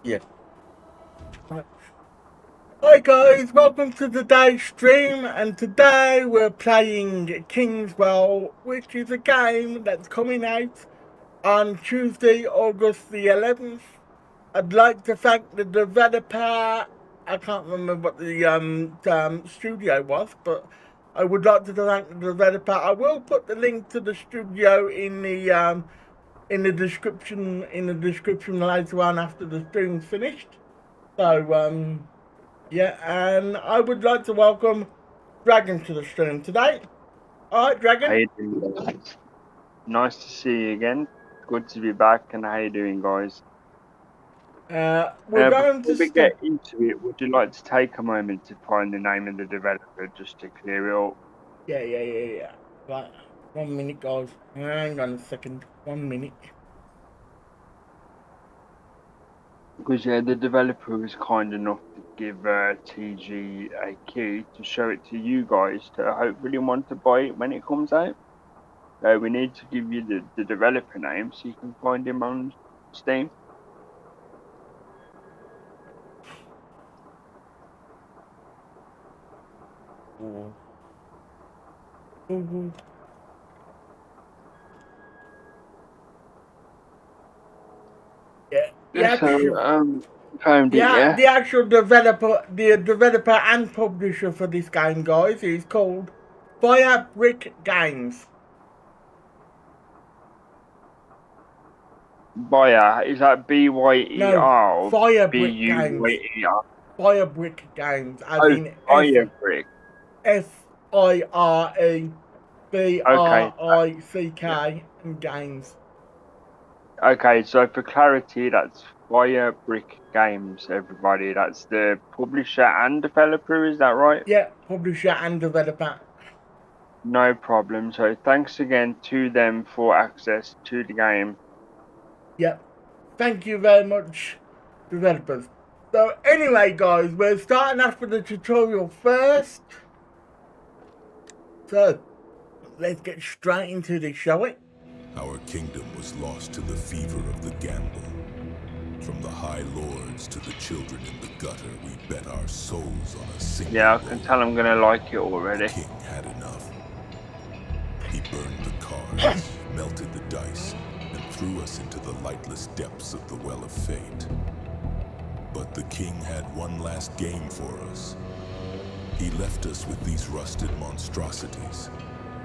Yeah. Hi guys, welcome to today's stream, and today we're playing Kingswell, which is a game that's coming out on Tuesday, August the 11th. I'd like to thank the developer. I can't remember what the studio was, but I would like to thank the developer. I will put the link to the studio in the description later on after the stream's finished. So yeah, and I would like to welcome Dragon to the stream today. All right, Dragon. How you doing, guys? Nice to see you again. Good to be back. And how you doing, guys? We're going before to we get into it, would you like to take a moment to find the name of the developer just to clear it up? Yeah. Right, 1 minute, guys. Hang on a second. 1 minute. Because the developer was kind enough to give TG a key to show it to you guys to hopefully want to buy it when it comes out. We need to give you the developer name so you can find him on Steam. The actual developer and publisher for this game, guys, is called Firebrick Games. Buyer, is that B-Y-E-R? No, Firebrick Games. B-U-Y-E-R. Firebrick Games, as in Firebrick. Firebrick and Games. Okay, so for clarity, that's Firebrick Games, everybody. That's the publisher and developer, is that right? Yeah, publisher and developer. No problem. So thanks again to them for access to the game. Yep. Thank you very much, developers. So anyway, guys, we're starting off with the tutorial first. So let's get straight into this, shall we? Our kingdom was lost to the fever of the gamble. From the high lords to the children in the gutter, we bet our souls on a single Yeah, I can tell I'm gonna like it already. The king had enough. He burned the cards, melted the dice, and threw us into the lightless depths of the well of fate. But the king had one last game for us. He left us with these rusted monstrosities,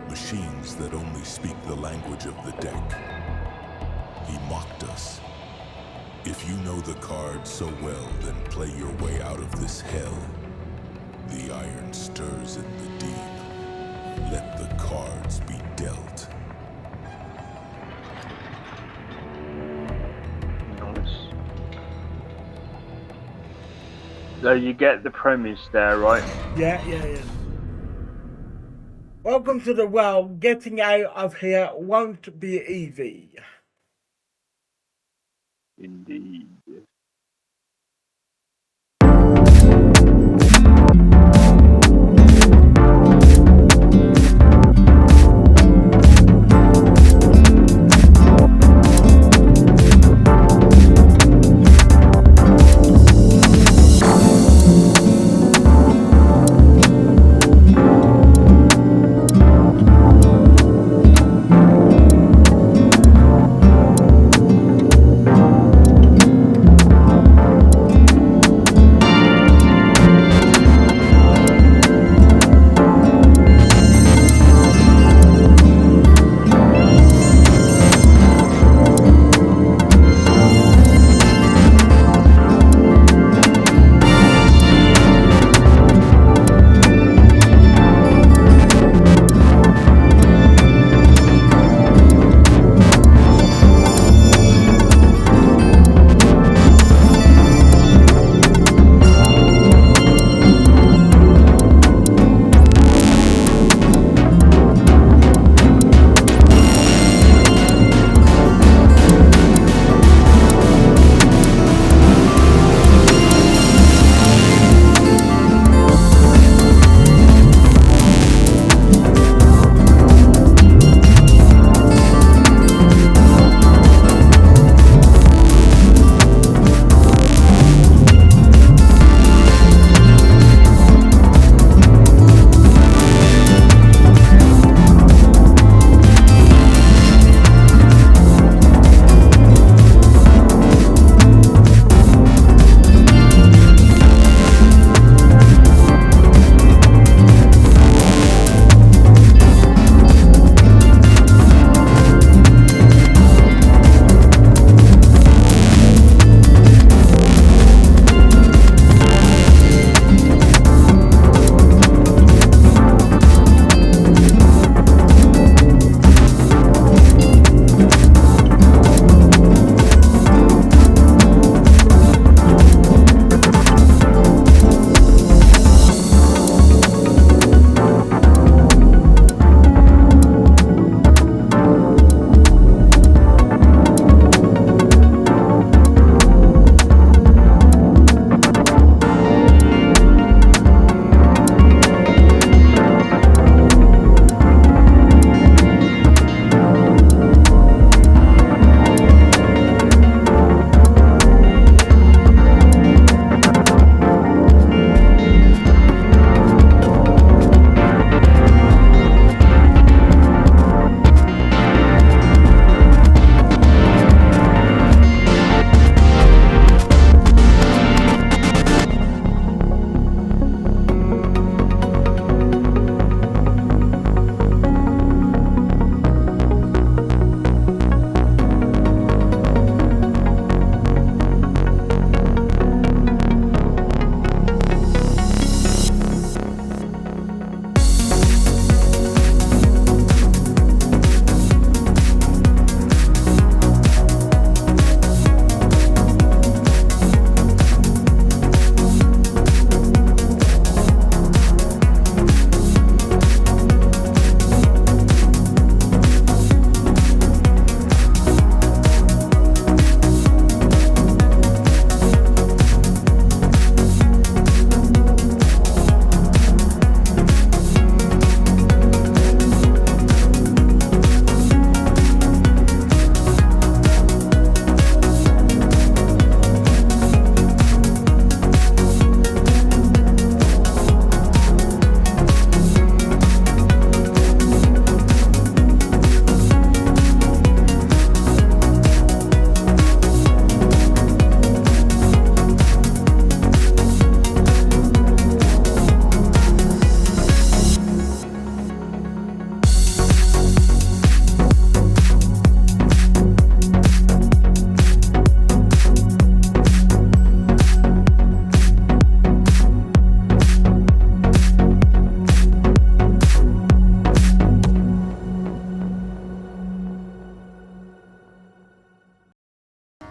machines that only speak the language of the deck. He mocked us. If you know the cards so well, then play your way out of this hell. The iron stirs in the deep. Let the cards be dealt. Nice. So you get the premise there, right? Yeah. Welcome to the world. Getting out of here won't be easy. Indeed.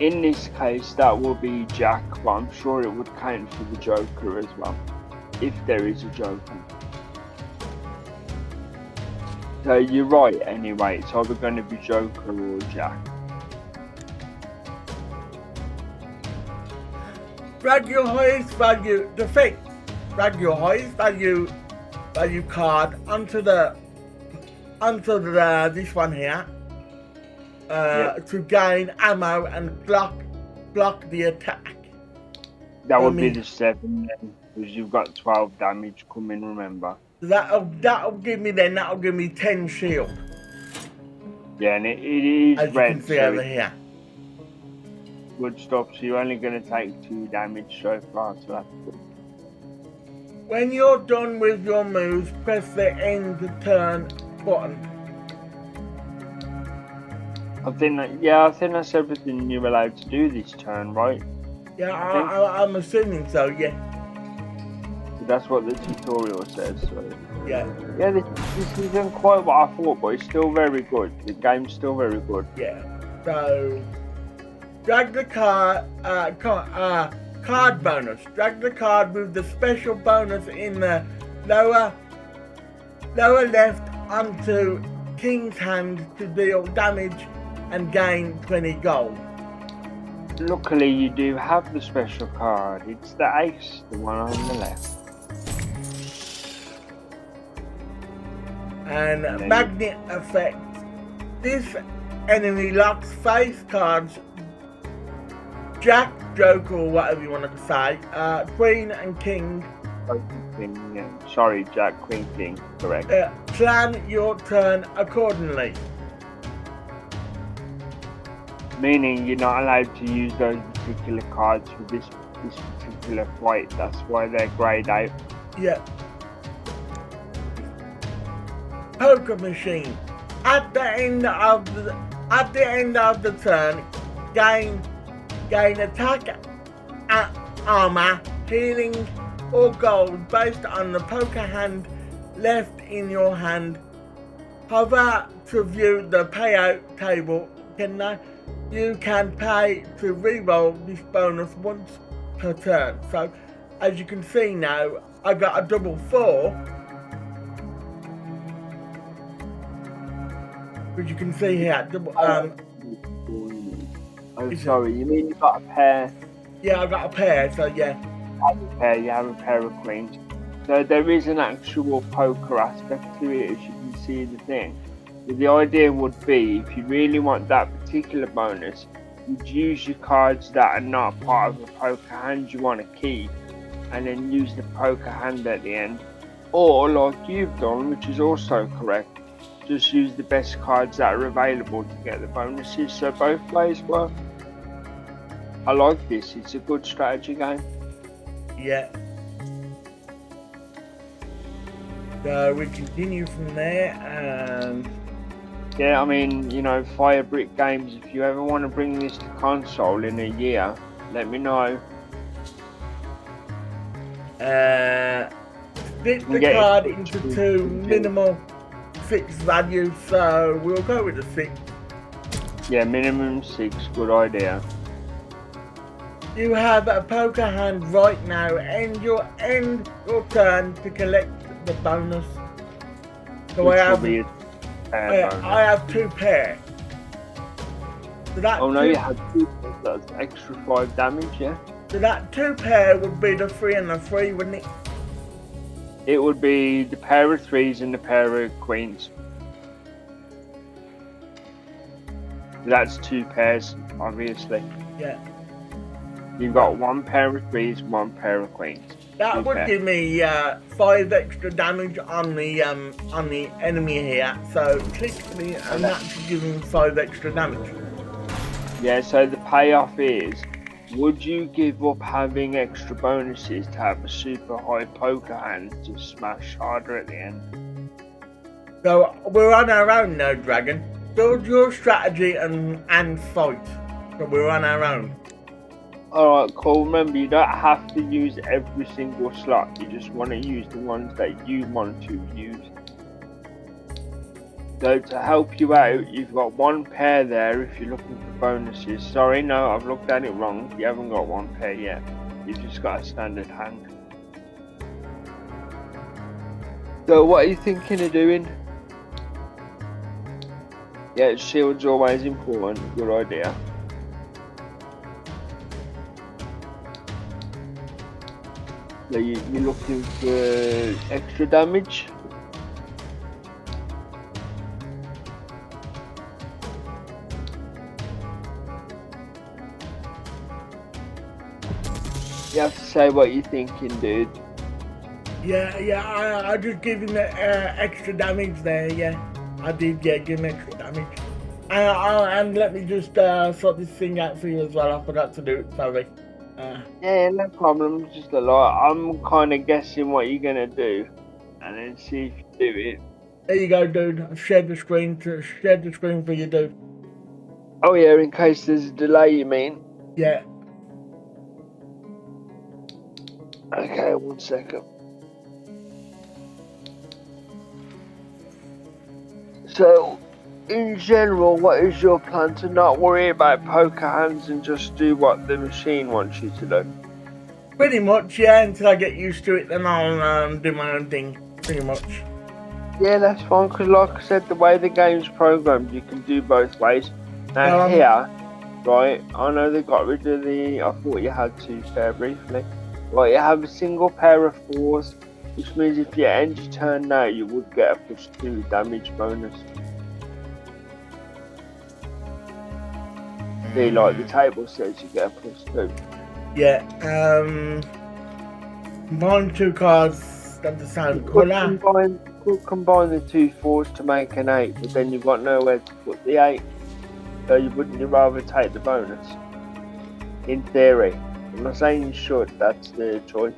In this case, that will be Jack, but I'm sure it would count for the Joker as well, if there is a Joker. So you're right anyway, it's either going to be Joker or Jack. Drag your highest value defeat. Drag your highest value card onto this one here to gain ammo and block the attack. That would be the 7 then, because you've got 12 damage coming, remember. That'll give me 10 shield. Yeah, and it is as red, you can see so over here. Good stuff, so you're only going to take 2 damage so far, so that's good. When you're done with your moves, press the end turn button. I think that's everything you're allowed to do this turn, right? Yeah, I'm assuming so, yeah. That's what the tutorial says, so... Yeah. Yeah, this isn't quite what I thought, but it's still very good. The game's still very good. Yeah. So, drag the card bonus. Drag the card with the special bonus in the lower left onto King's hand to deal damage and gain 20 gold. Luckily, you do have the special card. It's the ace, the one on the left. And magnet effect. This enemy locks face cards Jack, Joker, or whatever you want to say, Queen and King. King, yeah. Sorry, Jack, Queen, King, correct. Plan your turn accordingly. Meaning you're not allowed to use those particular cards for this particular fight. That's why they're greyed out. Yeah. Poker machine. At the end of the turn, gain attack, armor, healing, or gold based on the poker hand left in your hand. Hover to view the payout table. You can pay to reroll this bonus once per turn. So, as you can see now, I got a double 4. Which you can see here. I'm sorry, you mean you got a pair? Yeah, I got a pair, so yeah. You have a pair of queens. So there is an actual poker aspect to it, as you can see the thing. But the idea would be, if you really want that particular bonus, you'd use your cards that are not part of a poker hand you want to keep, and then use the poker hand at the end. Or, like you've done, which is also correct, just use the best cards that are available to get the bonuses, so both ways work. I like this, it's a good strategy game. Yeah. So we continue from there, and yeah, I mean, you know, Fire Brick Games, if you ever want to bring this to console in a year, let me know. Split the card into 2 minimal 6 values, so we'll go with the 6. Yeah, minimum 6, good idea. You have a poker hand right now, and you'll end your turn to collect the bonus. So I have 2 pairs. So that you have 2 pairs, that's extra 5 damage, yeah? So that 2 pair would be the 3 and the 3, wouldn't it? It would be the pair of 3s and the pair of queens. That's 2 pairs, obviously. Yeah. You've got 1 pair of 3s, 1 pair of queens. That would give me 5 extra damage on the enemy here. So click me, and that should give him 5 extra damage. Yeah. So the payoff is, would you give up having extra bonuses to have a super high poker hand to smash harder at the end? So we're on our own now, Dragon. Build your strategy and fight. So we're on our own. Alright, cool. Remember, you don't have to use every single slot. You just want to use the ones that you want to use. So to help you out, you've got one pair there if you're looking for bonuses. Sorry, no, I've looked at it wrong. You haven't got one pair yet. You've just got a standard hand. So what are you thinking of doing? Yeah, shield's always important. Good idea. So you're looking for extra damage? You have to say what you're thinking, dude. Yeah, I just give him extra damage there, yeah. I did, yeah, give him extra damage. And let me just sort this thing out for you as well. I forgot to do it, sorry. Yeah, no problem. Just a lot. I'm kind of guessing what you're gonna do, and then see if you do it. There you go, dude. I've shared the screen for you, dude. Oh yeah, in case there's a delay, you mean? Yeah. Okay, 1 second. So, in general, what is your plan to not worry about poker hands and just do what the machine wants you to do? Pretty much, yeah, until I get used to it, then I'll do my own thing, pretty much. Yeah, that's fine, because like I said, the way the game's programmed, you can do both ways. Now here, right, I know they got rid of the, I thought you had two pair briefly. Right, you have a single pair of 4s, which means if you end your turn now, you would get a +2 damage bonus. See, like the table says, you get a +2. Yeah, combine 2 cards of the same colour. You could combine the 2 4s to make an 8, but then you've got nowhere to put the 8. So wouldn't you rather take the bonus? In theory. I'm not saying you should, that's the choice.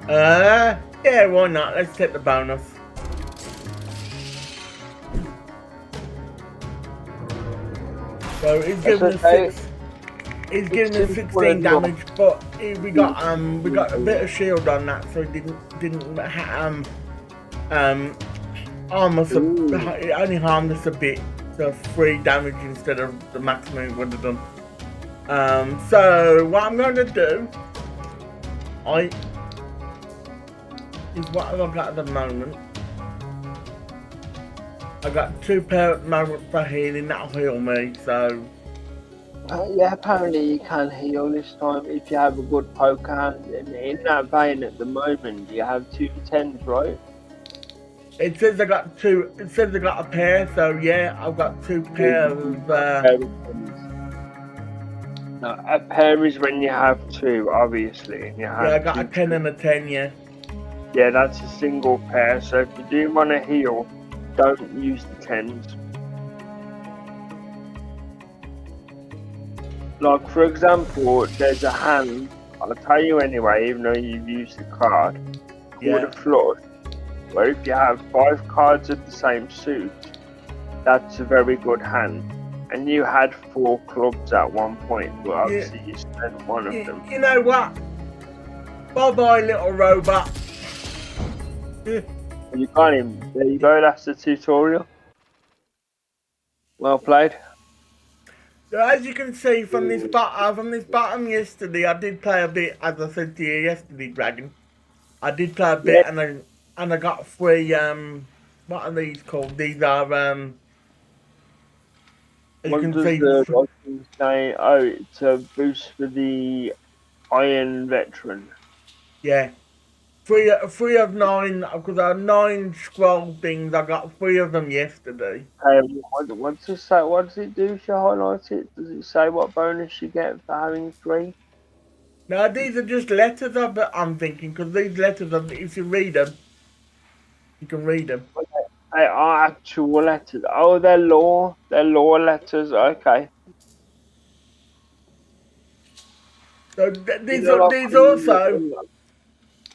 Yeah, why not? Let's take the bonus. So he's giving us He's giving us 16 damage, but we got a bit of shield on that, so he didn't harm us. It only harmed us a bit, so 3 damage instead of the maximum it would have done. So what I'm going to do, is what have I got at the moment? I got 2 pair at the moment for healing. That'll heal me. So yeah, apparently you can heal this time if you have a good poker hand. In that vein, at the moment, you have 2 10s, right? It says I got 2. It says I got a pair. So yeah, I've got 2 pairs of. No, a pair is when you have 2, obviously. And you have I got a 10 and a 10, yeah. Yeah, that's a single pair. So if you do want to heal, don't use the 10s. Like, for example, there's a hand, I'll tell you anyway, even though you've used the card, called a flush, where if you have 5 cards of the same suit, that's a very good hand. And you had 4 clubs at one point, but obviously you spent one of them. You know what? Bye-bye, little robot. You got him. There you go, that's the tutorial. Well played. So as you can see from this bottom yesterday, I did play a bit, as I said to you yesterday, Dragon. I did play a bit, and I got 3, what are these called? These are, as you can see. It's a boost for the Iron Veteran. Yeah. 3 of 9, because I have 9 scroll things. I got 3 of them yesterday. What does it do if you highlight it? Does it say what bonus you get for having 3? No, these are just letters I'm thinking, because these letters, if you read them, you can read them. They are actual letters. Oh, they're lore letters, okay. So these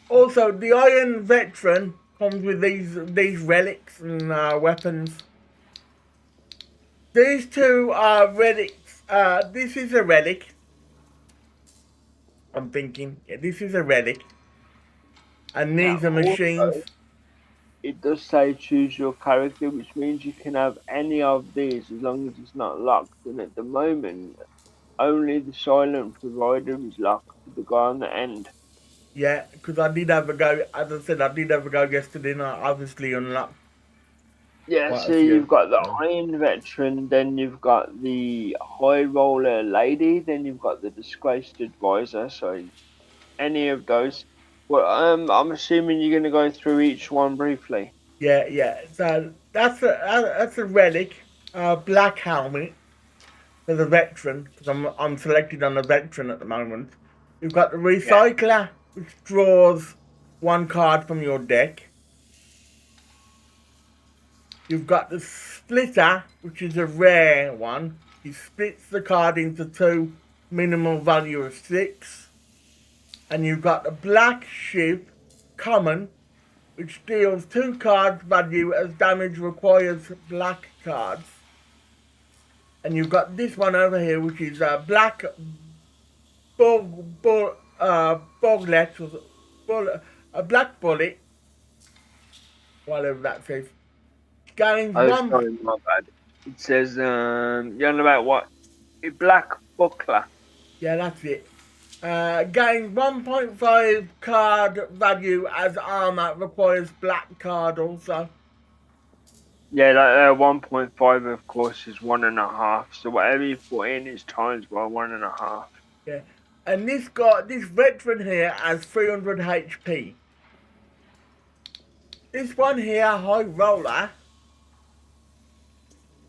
also, the Iron Veteran comes with these relics and weapons. These 2 are relics. This is a relic. I'm thinking, yeah, this is a relic. And these are machines. it does say choose your character, which means you can have any of these as long as it's not locked. And at the moment, only the silent provider is locked to the guy on the end. Yeah, because I did have a go. As I said, I did have a go yesterday, and I obviously unlocked Yeah, quite a so few. you've got the So. Iron Veteran, then you've got the High Roller Lady, then you've got the Disgraced Advisor. So any of those. Well, I'm assuming you're going to go through each one briefly. Yeah. So that's a relic, black helmet for the veteran, because I'm selected on the veteran at the moment. You've got the Yeah. recycler, which draws one card from your deck. You've got the splitter, which is a rare one. He splits the card into two, minimal value of 6. And you've got the black ship, common, which deals 2 cards value as damage requires black cards. And you've got this one over here, which is a black boglet, a black bullet, whatever that says. Gains Oh, one. sorry, my bad. It says, you're on about what? A black buckler. Yeah, that's it. Gains 1.5 card value as armor, requires black card also. Yeah, that 1.5 of course is 1.5. So whatever you put in is times by 1.5. Yeah, and this veteran here has 300 HP. This one here, High Roller,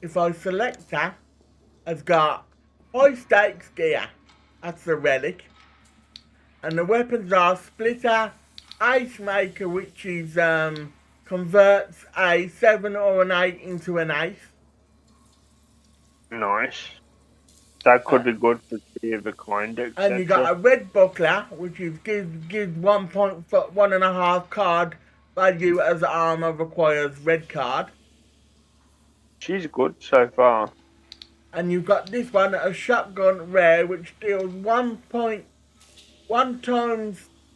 if I select her, has got high stakes gear. That's the relic. And the weapons are Splitter, Ice Maker, which is converts a 7 or an 8 into an ace. Nice. That could be good for 3 of a kind, etc. And you got a red buckler, which is gives 1.5 card value as armor, requires red card. She's good so far. And you've got this one, a shotgun rare, which deals 1 times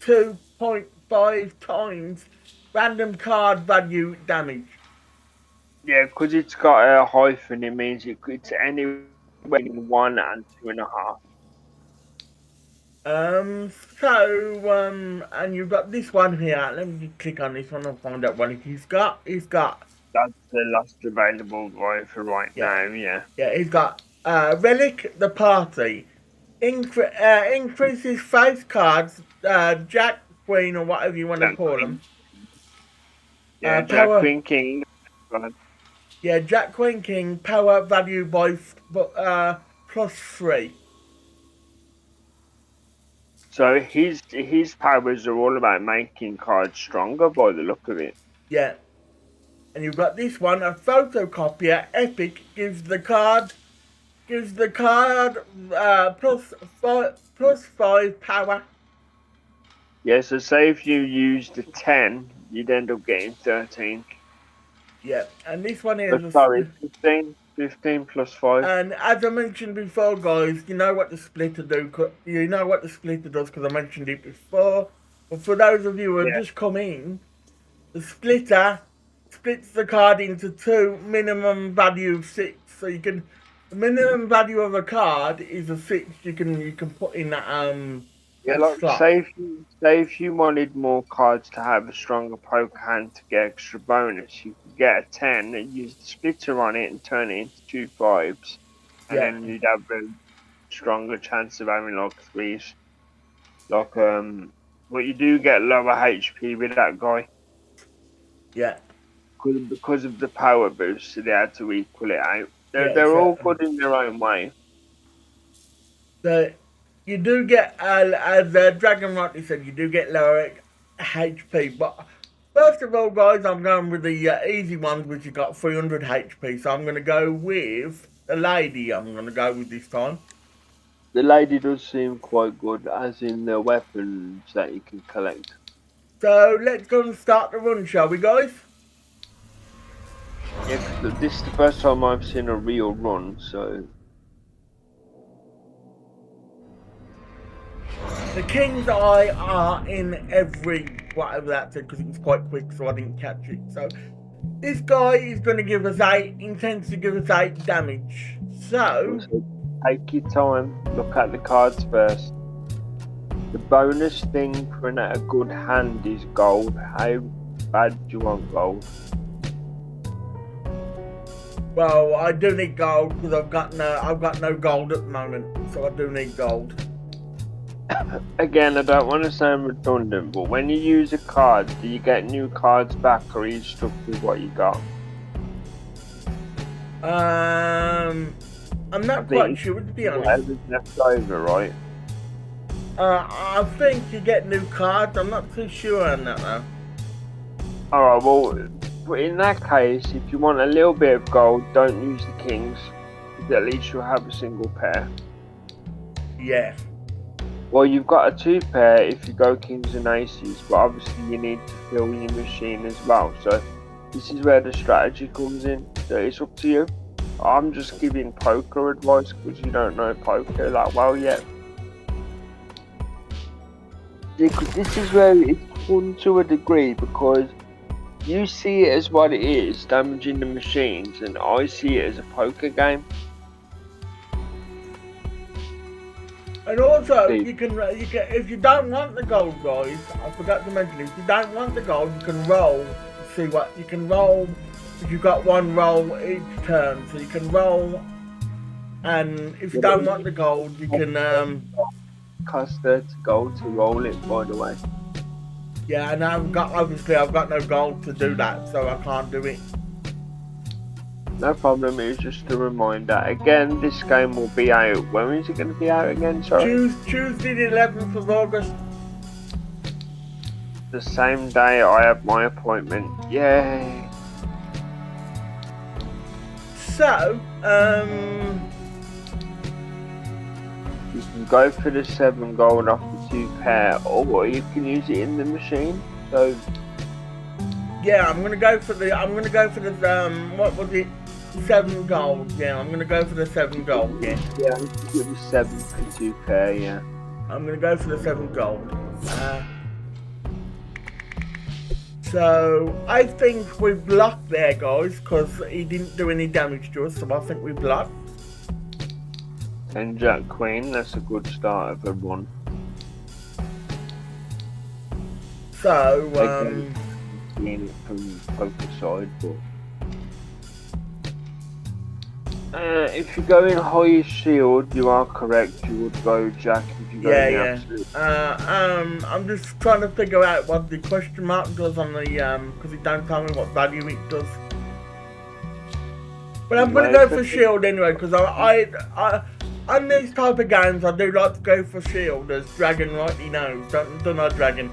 2.5 times random card value damage. Yeah, because it's got a hyphen, it means it's anywhere between 1 and 2.5. And you've got this one here. Let me just click on this one and find out what he's got. He's got. That's the last available guy for right now, yeah. Yeah, he's got Relic the Party. Increases face cards, Jack, Queen, or whatever you want to call them. Yeah, Jack, Queen, King. Yeah, Jack, Queen, King, power value by +3. So his powers are all about making cards stronger by the look of it. Yeah. And you've got this one, a photocopier, epic, gives the card +5 power. Yeah, so say if you used a 10, you'd end up getting 13. Yeah, and this one is... sorry, 15 plus 5. And as I mentioned before, guys, you know what the splitter do. You know what the splitter does, because I mentioned it before. But for those of you who have just come in, the splitter splits the card into 2, minimum value of 6. So you can... The minimum value of a card is a 6 you can put in that yeah, like slot. say if you wanted more cards to have a stronger poker hand to get extra bonus, you could get a 10 and use the splitter on it and turn it into 2 5s, and then you'd have a stronger chance of having like 3s. Like but you do get lower HP with that guy. Yeah. Because of the power boost, so they had to equal it out. They're all good in their own way. So you do get, as Dragon rightly said, you do get lower HP. But first of all, guys, I'm going with the easy ones, which have got 300 HP. So I'm going to go with the lady. I'm going to go with this time. The lady does seem quite good, as in the weapons that you can collect. So let's go and start the run, shall we, guys? Yeah, cause this is the first time I've seen a real run, so... The King's Eye are in every whatever that said, because it was quite quick, so I didn't catch it. So this guy is going to give us 8, intends to give us 8 damage. So take your time, look at the cards first. The bonus thing for a good hand is gold. How bad do you want gold? well, I do need gold because I've got no gold at the moment, so I do need gold. Again, I don't want to sound redundant, but when you use a card, do you get new cards back, or are you stuck with what you got? I'm not quite sure, to be honest. Whatever's left over, right? I think you get new cards. I'm not too sure on that though. Alright, well, in that case, if you want a little bit of gold, don't use the kings, because at least you'll have a single pair. Yeah. Well, you've got a 2 pair if you go kings and aces, but obviously you need to fill your machine as well. So this is where the strategy comes in. So it's up to you. I'm just giving poker advice because you don't know poker that well yet. This is where it's fun to a degree, because you see it as what it is, damaging the machines, and I see it as a poker game. And also, you can if you don't want the gold, guys, I forgot to mention, if you don't want the gold, you can roll. See what you can roll. If you've got one roll each turn, so you can roll. And if you don't want the gold, you can Cost 30 gold to roll it, by the way. yeah, and I've got no gold to do that, so I can't do it. No problem, it was just a reminder. Again, this game will be out. When is it going to be out again? Sorry. Tuesday the 11th of August. The same day I have my appointment. Yay! So, you can go for the 7 gold off the 2 pair, or you can use it in the machine. So yeah, I'm gonna go for the what was it? 7 gold. Yeah, I'm gonna go for the 7 gold. Yeah. Yeah, give me 7 for 2 pair. Yeah. I'm gonna go for the 7 gold. So I think we blocked there, guys, because he didn't do any damage to us. So I think we blocked. And Jack Queen, that's a good start of a run. So Seeing it from poker side, but if you go in highest shield, you are correct. You would go Jack if you go in absolute. I'm just trying to figure out what the question mark does on the because it don't tell me what value it does. But I'm gonna go for shield anyway, because I on these type of games I do like to go for shield, as Dragon rightly knows, don't I, Dragon?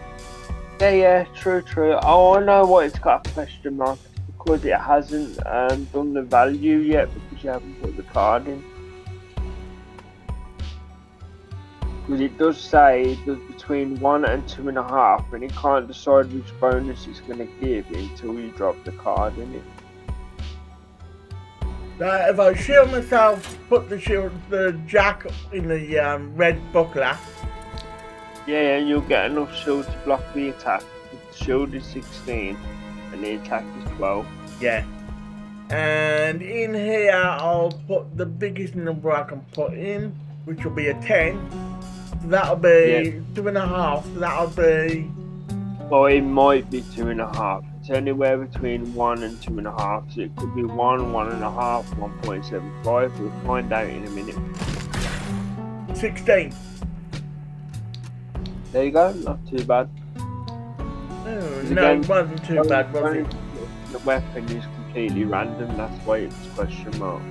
Yeah, true. Oh, I know what it's got a question mark, because it hasn't done the value yet, because you haven't put the card in. Because it does say it does between 1 and 2.5, and it can't decide which bonus it's going to give until you drop the card in it. If I shield myself, put the jack in the red buckler. Yeah, you'll get enough shield to block the attack. The shield is 16 and the attack is 12. Yeah. And in here I'll put the biggest number I can put in, which will be a 10. So that'll be 2.5. So that'll be... Well, it might be 2.5. It's anywhere between 1 and 2.5. So it could be 1, 1.5, 1.75. We'll find out in a minute. 16. There you go, not too bad. Oh, no, it wasn't too bad, was it? The weapon is completely random, that's why it's question mark.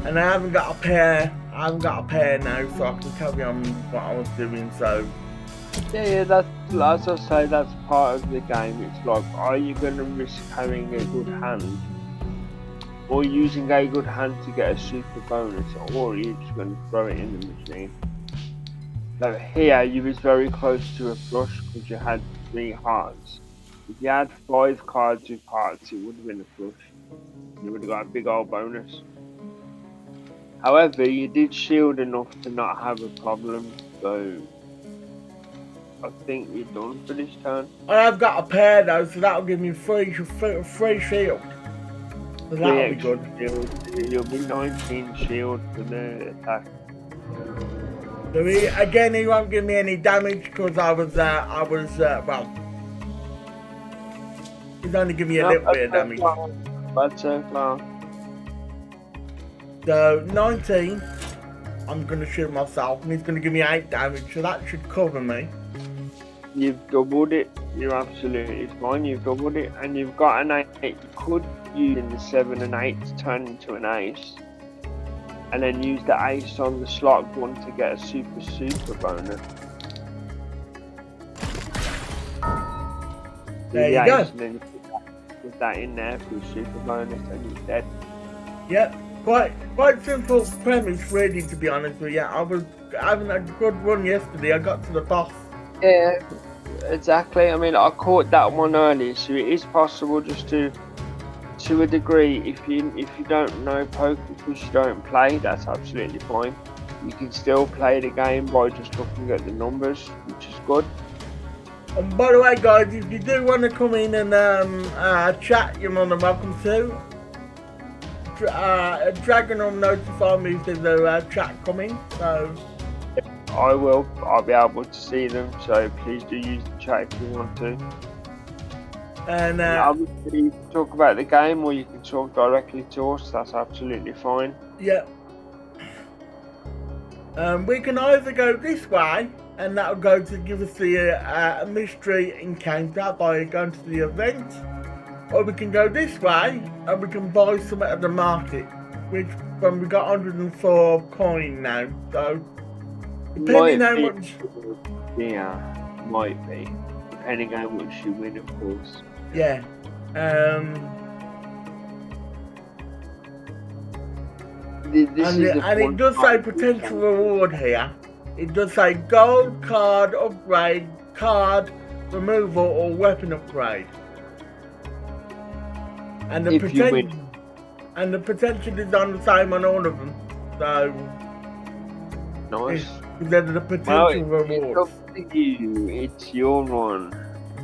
And I haven't got a pair now, so I can carry on what I was doing, so... Yeah, that's, as I say, that's part of the game. It's like, are you going to risk having a good hand, or using a good hand to get a super bonus, or are you just going to throw it in the machine? So here, you was very close to a flush because you had 3 hearts. If you had 5 cards with hearts, it would have been a flush. You would have got a big old bonus. However, you did shield enough to not have a problem, so I think you're done for this turn. I've got a pair though, so that'll give me free shield. So that'll be good. Shield. You'll be 19 shield for the attack. So he won't give me any damage because I was well. He's only giving me a little bit of damage. Bad so far. So 19, I'm going to shoot myself, and he's going to give me 8 damage, so that should cover me. You've doubled it. You're absolutely fine. You've doubled it, and you've got an 8. You could use in the 7 and 8 to turn into an ace, and then use the ace on the slot one to get a super bonus. There you go. And then you put that in there for a super bonus, and you're dead. Yep, quite simple premise, really, to be honest with you. I was having a good run yesterday. I got to the boss. Yeah, exactly. I mean, I caught that one early, so it is possible just to a degree. If you don't know poker because you don't play, that's absolutely fine. You can still play the game by just looking at the numbers, which is good. And by the way, guys, if you do want to come in and chat, you're more than welcome to. Dragon will notify me if there's a chat coming, so I'll be able to see them, so please do use the chat if you want to. And obviously you can talk about the game or you can talk directly to us, that's absolutely fine. Yeah. We can either go this way, and that'll go to give us the mystery encounter by going to the event, or we can go this way and we can buy some at the market, which when we got 104 coin now, so depending on how much. Yeah, might be, depending on how much you win, of course. Yeah. And it does say potential reward here. It does say gold card upgrade, card removal, or weapon upgrade. And the potential is on the same on all of them. So nice. They're the potential rewards. It's your one.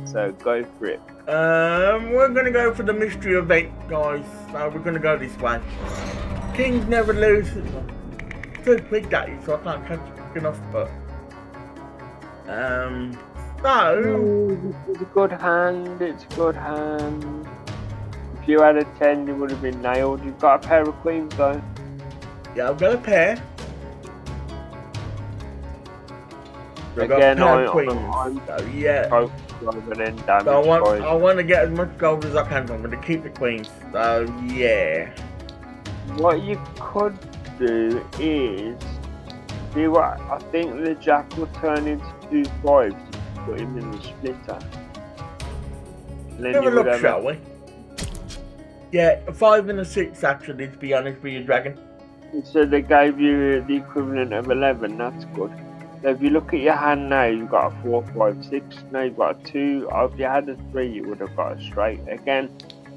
So go for it. We're gonna go for the mystery event, guys. So we're gonna go this way. Kings never lose. Too quick that is, so I can't catch it quick enough. But it's a good hand. It's a good hand. If you had a 10, you would have been nailed. You've got a pair of queens though. Yeah, I've got a pair. Again, I'm yeah. So I want to get as much gold as I can. So I'm going to keep the queens. So yeah. What you could do is see what I think the jack will turn into 2 5s. Put him in the splitter. Have a look, shall we? Yeah, a 5 and a 6 actually. To be honest with you, Dragon. So they gave you the equivalent of 11. That's good. So if you look at your hand now, you've got a 4, 5, 6. Now you've got a 2. If you had a 3, you would have got a straight. Again,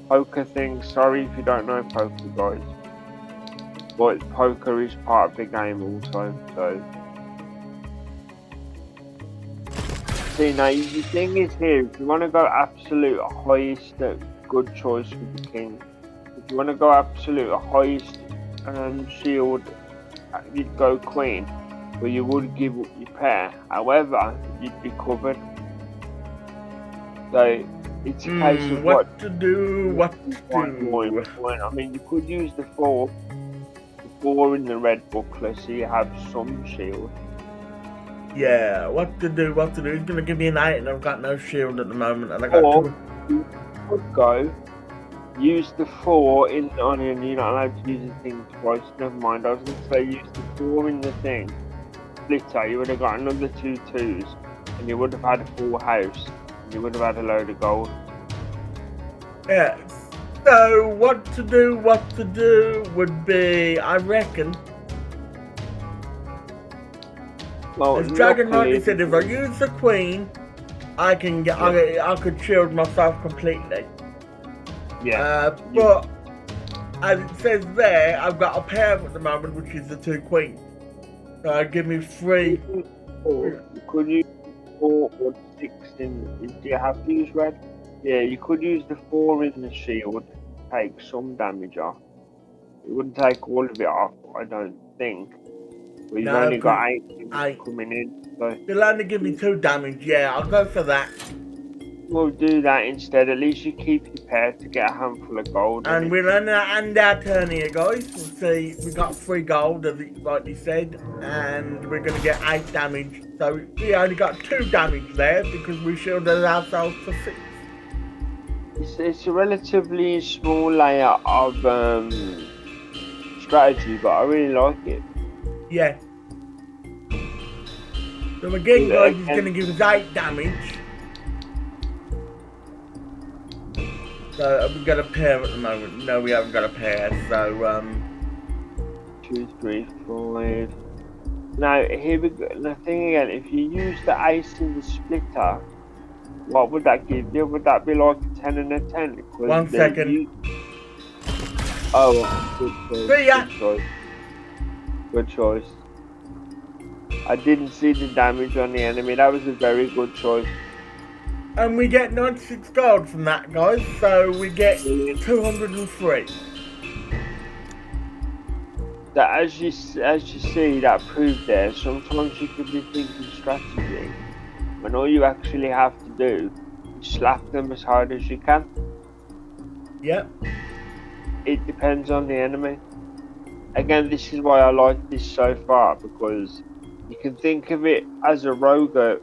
poker thing. Sorry if you don't know poker, guys. But poker is part of the game also. So see, now the thing is here, if you want to go absolute highest, good choice with the king. If you want to go absolute highest shield, you'd go queen. But you would give up your pair. However, you'd be covered. So it's a case of what to do. I mean, you could use the 4 in the red booklet, so you have some shield. Yeah, what to do. He's going to give me an 8, and I've got no shield at the moment, and I got 2. You could go use the 4 in on it, and you're not allowed to use the thing twice. Never mind. I was going to say use the 4 in the thing. Splitter, you would have got another 2 2s, and you would have had a full house, and you would have had a load of gold. Yeah, so what to do would be, I reckon, well, as Dragon rightly said, if I use the queen, I can get, I could shield myself completely. Yeah. But as it says there, I've got a pair at the moment, which is the 2 queens. So give me 3. Could you 4 or 6 in. Do you have to use red? Yeah, you could use the 4 in the shield, take some damage off. It wouldn't take all of it off, I don't think. But you've No, only got 8 8. coming in, so It'll only give me 2 damage. Yeah, I'll go for that. we'll do that instead. At least you keep your pair to get a handful of gold. And we'll end our turn here, guys. We'll see, we got 3 gold, as it rightly said, and we're going to get 8 damage. So we only got 2 damage there because we shielded ourselves for 6. It's a relatively small layer of strategy, but I really like it. Yeah. So again, guys, it's going to give us 8 damage. So we've got a pair at the moment. No, we haven't got a pair. So 2, 3, 5. Now here we go. The thing again, if you use the ace in the splitter, what would that give you? Would that be like a 10 and a 10? 1 second. Oh, good choice. See ya. Good choice. Good choice. I didn't see the damage on the enemy. That was a very good choice. And we get 96 gold from that, guys. So we get 203. That as you see, that proved there. Sometimes you could be thinking strategy, when all you actually have to do is slap them as hard as you can. Yep. It depends on the enemy. Again, this is why I like this so far, because you can think of it as a roguelike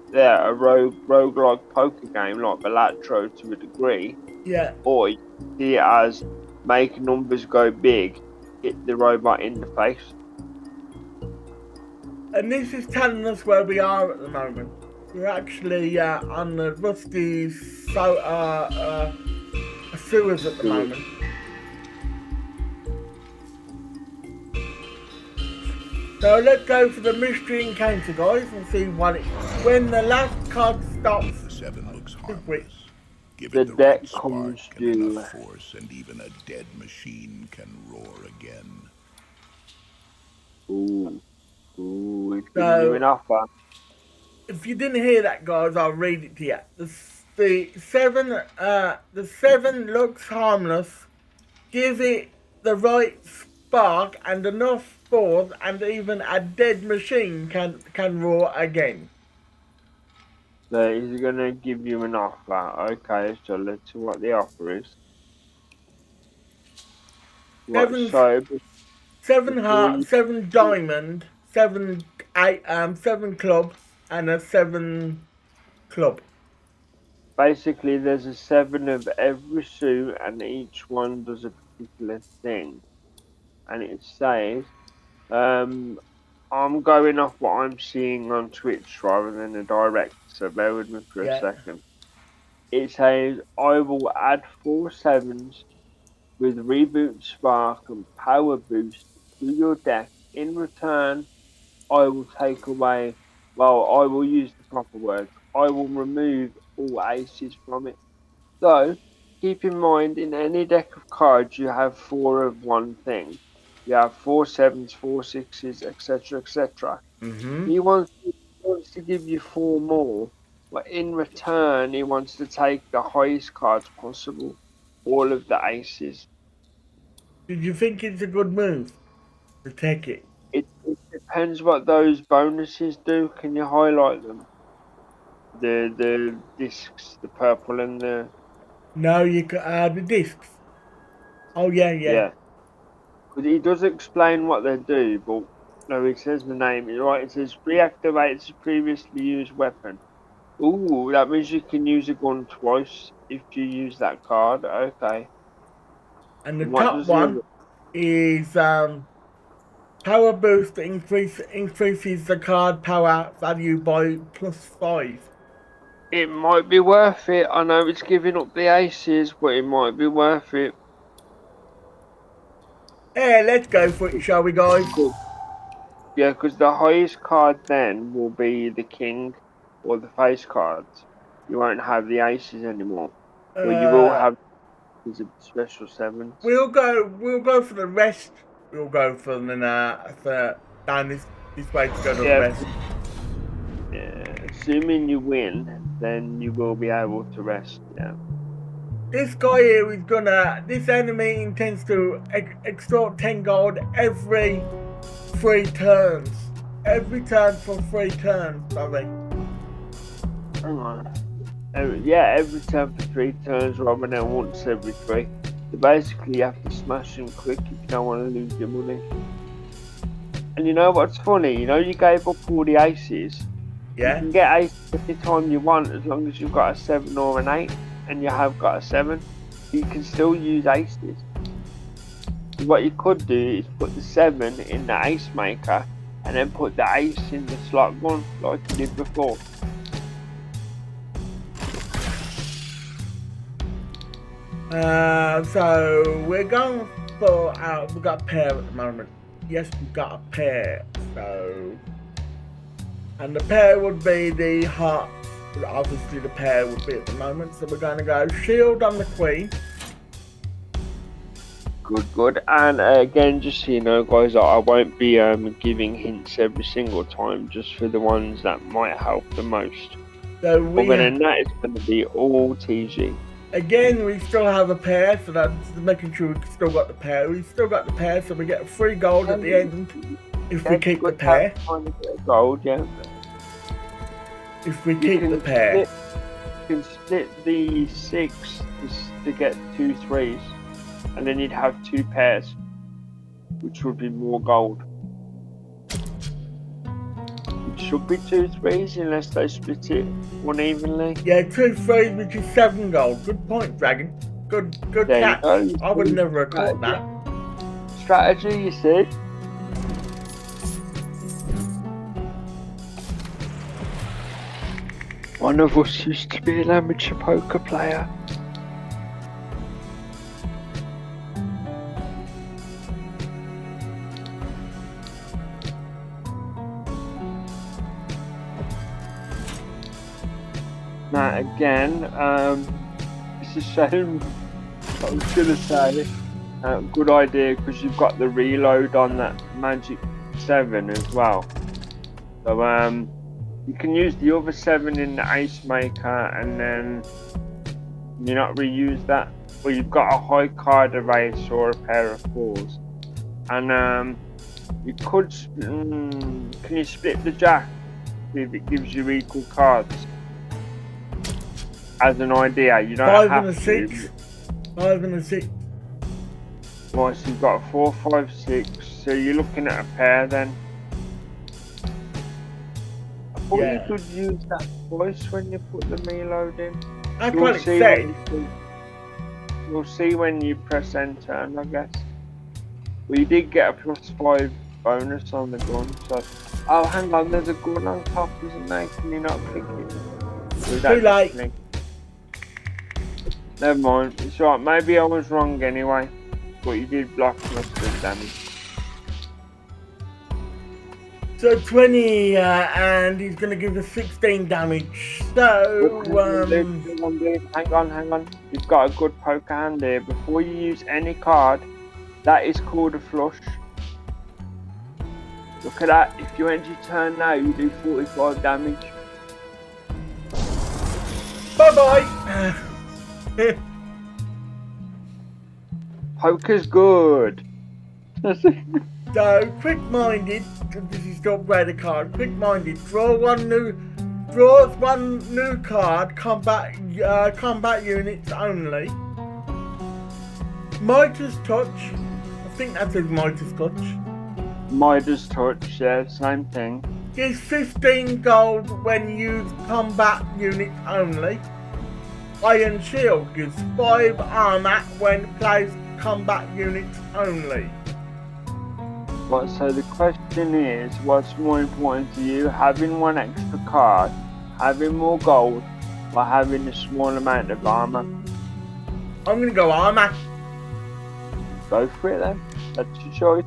poker game like Balatro to a degree. Yeah. Or you can see it as make numbers go big, hit the robot in the face. And this is telling us where we are at the moment. We're actually on the rusty sewers at the moment. So let's go for the mystery encounter, guys, and see what it. When the last card stops. The 7 looks harmless. Quick. Give The it the deck right spark comes and due. enough force, and even a dead machine can roar again. Ooh, it's So, giving you an offer. If you didn't hear that, guys, I'll read it to you. The 7 looks harmless. Give it the right spark and enough force, and even a dead machine can roar again. So he's gonna give you an offer. Okay, so let's see what the offer is. Seven heart, 7 diamond, 7 club, and a 7 club. Basically, there's a 7 of every suit, and each one does a particular thing. And it says, I'm going off what I'm seeing on Twitch rather than a direct, so bear with me for a second. It says, I will add 4 7s with reboot spark and power boost to your deck. In return, I will take away, well, I will use the proper words, I will remove all aces from it. So, keep in mind, in any deck of cards, you have 4 of one thing. You have 4 7s, 4 6s, etc., etc. He wants to give you 4 more, but in return, he wants to take the highest cards possible, all of the aces. Did you think it's a good move to take it? It depends what those bonuses do. Can you highlight them? The discs, the purple and the... No, you can, the discs. Oh, yeah. But he does explain what they do, but no, he says the name. Right, it says reactivates a previously used weapon. Ooh, that means you can use a gun twice if you use that card. Okay. And the top one is power boost that increases the card power value by +5. It might be worth it. I know it's giving up the aces, but it might be worth it. Yeah, let's go for it, shall we, guys? Cool. Yeah, because the highest card then will be the king or the face cards. You won't have the aces anymore. Well, you will have the special 7s. We'll go for the rest. We'll go for down this way to go to the rest. Yeah, assuming you win, then you will be able to rest. Yeah. This guy here is gonna. This enemy intends to extort 10 gold every 3 turns. Every turn for 3 turns, sorry. Hang on. Every turn for 3 turns rather than once every 3. So basically, you have to smash him quick if you don't want to lose your money. And you know what's funny? You know you gave up all the aces. Yeah. You can get aces any time you want as long as you've got a 7 or an 8, and you have got a 7. You can still use aces. What you could do is put the 7 in the ace maker, and then put the ace in the slot gun like you did before. So we're going for we've got a pair at the moment. Yes, we've got a pair. So, and the pair would be the heart. Obviously, the pair would be at the moment. So we're going to go shield on the queen. Good. And again, just so you know, guys, I won't be giving hints every single time, just for the ones that might help the most. So Other than that, it's going to be all TG. Again, we still have a pair, so that's making sure we've still got the pair. We've still got the pair, so we get 3 gold at the end if we keep the pair. Gold, yeah. If we keep the pair. You can split the 6 to get 2 3s, and then you'd have 2 pairs, which would be more gold. It should be 2 3s unless they split it unevenly. Yeah, 2 3s, which is 7 gold. Good point, Dragon. Good There catch. you go. I would never have caught that. Strategy, you see? One of us used to be an amateur poker player. Now again, it's a shame. I was gonna say, good idea because you've got the reload on that magic 7 as well. So you can use the other 7 in the ace maker, and then you not reuse that. Well, you've got a high card erase or a pair of 4s, and you could. Can you split the jack if it gives you equal cards? As an idea, you don't 5 have and a to. 6. 5 and a 6. Right, so you've got 4, 5, 6. So you're looking at a pair then. I thought you could use that twice when you put the reload in. That's what it said. You'll see when you press enter, I guess. Well, you did get a +5 bonus on the gun, so. Oh, hang on, there's a gun on top, isn't there? Can you not click it? Too late. Never mind, it's alright, maybe I was wrong anyway, but you did block most of the damage. So 20, and he's going to give us 16 damage. So, Hang on, you've got a good poker hand there. Before you use any card, that is called a flush. Look at that, if you end your turn now, you do 45 damage. Bye-bye! Poker's good. So, quick-minded, this is still play the card, quick-minded, draw one new card, combat units only. Midas Touch, I think that says Midas Touch. Midas Touch, yeah, same thing. Gives 15 gold when used combat units only. Iron Shield gives 5 armor when plays combat units only. Right, so the question is, what's more important to you, having 1 extra card, having more gold, or having a small amount of armor? I'm gonna go armor. Go for it then, that's your choice.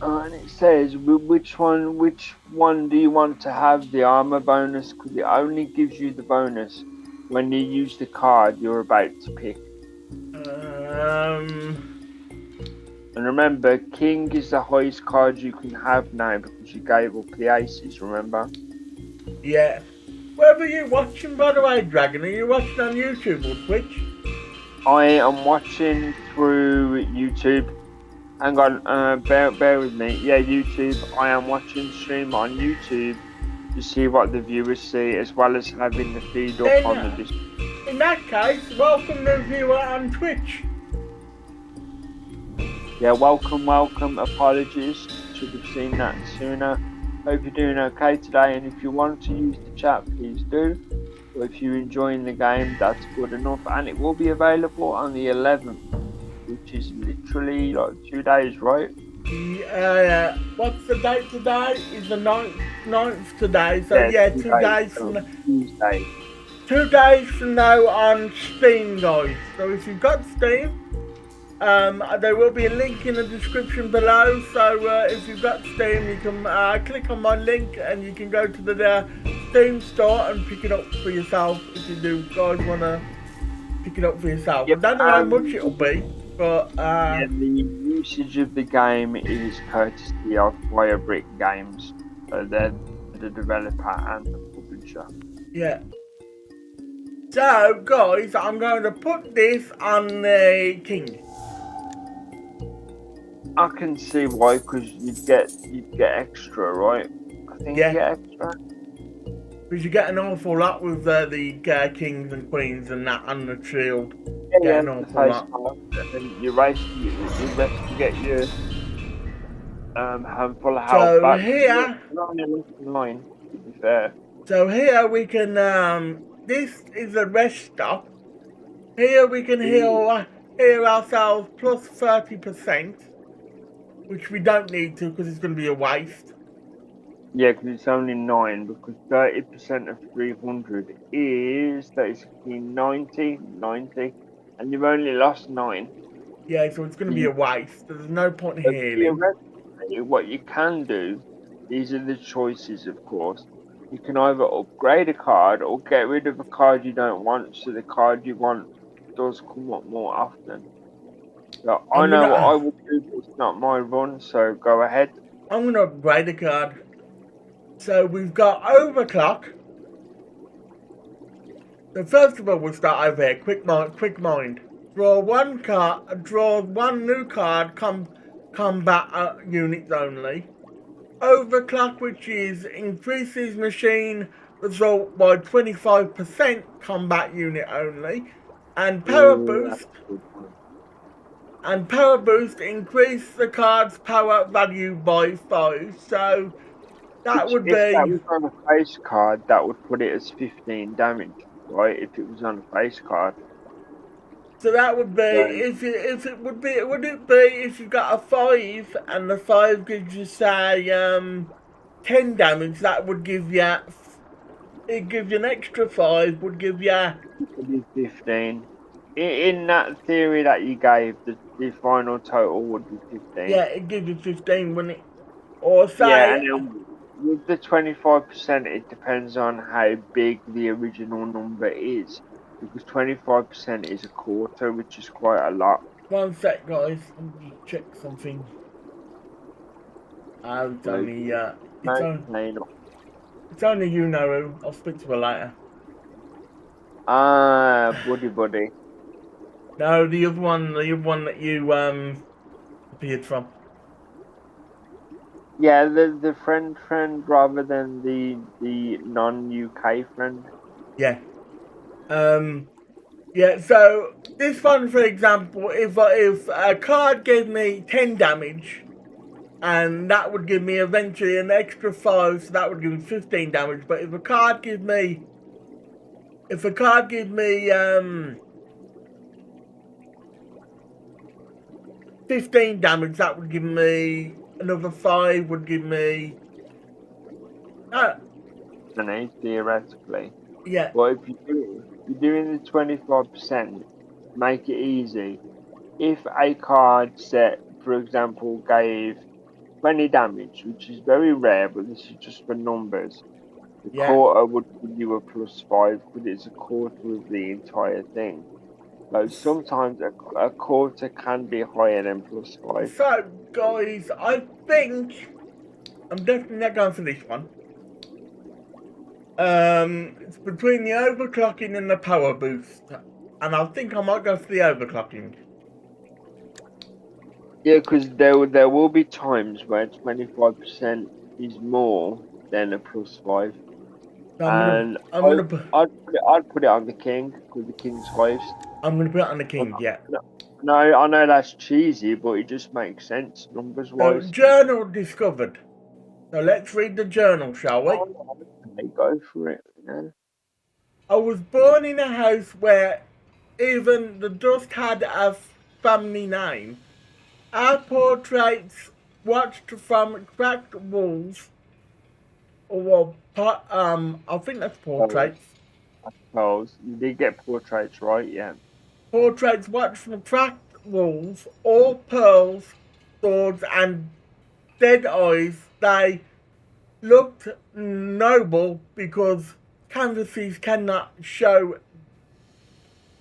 And it says, which one do you want to have the armor bonus? Because it only gives you the bonus when you use the card you're about to pick. And remember, king is the highest card you can have now because you gave up the aces, remember? Yeah. Where are you watching, by the way, Dragon? Are you watching on YouTube or Twitch? I am watching through YouTube. Hang on, bear with me. Yeah, YouTube. I am watching stream on YouTube to see what the viewers see, as well as having the feed up Then, on the Discord. in that case, welcome the viewer on Twitch. Yeah, welcome. Apologies, should have seen that sooner. Hope you're doing okay today, and if you want to use the chat, please do. But if you're enjoying the game, that's good enough, and it will be available on the 11th, which is literally like 2 days, right? What's the date today? Is the 9th today, so yeah, 2 days from Tuesday. 2 days from now on Steam, guys. So if you've got Steam, there will be a link in the description below. So if you've got Steam, you can click on my link and you can go to the Steam store and pick it up for yourself if you do guys want to pick it up for yourself. Yep, I don't know how much it'll be, but yeah, the usage of the game is courtesy of Firebrick Games. They're the developer and the publisher. yeah. So guys, I'm going to put this on the king. I can see why, because you'd get extra, right? I think Yeah. you get extra. Because you get an awful lot with the kings and queens and that on the shield. Yeah, an the awful face lot. card, and then you race to get your handful of health So back. here, You're only looking 9, to be fair. so here we can this is a rest stop. Here we can heal ourselves plus 30%, which we don't need to because it's going to be a waste. Yeah, because it's only 9, because 30% of 300 is 90, and you've only lost 9. Yeah, so it's going to be a waste. There's no point in healing. What you can do, these are the choices, of course. You can either upgrade a card or get rid of a card you don't want, so the card you want does come up more often. So I know what I would do, but it's not my run, so go ahead. I'm going to upgrade a card. So we've got overclock. So first of all, we'll start over here. Quick mind. Draw one card. Draw one new card. Combat units only. Overclock, which is increases machine result by 25%. Combat unit only. And power boost. And power boost increase the card's power value by 5. So that would be. If that was on a face card, that would put it as 15 damage, right? If it was on a face card. So that would be if it would be if you got a 5 and the 5 gives you say 10 damage, that would give you an extra 5 would give you 15. In that theory that you gave, the final total would be 15. Yeah, it gives you 15, wouldn't it? Or say yeah, and then with the 25%, it depends on how big the original number is. Because 25% is a quarter, which is quite a lot. 1 sec, guys. Let me just check something. It's only it's only you know who. I'll speak to her later. Buddy. No, the other one that you appeared from. Yeah, the friend rather than the non-UK friend. Yeah. Yeah, so this one, for example, if a card gave me 10 damage, and that would give me eventually an extra 5, so that would give me 15 damage. But if a card gives me 15 damage, that would give me another 5, would give me theoretically. Yeah. Well, if you're doing the 25%, make it easy. If a card set, for example, gave 20 damage, which is very rare, but this is just for numbers, the quarter would give you a +5, because it's a quarter of the entire thing. So sometimes a quarter can be higher than +5. So, guys, I think I'm definitely not going for this one. It's between the overclocking and the power boost, and I think I might go for the overclocking. Yeah, because there will be times where 25% is more than a +5. So And I'd put it on the king because the king's highest. I'm gonna put it on the king, yeah. No, I know that's cheesy, but it just makes sense numbers So, wise. journal discovered. So let's read the journal, shall we? Go for it. Yeah. I was born in a house where even the dust had a family name. Our portraits watched from cracked walls, or I think that's portraits. Oh, you did get portraits right, yeah. Portraits watched from cracked walls, all pearls, swords, and dead eyes. They looked noble because canvases cannot show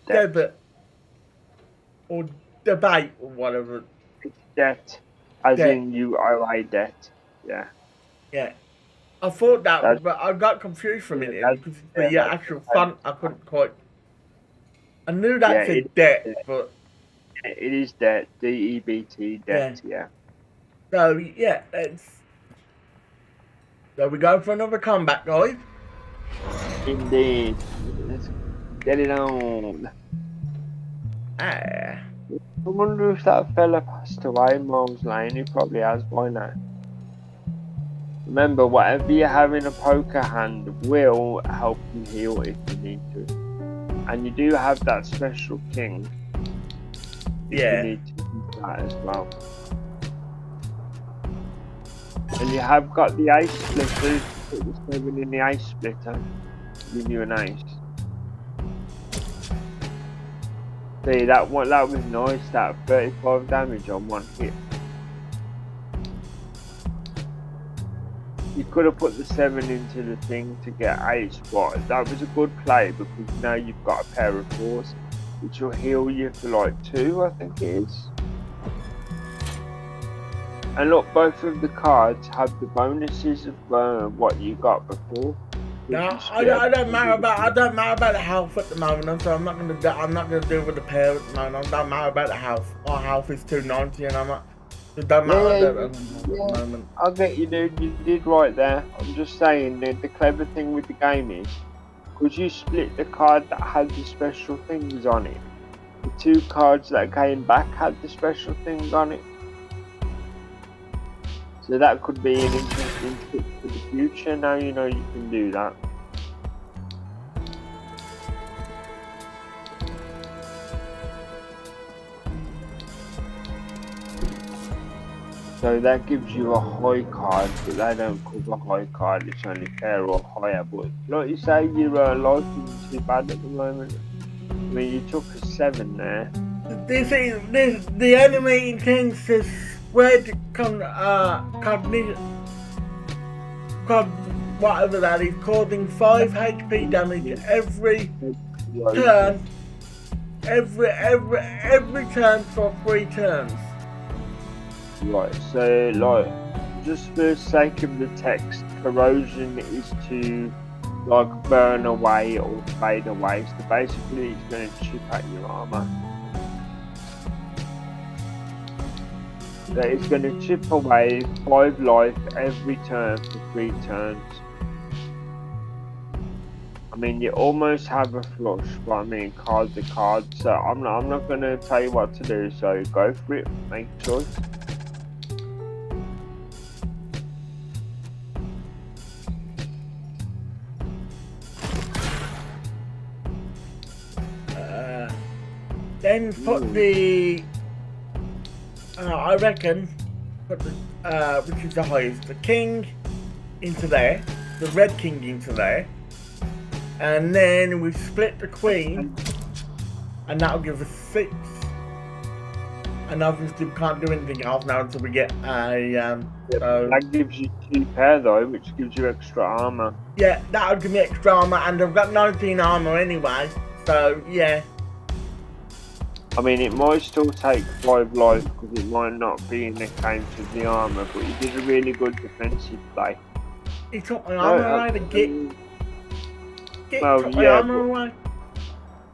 debit or debate or whatever. It's debt, as Debt. in you owe a debt. Yeah. Yeah. I thought that, but I got confused for a minute because the actual font I couldn't quite. I knew that said debt, but it is debt. D-E-B-T, debt. Yeah. So yeah, so we go for another comeback, guys. Indeed. Let's get it on. Ah. I wonder if that fella passed away in Miles Lane. He probably has by now. Remember, whatever you have in a poker hand will help you heal if you need to. And you do have that special king. Yeah. You need to do that as well. And you have got the ace splitter. Put the 7 in the ace splitter. Give you an ace. See, that was nice. That 35 damage on one hit. You could have put the 7 into the thing to get ace, but that was a good play because now you've got a pair of 4s, which will heal you for like 2, I think it is. And look, both of the cards have the bonuses of what you got before. No, I don't matter about the health at the moment, so I'm not gonna deal with the pair at the moment. I don't matter about the health. My health is 290, and I'm not. It don't matter at the moment. I'll get you, dude. You did right there. I'm just saying that the clever thing with the game is, because you split the card that had the special things on it, the 2 cards that came back had the special things on it. So that could be an interesting tip for the future. Now you know you can do that. So that gives you a high card, but they don't cover high card. It's only fair or higher. But like you say, your life isn't too bad at the moment. I mean, you took a 7 there. The enemy thinks this spread whatever that is, causing 5 HP damage every turn. Every turn for 3 turns. Right, so like, just for the sake of the text, corrosion is to like burn away or fade away. So basically, it's going to chip at your armor. So it's going to chip away 5 life every turn for 3 turns. I mean, you almost have a flush, but I mean, card's a card. So I'm not going to tell you what to do. So go for it, make a choice. Then put the, I reckon, put the, which is the highest, the king into there, the red king into there, and then we split the queen, and that'll give us 6. And obviously we can't do anything else now until we get a, so... That gives you 2 pair though, which gives you extra armor. Yeah, that'll give me extra armor, and I've got 19 armor anyway, so yeah. I mean, it might still take 5 lives because it might not be in the count of the armour, but he did a really good defensive play. He took my armour away, the git. Well, Took my yeah, armour away.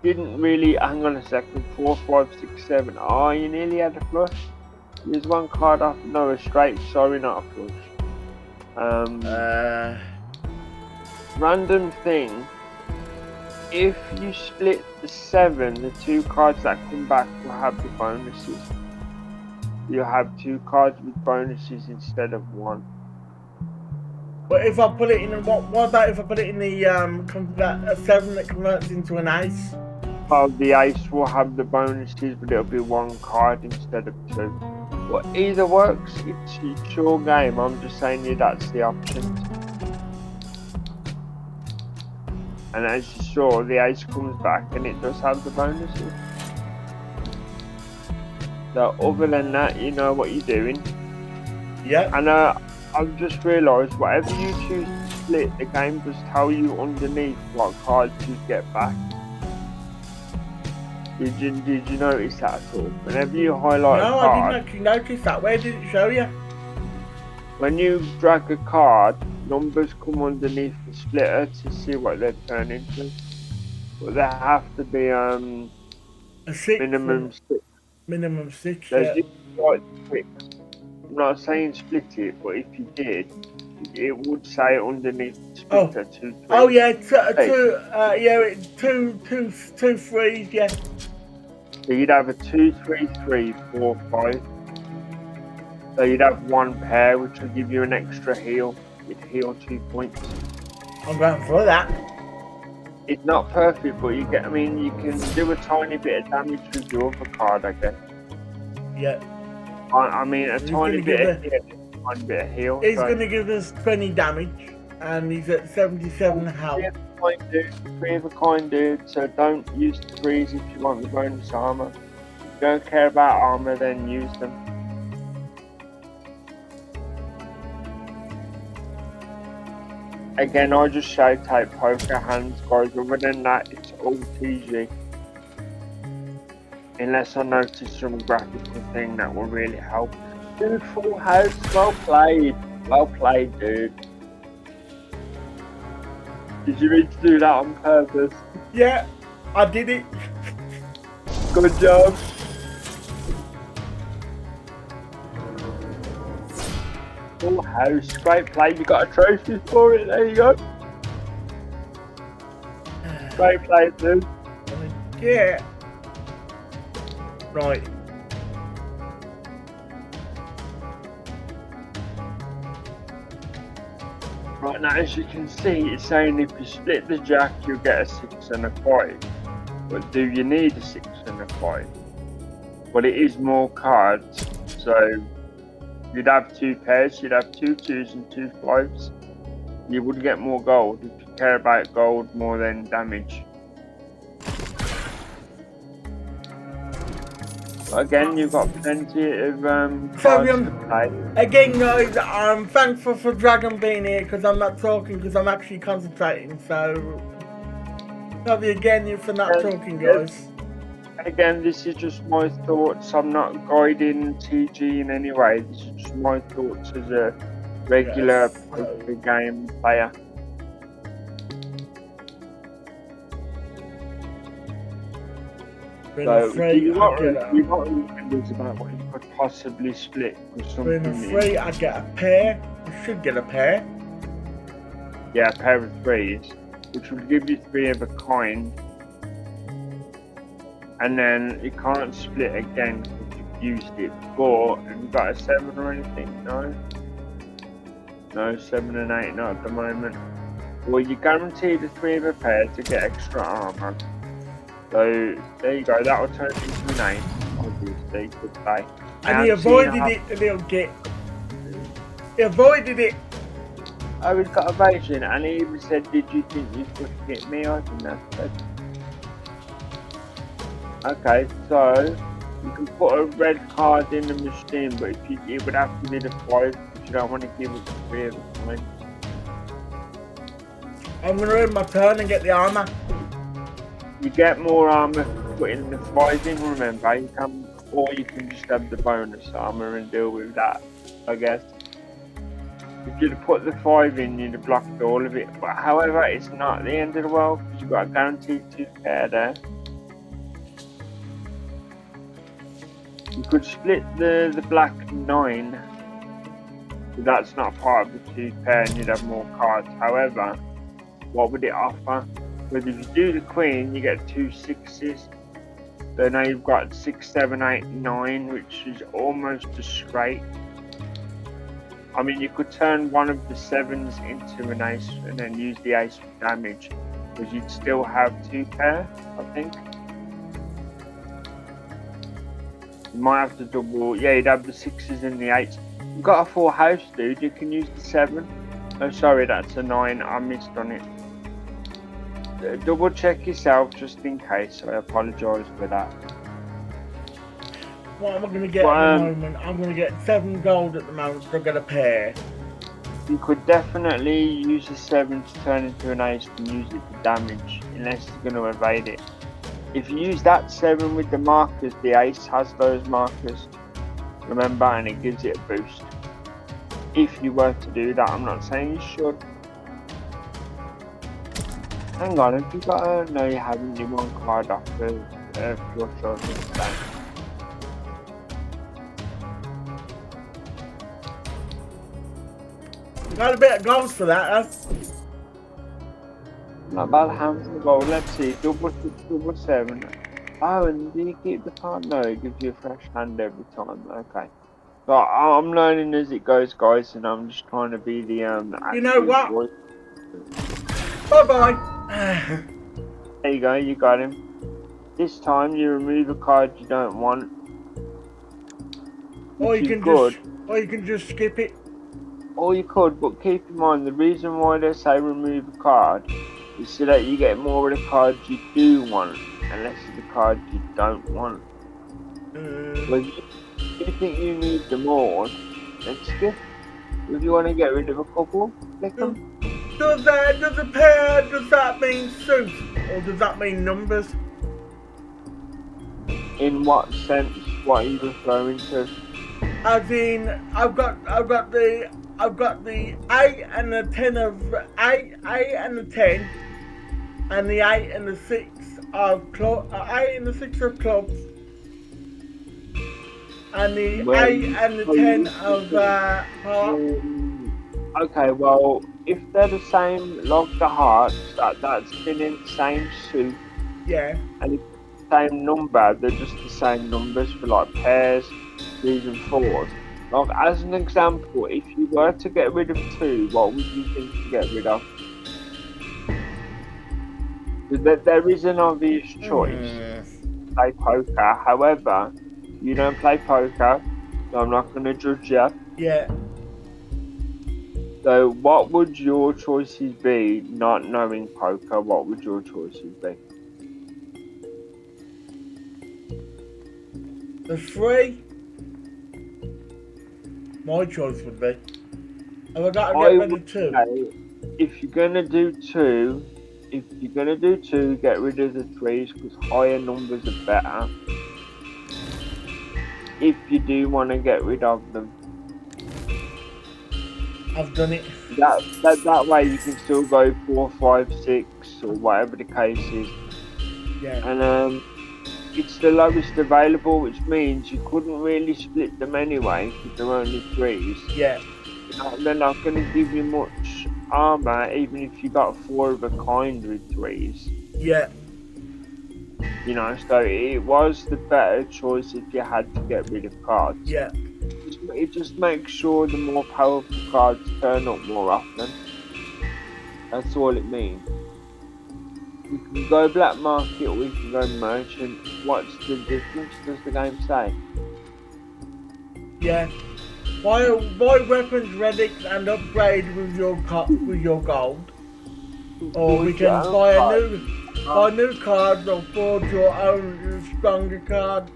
Didn't really, hang on a second, 4, 5, 6, 7. Oh, you nearly had a flush. There's one card off, no, a straight, sorry, not a flush. Random thing, if you split the 7, the 2 cards that come back will have the bonuses. You'll have 2 cards with bonuses instead of 1. But if I put it in, what about if I put it in the a 7 that converts into an ace? Well, the ace will have the bonuses, but it'll be 1 card instead of 2. But either works, it's your game. I'm just saying you that's the option. And as you saw, the ace comes back and it does have the bonuses. So other than that, you know what you're doing. Yeah. And I've just realised, whatever you choose to split, the game does tell you underneath what cards you get back. Did you notice that at all? Whenever you highlight a card... No, I didn't actually notice that. Where did it show you? When you drag a card, numbers come underneath the splitter to see what they turn into. But they have to be a 6. minimum 6. Minimum 6, So yeah. you like 6. I'm not saying split it, but if you did, it would say underneath the splitter 2, 3. Oh yeah, two threes, yeah. So you'd have a 2, 3, 3, 4, 5. So you'd have 1 pair, which will give you an extra heal. You'd heal 2 points. I'm going for that. It's not perfect, but you get. I mean, you can do a tiny bit of damage with your other card, I guess. Yeah. I mean, a tiny bit of heal. He's going to give us 20 damage, and he's at 77 health. 3 of a kind, dude. So don't use the 3s if you want the bonus armor. If you don't care about armor, then use them. Again, I just show type poker hands, guys. Other than that, it's all TG. Unless I notice some graphical thing that will really help. Dude, full house, well played. Well played, dude. Did you need to do that on purpose? Yeah, I did it. Good job. Full house, great play. You got a trophy for it. There you go. Great play, dude. Yeah. Right. Right now, as you can see, it's saying if you split the jack, you'll get a 6 and a 5. But do you need a 6 and a 5? Well, it is more cards, so you'd have 2 pairs, you'd have 2 2s and 2 5s. You would get more gold if you care about gold more than damage. But again, you've got plenty of cards to play. Again, guys, I'm thankful for Dragon being here because I'm not talking because I'm actually concentrating. So, love you again for not talking, guys. Again, this is just my thoughts. I'm not guiding TG in any way. This is just my thoughts as a regular poker game player. So, you got to remember about what you could possibly split with something. For 3, I get a pair. I should get a pair. Yeah, a pair of 3s, which will give you 3 of a kind. And then you can't split again because you've used it before. Have you got a 7 or anything? No? No, 7 and 8, not at the moment. Well, you're guaranteed a 3 of a pair to get extra armor. So, there you go, that will turn into an 8, obviously, good play. And he avoided it, the little git. He avoided it. Oh, he's got evasion, and he even said, did you think you could hit me? I think that's good. Okay, so, you can put a red card in the machine, but if you would have to need a 5, if you don't want to give it to 3 of a time. I'm going to end my turn and get the armor. You get more armor putting the 5 in, remember, you can, or you can just have the bonus armor and deal with that, I guess. If you'd put the 5 in, you'd have blocked all of it. But however, it's not the end of the world because you've got a guaranteed 2 pair there. You could split the black 9, but that's not part of the 2 pair and you'd have more cards. However, what would it offer? Because if you do the queen, you get 2 6s. So now you've got 6, 7, 8, 9, which is almost a straight. I mean, you could turn one of the 7s into an ace and then use the ace for damage, because you'd still have 2 pair, I think. You might have to double, yeah, you'd have the 6s and the 8s. You've got a 4 house, dude, you can use the 7. Oh, sorry, that's a 9, I missed on it. Double check yourself just in case, I apologise for that. What am I going to get at the moment? I'm going to get 7 gold at the moment to get a pair. You could definitely use a 7 to turn into an ace and use it for damage, unless you're going to evade it. If you use that 7 with the markers, the ace has those markers, remember, and it gives it a boost. If you were to do that, I'm not saying you should. Hang on, have you got a... No, you haven't, you 1 card off the pure choice of the game. Got a bit of gold for that, huh? Not bad hands in the bowl. Let's see, double 6, double 7. Oh, and do you keep the card? No, it gives you a fresh hand every time. Okay. So I'm learning as it goes, guys, and I'm just trying to be the you know what? Voice. Bye bye. There you go, you got him. This time you remove a card you don't want. Or you can just skip it. Or you could, but keep in mind the reason why they say remove a card is so that you get more of the cards you do want and less of the cards you don't want. Well, if you think you need them all, then skip. If you want to get rid of a couple, click them. Does a pair, does that mean suit? Or does that mean numbers? In what sense? What are you referring to? As in, I've got the 8 and the 10 of 8 and the 10, and the 8 and the 6 of clubs, 8 and the 6 of clubs, and the 8 and the 10 of hearts. Okay, well, if they're the same, like the hearts, that's been in the same suit. Yeah. And it's the same number, they're just the same numbers for like pairs, 3s and 4s. Like, as an example, if you were to get rid of 2, what would you think to get rid of? There is an obvious choice. Play poker. However, you don't play poker, so I'm not going to judge you. Yeah. So, what would your choices be, not knowing poker? What would your choices be? The 3. My choice would be. Have I got to get rid of 2? If you're gonna do 2, get rid of the 3s because higher numbers are better. If you do want to get rid of them, I've done it. That way you can still go 4, 5, 6 or whatever the case is. Yeah. And it's the lowest available, which means you couldn't really split them anyway because they're only 3s. Yeah. They're not going to give you much armor, even if you got 4 of a kind with 3s. Yeah. You know, so it was the better choice if you had to get rid of cards. Yeah. It just makes sure the more powerful cards turn up more often. That's all it means. We can go black market or we can go merchant. What's the difference, does the game say? Yeah. Buy weapons, relics and upgrade with your gold. Or we can buy new cards or forge your own stronger card.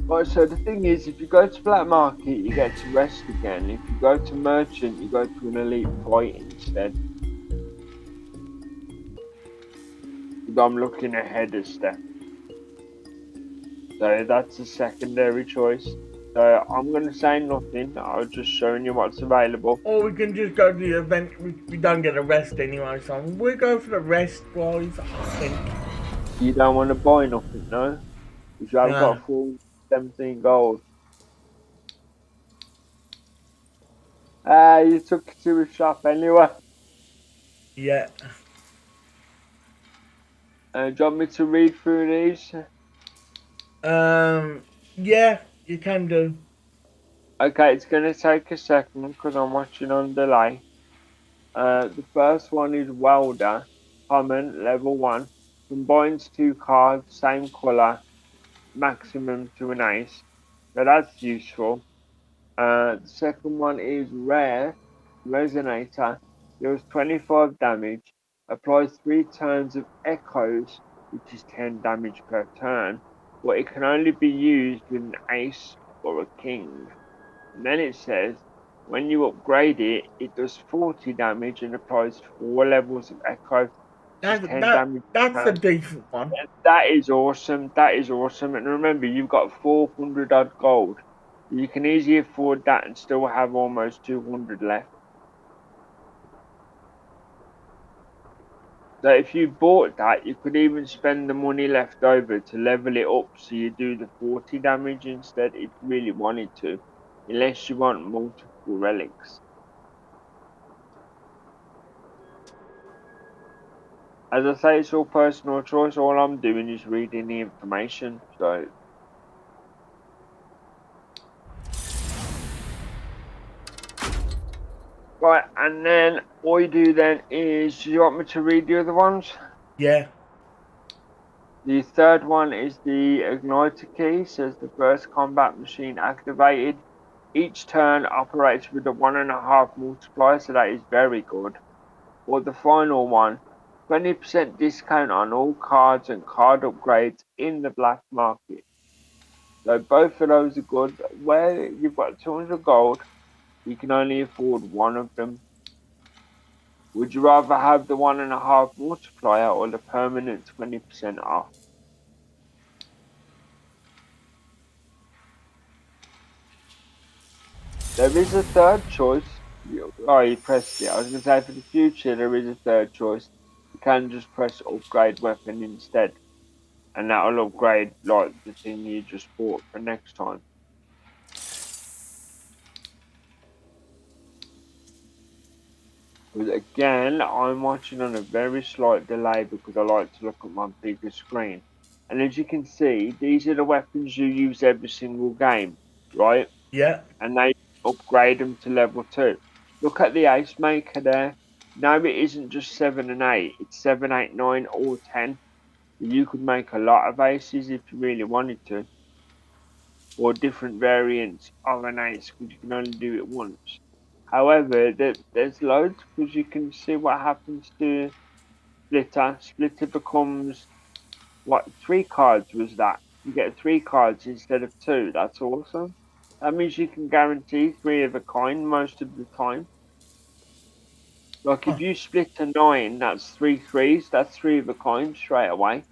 Right, so the thing is, if you go to black market, you get to rest again. If you go to merchant, you go to an elite fight instead. I'm looking ahead a step. So that's a secondary choice. So I'm going to say nothing. I was just showing you what's available. Or we can just go to the event. We don't get a rest anyway, so we go for the rest, guys. I think. You don't want to buy nothing, no? Because I've No. got full 17 gold. You took it to a shop anyway. Yeah. Do you want me to read through these? Yeah, you can do. Okay, it's going to take a second because I'm watching on delay. The first one is Welder, common, level 1. Combines 2 cards, same colour, maximum to an ace. So that's useful. The second one is Rare, Resonator. Deals 25 damage. Applies 3 turns of Echoes, which is 10 damage per turn. But it can only be used with an ace or a king. And then it says, when you upgrade it, it does 40 damage and applies 4 levels of Echo, which is 10 damage That's per a turn. decent one. That is awesome. That is awesome. And remember, you've got 400 odd gold. You can easily afford that and still have almost 200 left. So if you bought that, you could even spend the money left over to level it up so you do the 40 damage instead if you really wanted to. Unless you want multiple relics. As I say, it's all personal choice. All I'm doing is reading the information. So right, and then what you do then is, you want me to read the other ones? Yeah. The third one is the igniter key. Says the first combat machine activated. Each turn operates with a 1.5 multiplier, so that is very good. Or the final one, 20% discount on all cards and card upgrades in the black market. So both of those are good. Where you've got 200 gold, you can only afford one of them. Would you rather have the 1.5 multiplier or the permanent 20% off? There is a third choice. Oh, you pressed it. I was going to say for the future, there is a third choice. You can just press upgrade weapon instead. And that'll upgrade like the thing you just bought for next time. But again, I'm watching on a very slight delay because I like to look at my bigger screen. And as you can see, these are the weapons you use every single game, right? Yeah. And they upgrade them to level 2. Look at the ace maker there. No, it isn't just 7 and 8. It's 7, 8, 9, or 10. You could make a lot of aces if you really wanted to. Or different variants of an ace because you can only do it once. However, there's loads because you can see what happens to Splitter. Splitter becomes, what, 3 cards was that? You get 3 cards instead of 2. That's awesome. That means you can guarantee 3 of a kind most of the time. Like if you split a 9, that's 3 3s. That's 3 of a kind straight away.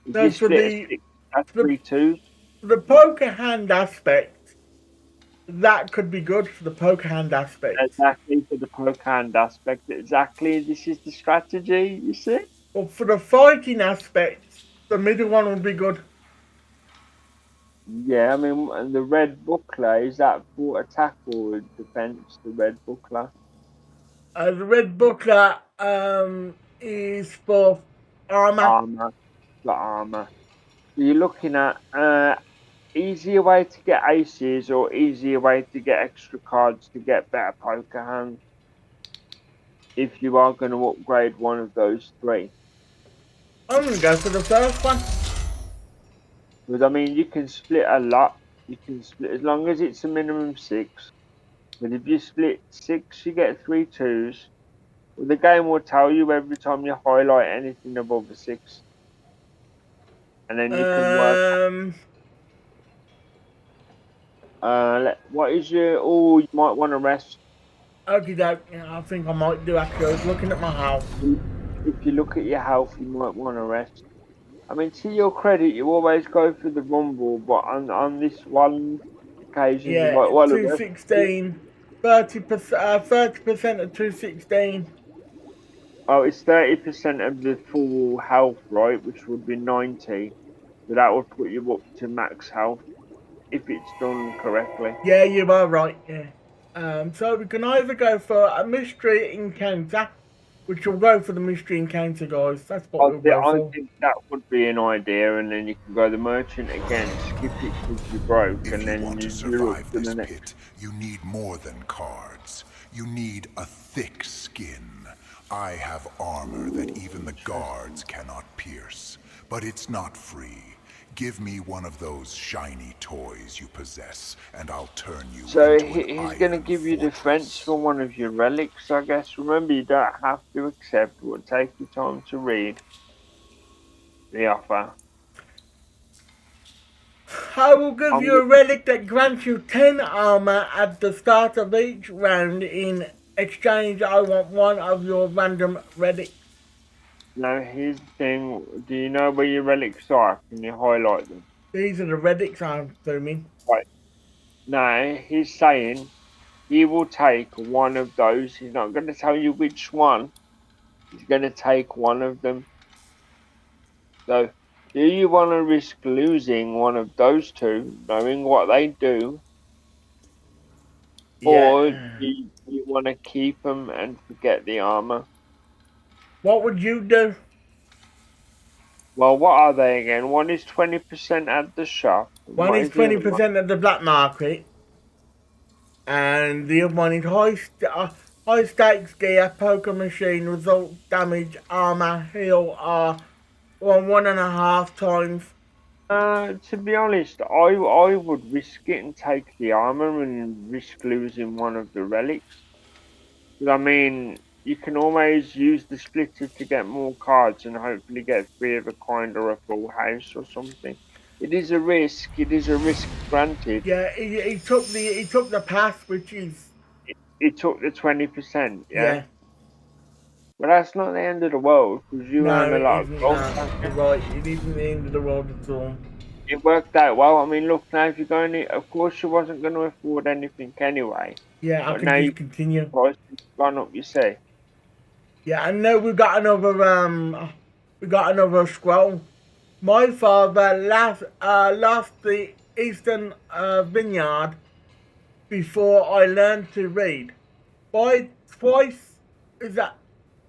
If you split a 6, that's 3 2s. The poker hand aspect, that could be good for the poker hand aspect. Exactly, for the poker hand aspect. Exactly, this is the strategy, you see? But for the fighting aspect, the middle one would be good. Yeah, I mean, the red buckler, is that for attack or defense, the red buckler? The red buckler is for armor. Armor. The armor. So you're looking at easier way to get aces or easier way to get extra cards to get better poker hands if you are going to upgrade one of those 3. I'm going to go for the first one. Because, I mean, you can split a lot. You can split as long as it's a minimum 6. But if you split 6, you get 3 2s. Well, the game will tell you every time you highlight anything above a 6. And then you can work. What is your... Oh, you might want to rest. Okay, doke. Yeah, I think I might do actually. I was looking at my house. if you look at your health, you might want to rest. I mean, to your credit, you always go for the rumble, but on this one occasion, you Yeah, might want to rest. 216, 30% of 216. Oh, it's 30% of the full health, right? Which would be 90. So that would put you up to max health if it's done correctly. Yeah, you are right, yeah. So we can either go for a mystery encounter, which will go for the mystery encounter, guys. That's what we'll go I for. think that would be an idea, and then you can go the merchant again, skip it because you broke, If and you then want to you're up survive to this the next. pit, you need more than cards. You need a thick skin. I have armor that even the guards cannot pierce, but it's not free. Give me one of those shiny toys you possess, and I'll turn you So into an he's going to iron give you defense fortress. for one of your relics, I guess. Remember, you don't have to accept. It will take you time to read the offer. I will give you a relic that grants you 10 armor at the start of each round. In exchange, I want one of your random relics. Now, here's the thing. Do you know where your relics are? Can you highlight them? These are the relics I'm assuming. Right. Now, he's saying he will take one of those. He's not going to tell you which one. He's going to take one of them. So, do you want to risk losing one of those two, knowing what they do, or do Yeah. you want to keep them and forget the armor? What would you do? Well, what are they again? One is 20% at the shop. And One what is is the other one? 20% at the black market, and the other one is high stakes gear, poker machine, result damage, armor, heal are 1.5 times. To be honest, I would risk it and take the armor and risk losing one of the relics. I mean, you can always use the splitter to get more cards and hopefully get 3 of a kind or a full house or something. It is a risk. It is a risk granted. Yeah, he took the pass, which is It took the 20%, yeah? yeah. But that's not the end of the world because you No, earn a it lot of isn't. gold. No, Don't you're you? right. It isn't the end of the world at all. It worked out well. I mean, look, now if you're going to, of course, you wasn't going to afford anything anyway. Yeah, I But can now just you continue. price has gone up, you see. Yeah, I know we got another scroll. My father left the Eastern Vineyard before I learned to read. By twice, is that?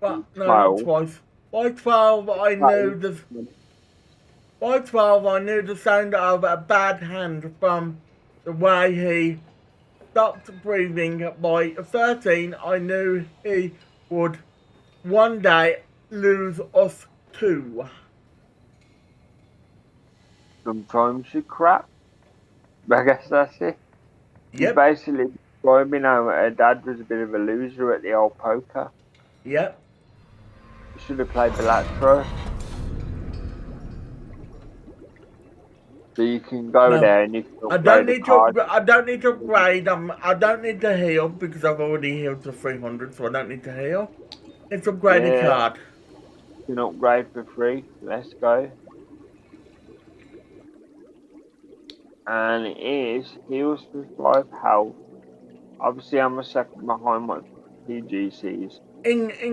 Well, no, not Well, twice. By 12, I knew the. By 12, I knew the sound of a bad hand from the way he stopped breathing. By 13, I knew he would one day lose us too. sometimes you crap. But I guess that's it. He's Yep, basically describing how her dad was a bit of a loser at the old poker. yep. He should have played Bellatrix. So you can go No, there and you can upgrade the card. I don't need to upgrade. I don't need to heal because I've already healed to 300, so I don't need to heal. It's upgraded Yeah, card. you can upgrade for free. Let's go. And it is heals for 5 health. Obviously, I'm a second behind what PG sees.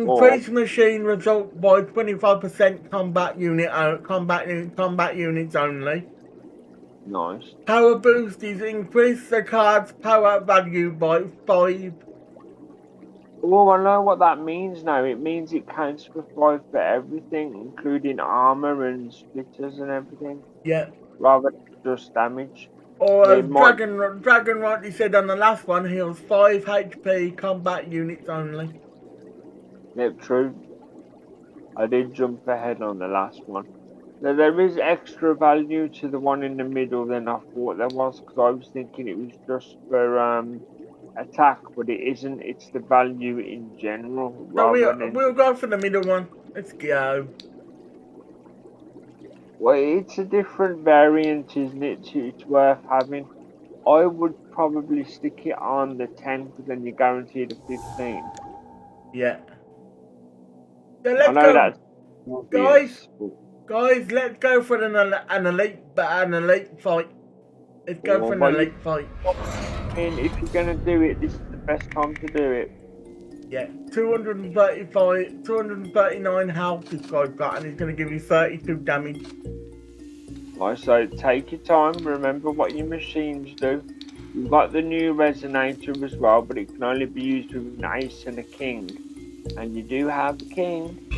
Or Increase machine result by 25% combat units only. nice. Power boost is increase the card's power value by 5. Oh, I know what that means now. It means it counts for 5 for everything, including armor and splitters and everything, Yeah. rather than just damage. Or It as might. Dragon rightly said on the last one, heals 5 HP combat units only. Yep, true. I did jump ahead on the last one. Now, there is extra value to the one in the middle than I thought there was, because I was thinking it was just for attack, but it isn't. It's the value in general So rather than. we'll go for the middle one. Let's go. Well, it's a different variant, isn't it? It's worth having. I would probably stick it on the 10 because then you're guaranteed a 15. Yeah. So I let's know go, that's obvious. guys. Let's go for an elite fight. Let's go for an elite fight. I mean, if you're gonna do it, this is the best time to do it. Yeah, 239 health this guy's got, and he's going to give you 32 damage. Right, so take your time. Remember what your machines do. You've got the new resonator as well, but it can only be used with an ace and a king. And you do have the king.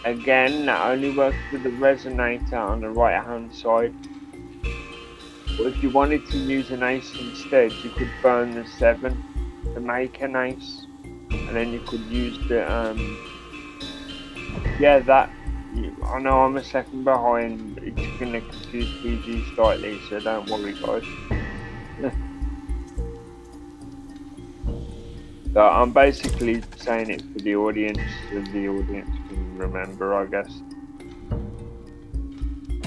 Again, that only works with the resonator on the right hand side. But if you wanted to use an ace instead, you could burn the 7 to make an ace. And then you could use the, yeah, that. I know I'm a second behind. It's going to confuse PG slightly, so don't worry, guys. So I'm basically saying it for the audience, so the audience can remember, I guess.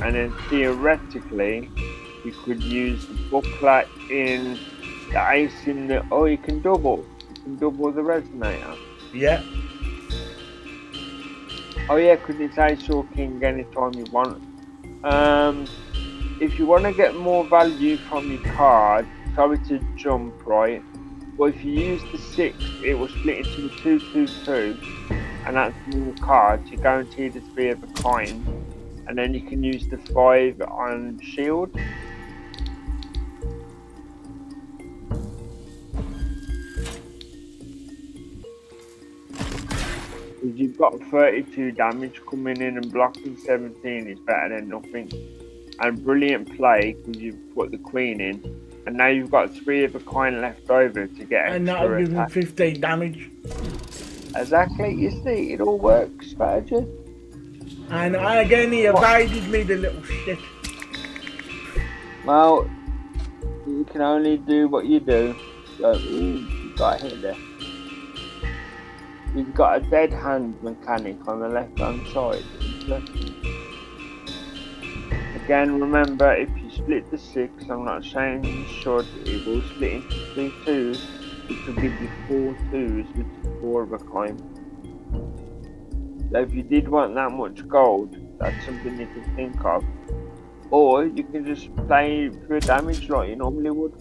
And then theoretically, you could use the booklet in the ace in the. Oh, you can double. You can double the resonator. Yeah. Oh yeah, because it's ace or king anytime you want. If you want to get more value from your card, sorry to jump, right? But if you use the 6, it will split into a 2-2-2, and that's more cards. You guarantee the 3 of a kind, and then you can use the 5 on shield. Because you've got 32 damage coming in, and blocking 17 is better than nothing. And brilliant play because you've put the queen in, and now you've got 3 of a kind left over to get extra. And that'll give him 15 damage. Exactly, you see, it all works, strategy. And again, he evaded me, the little shit. Well, you can only do what you do. So, ooh, you got hit there. You've got a dead hand mechanic on the left hand side. Again, remember, if you split the 6, I'm not saying you should, it will split into 3 2s, which will give you 4 2s, which is 4 of a kind. So if you did want that much gold, that's something you can think of. Or you can just play pure damage like you normally would.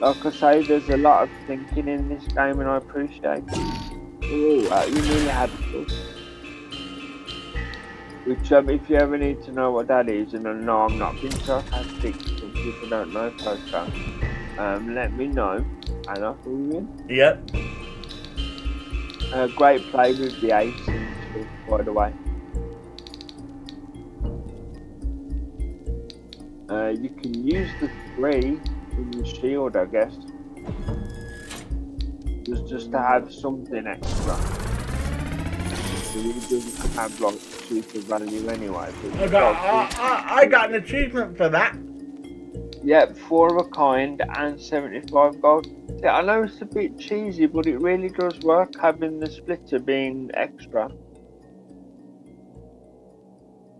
Like I say, there's a lot of thinking in this game, and I appreciate it. Oh, you nearly had it. Which, if you ever need to know what that is, and no, I'm not being sarcastic, some people don't know poker, let me know, and I'll fill you in. Yep. Great play with the ace and stuff, by the way. You can use the 3 in the shield, I guess. Just to have something extra. It doesn't have like super value anyway. I got an achievement for that. Yep, 4 of a kind and 75 gold. Yeah, I know it's a bit cheesy, but it really does work having the splitter being extra.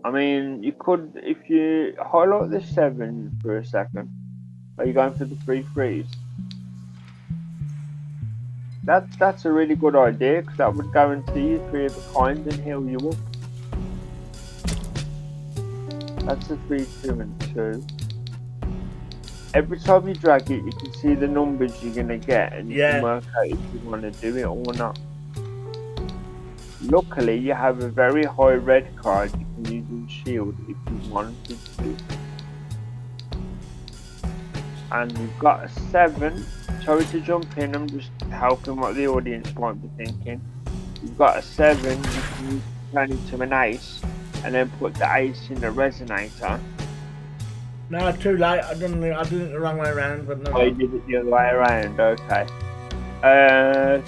I mean, you could, if you highlight the 7 for a second, are you going for the 3 3s? That's a really good idea, because that would guarantee you 3 of a kind and heal you up. That's a 3 2 and 2. Every time you drag it, you can see the numbers you're gonna get, and you can work out if you want to do it or not. Luckily, you have a very high red card you can use in shield if you wanted to. And you've got a 7. Sorry to jump in, I'm just helping what the audience might be thinking. You've got a 7, you can turn into an ace, and then put the ace in the resonator. No, too late. I did it the wrong way around, but no. Oh, you did it the other way around, okay. I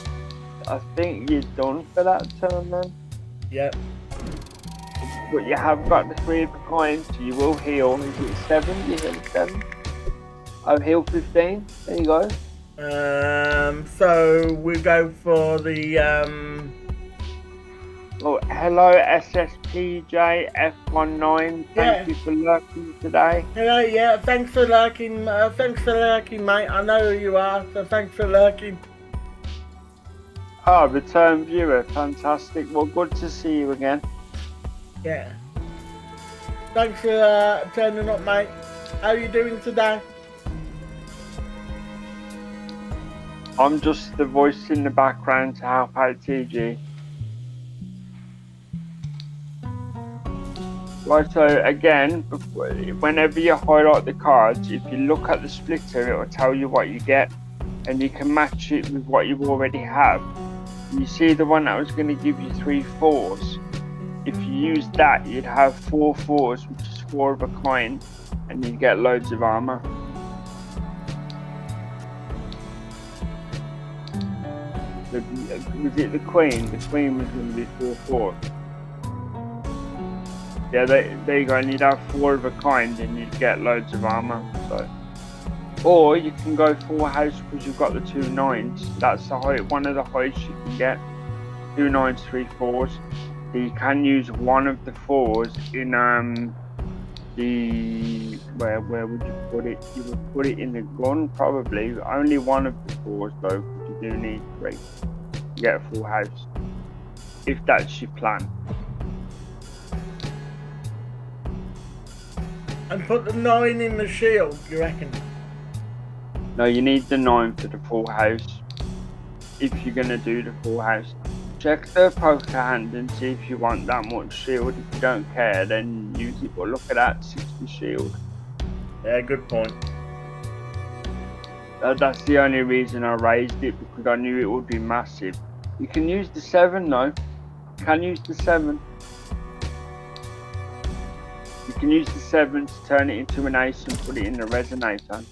think you're done for that turn then. Yep. But you have got the 3 of a kind, so you will heal. Is it 7? You heal 7? I've healed 15. There you go. So we go for the Oh, hello SSPJF19. Thank you for lurking today. Hello, yeah. Thanks for lurking. Thanks for lurking, mate. I know who you are, so thanks for lurking. Ah, return viewer, fantastic. Well, good to see you again. Yeah. Thanks for turning up, mate. How are you doing today? I'm just the voice in the background to help out TG. Right, so again, whenever you highlight the cards, if you look at the splitter, it will tell you what you get, and you can match it with what you already have. You see the one that was going to give you 3 4s. If you use that, you'd have 4 4s, which is 4 of a kind, and you'd get loads of armor. Was it the Queen? The Queen was going to be 4 4. Yeah, there you go, and you'd have 4 of a kind, and you'd get loads of armor. So, or you can go 4 house because you've got the 2 9s. That's the height, one of the highest you can get. 2 9s, 3 4s. So you can use one of the 4s in the where would you put it? You would put it in the gun probably. Only one of the 4s though, because you do need 3 to get a full house. If that's your plan. And put the 9 in the shield, you reckon? No, you need the 9 for the full house. If you're gonna do the full house. Check the poker hand and see if you want that much shield. If you don't care, then use it. But look at that, 60 shield. Yeah, good point. That's the only reason I raised it, because I knew it would be massive. You can use the 7 though. You can use the 7. You can use the 7 to turn it into an ace and put it in the resonator.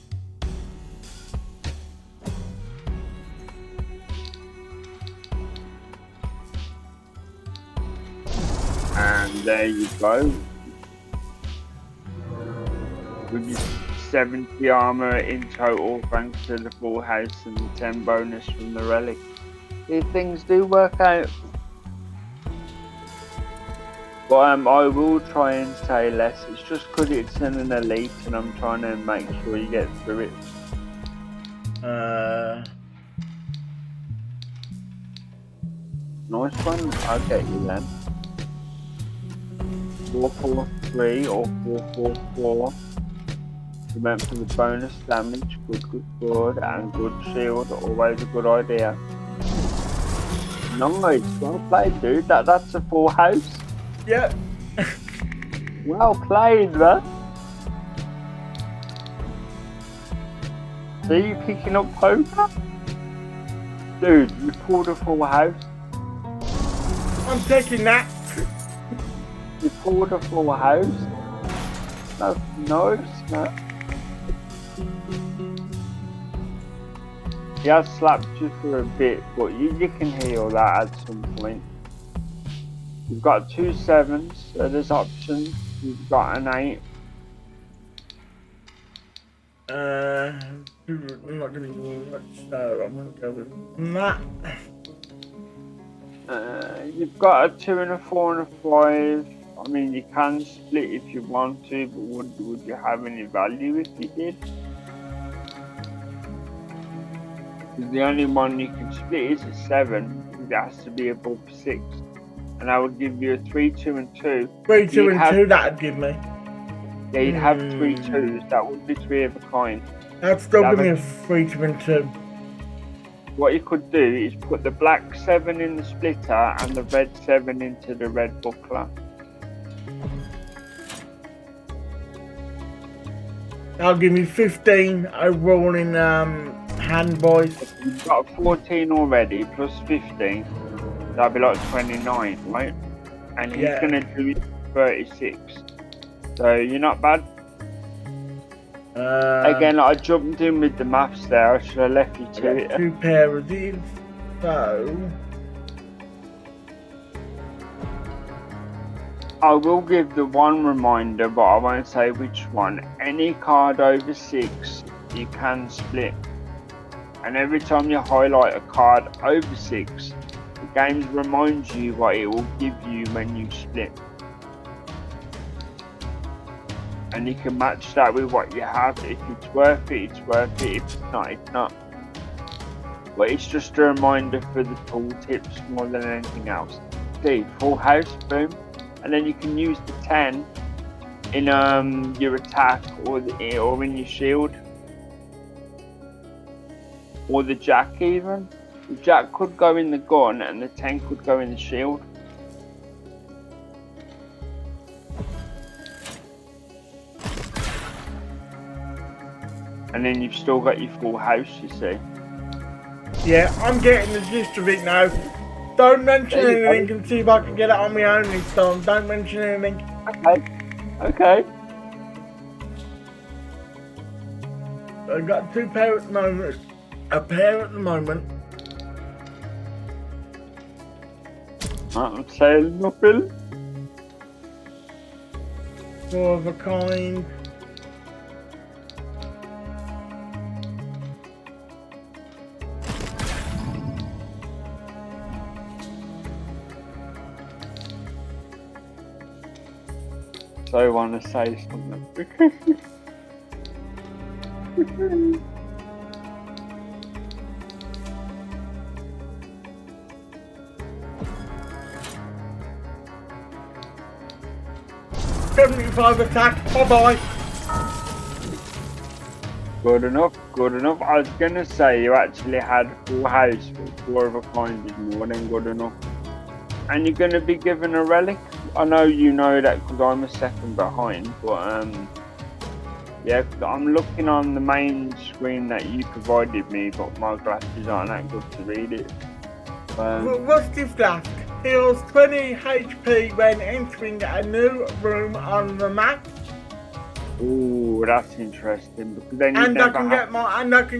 And there you go. With your 70 armor in total, thanks to the full house and the 10 bonus from the relic. These things do work out. But I will try and say less. It's just because it's in an elite and I'm trying to make sure you get through it. Nice one. I'll get you then. 4-4-3 or 4-4-4. Remember the bonus damage, good, and good shield, always a good idea. Nice, well played dude, that's a full house. Yep. Well played man. See you picking up poker? Dude, you pulled a full house. I'm taking that. You pulled a full house. That's nice, man. He has slapped you for a bit, but you can heal that at some point. You've got 2 7s, so there's options. You've got an 8. I'm not going to use much, so I'm going to go with that. You've got a 2 and a 4 and a 5. I mean, you can split if you want to, but would you have any value if you did? Because the only one you can split is a 7, because it has to be above 6. And I would give you a 3, 2 and 2. 3, 2 and 2, that'd give me. Yeah, you'd have 3 2s, that would be 3 of a kind. That'd still give me a 3, 2 and 2. What you could do is put the black 7 in the splitter and the red 7 into the red buckler. That'll give me 15 overall in hand, boys. You've got 14 already, plus 15. That'll be like 29, right? And he's gonna do it 36. So you're not bad. Again, I jumped in with the maths there. I should have left you to it. 2 pair of these, so I will give the one reminder, but I won't say which one. Any card over 6, you can split. And every time you highlight a card over 6, the game reminds you what it will give you when you split. And you can match that with what you have. If it's worth it, it's worth it. If it's not, it's not. but it's just a reminder for the tool tips more than anything else. See, full house, boom, and then you can use the 10 in your attack or in your shield, or the jack even. The jack could go in the gun and the 10 could go in the shield. And then you've still got your full house, you see. Yeah, I'm getting the gist of it now. Don't mention anything and see if I can get it on my own this time. Don't mention anything. Okay. I've got 2 pair at the moment. A pair at the moment. I'm saying nothing. 4 of a kind. So I want to say something. 75 attack. Bye-bye. Good enough, good enough. I was going to say you actually had full house, but 4 of a kind is more than good enough. And you're going to be given a relic. I know you know that because I'm a second behind, but yeah, I'm looking on the main screen that you provided me, but my glasses aren't that good to read it. Rusty Flask heals 20 HP when entering a new room on the map. Oh, that's interesting. Because then And I can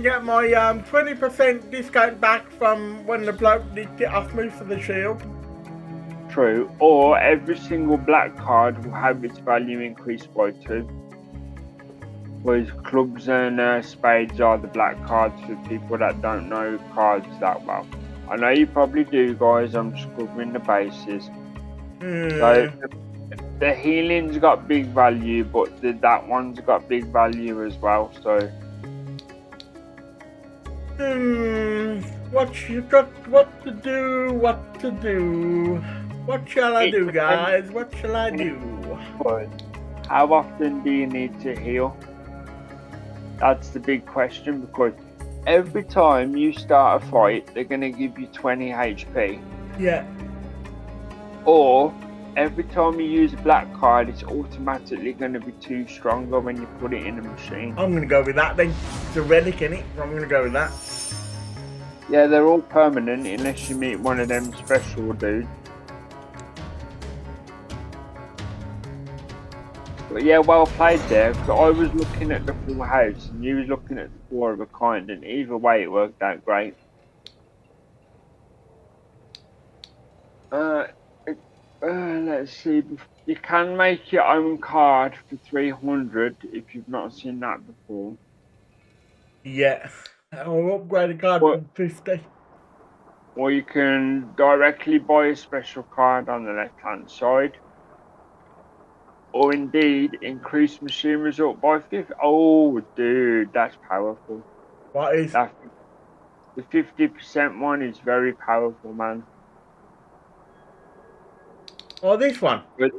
get my 20% discount back from when the bloke did get off me for the shield. True. Or every single black card will have its value increased by 2. Whereas clubs and spades are the black cards for people that don't know cards that well. I know you probably do, guys. I'm just covering the bases. So the healing's got big value, but that one's got big value as well. So what to do? What shall I do, guys? What shall I do? How often do you need to heal? That's the big question, because every time you start a fight, they're going to give you 20 HP. Yeah. Or every time you use a black card, it's automatically going to be 2 stronger when you put it in a machine. I'm going to go with that then. It's a relic, innit? I'm going to go with that. Yeah, they're all permanent unless you meet one of them special dudes. But yeah, well played there. Because I was looking at the full house and you was looking at the 4 of a kind, and either way it worked out great. Let's see. You can make your own card for 300 if you've not seen that before. Yeah. I'll upgrade a card from 50. Or you can directly buy a special card on the left-hand side. Or indeed, increase machine result by 50. Oh, dude, that's powerful. What is? The 50% one is very powerful, man. Oh, this one? But,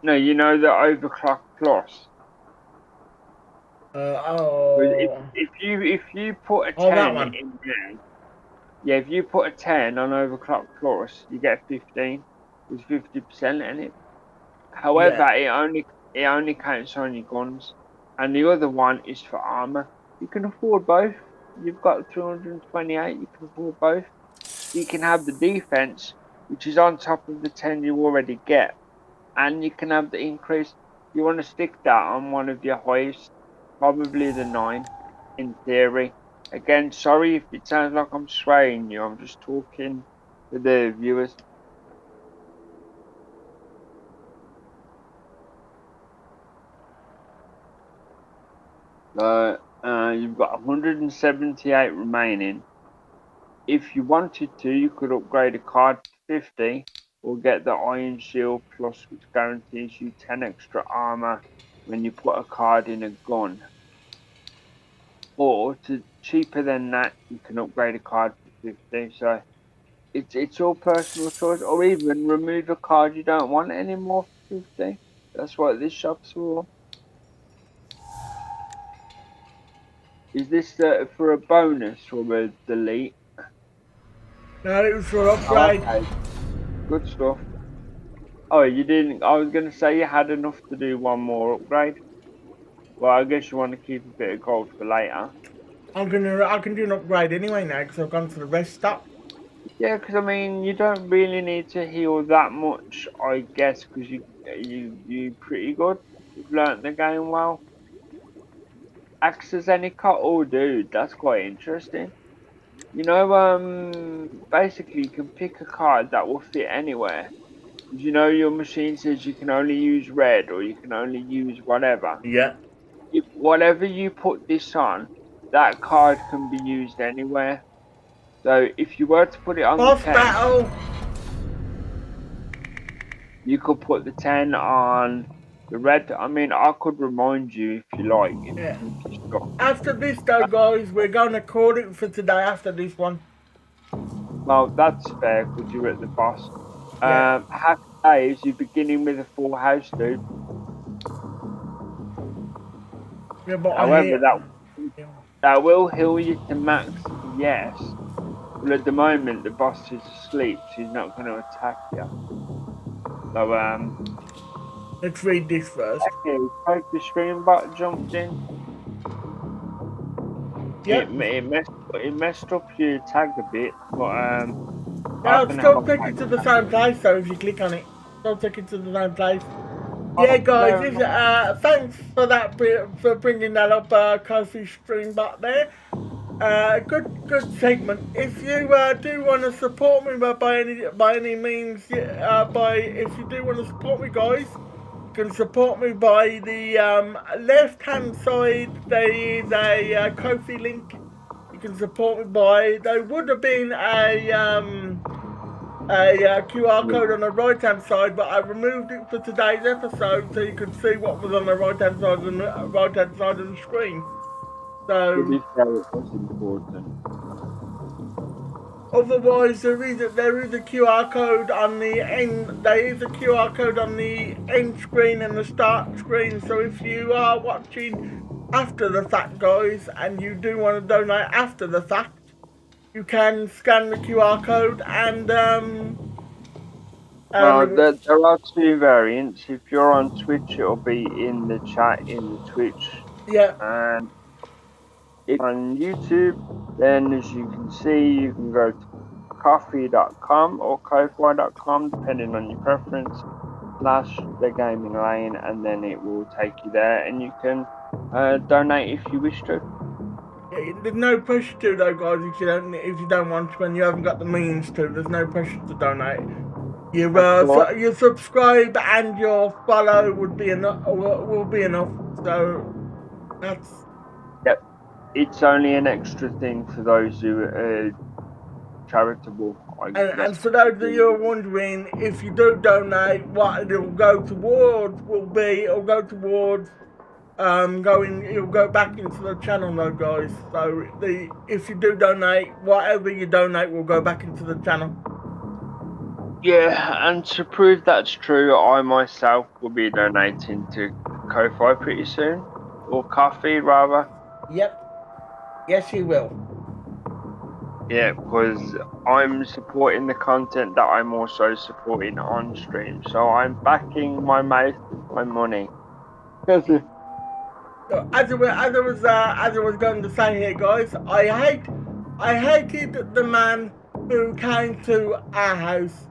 no, you know the overclock plus. If you put a 10 in there, yeah, if you put a 10 on overclock plus, you get 15 with 50% in it. However, it only counts on your guns, and the other one is for armor. You can afford both. You've got 328. You can afford both. You can have the defense, which is on top of the 10 you already get, and you can have the increase. You want to stick that on one of your highest, probably the 9, in theory. Again, sorry if it sounds like I'm swaying you. I'm just talking to the viewers. You've got 178 remaining. If you wanted to, you could upgrade a card to 50 or get the Iron Shield Plus, which guarantees you 10 extra armor when you put a card in a gun. or to cheaper than that, you can upgrade a card for 50. So it's all personal choice, or even remove a card you don't want anymore for 50. That's what this shop's for. Is this for a bonus or a delete? No, it was for Oh, upgrade. okay. Good stuff. Oh, you didn't. I was going to say you had enough to do one more upgrade. Well, I guess you want to keep a bit of gold for later. I can do an upgrade anyway now because I've gone to the rest stop. Yeah, because I mean, you don't really need to heal that much, I guess, because you pretty good. You've learnt the game well. Acts as any cut. Oh, dude, that's quite interesting. You know, basically, you can pick a card that will fit anywhere. You know, your machine says you can only use red or you can only use whatever. Yeah. Whatever you put this on, that card can be used anywhere. So if you were to put it on Boss the 10, battle. you could put the 10 on the red. I mean, I could remind you if you like. If Yeah. you think you're stuck. After this though, guys, we're going to call it for today after this one. Well, that's fair because you're at the boss. Yeah. Happy days, you're beginning with a full house, dude. Yeah, but However, that will heal you to max, yes. But at the moment, the boss is asleep, so he's not going to attack you. So, let's read this first. okay, hope the stream bot jumped in. Yep. It messed up your tag a bit, but Now it's still taking to the same place, so if you click on it, still taking to the same place. Yeah, guys, thanks for that, for bringing that up, Kofi Stream bot there. Good segment. If you do want to support me by any means, if you do want to support me, guys, you can support me by the left hand side. There is a Kofi link. You can support me by. There would have been a QR code on the right hand side, but I removed it for today's episode so you could see what was on the right hand side of the screen. So, to be fair, it was important. Otherwise, there is a QR code on the end. There is a QR code on the end screen and the start screen. So if you are watching after the fact, guys, and you do want to donate after the fact, you can scan the QR code and Well, there are two variants. If you're on Twitch, it'll be in the chat in the Twitch. Yeah. And if on YouTube, then as you can see, you can go to coffee.com or ko-fi.com, depending on your preference, /thegaminglane, and then it will take you there, and you can donate if you wish to. There's no pressure to though, guys. If you don't want to, and you haven't got the means to, there's no pressure to donate. Your subscribe and your follow would be enough. Will be enough. So that's. Yep. It's only an extra thing for those who are charitable. And for those of you who are wondering, if you do donate, what it'll go towards it'll go back into the channel though, guys. So if you do donate, whatever you donate will go back into the channel. Yeah, and to prove that's true, I myself will be donating to Ko-Fi pretty soon, or Coffee rather. Yep. Yes, you will. Yeah, because I'm supporting the content that I'm also supporting on stream, so I'm backing my mouth with my money. As I was going to say here, guys, I hated the man who came to our house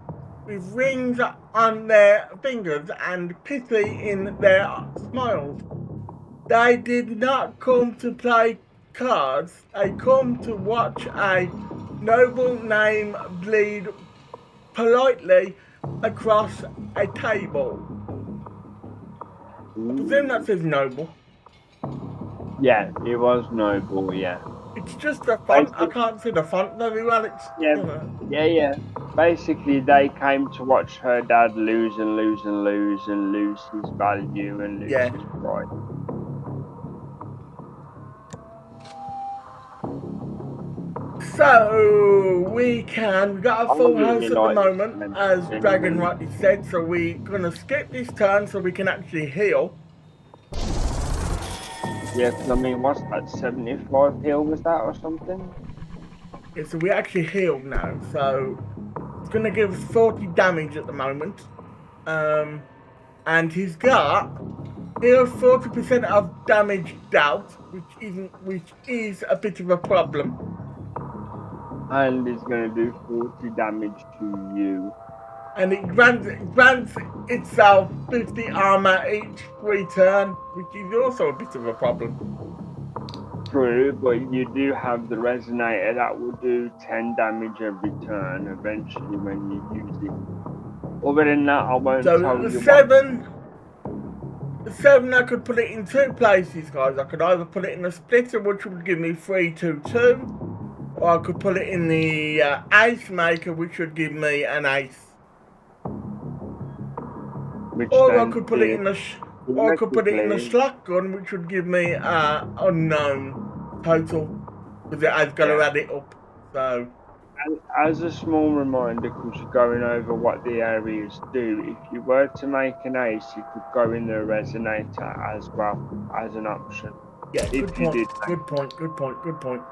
with rings on their fingers and pity in their smiles. They did not come to play cards. They come to watch a noble name bleed politely across a table. I presume that says noble. Yeah, it was noble, yeah. It's just the font. I can't see the font very well. It's, yeah, you know. Yeah. Basically, they came to watch her dad lose and lose and lose and lose his value and lose his pride. So we got a I full really house at the like this moment, game, as Dragon genuinely. rightly said, so we're gonna skip this turn so we can actually heal. Yeah, 'cause I mean, what's that, 75 heal was that or something? Yeah, so we actually healed now, so it's gonna give us 40 damage at the moment. And he's got heals 40% of damage dealt, which is a bit of a problem. And it's going to do 40 damage to you. And it grants itself 50 armor each return, which is also a bit of a problem. True, but you do have the resonator that will do 10 damage every turn eventually when you use it. Other than that, I won't So tell the you seven, I could put it in two places, guys. I could either put it in a splitter, which would give me 3-2-2, or I could put it in the ice maker, which would give me an ace. Or I could put it in the shotgun, which would give me unknown total, because it has got to add it up. So, as a small reminder, because you're going over what the areas do, if you were to make an ace, you could go in the resonator as well as an option. yeah, If good you point. did. Good point. Good point. Good point.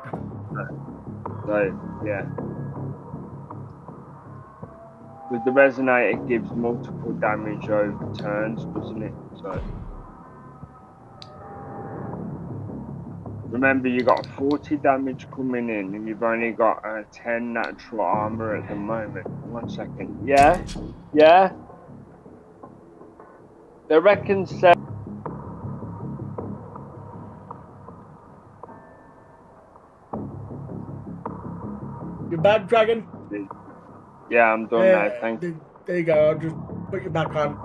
So yeah. Because the resonator gives multiple damage over turns, doesn't it? So remember, you got 40 damage coming in, and you've only got 10 natural armor at the moment. 1 second. Yeah, yeah. They reckon so. You're back, Dragon? Yeah, I'm done now. Thank you. There you go. I'll just put you back on.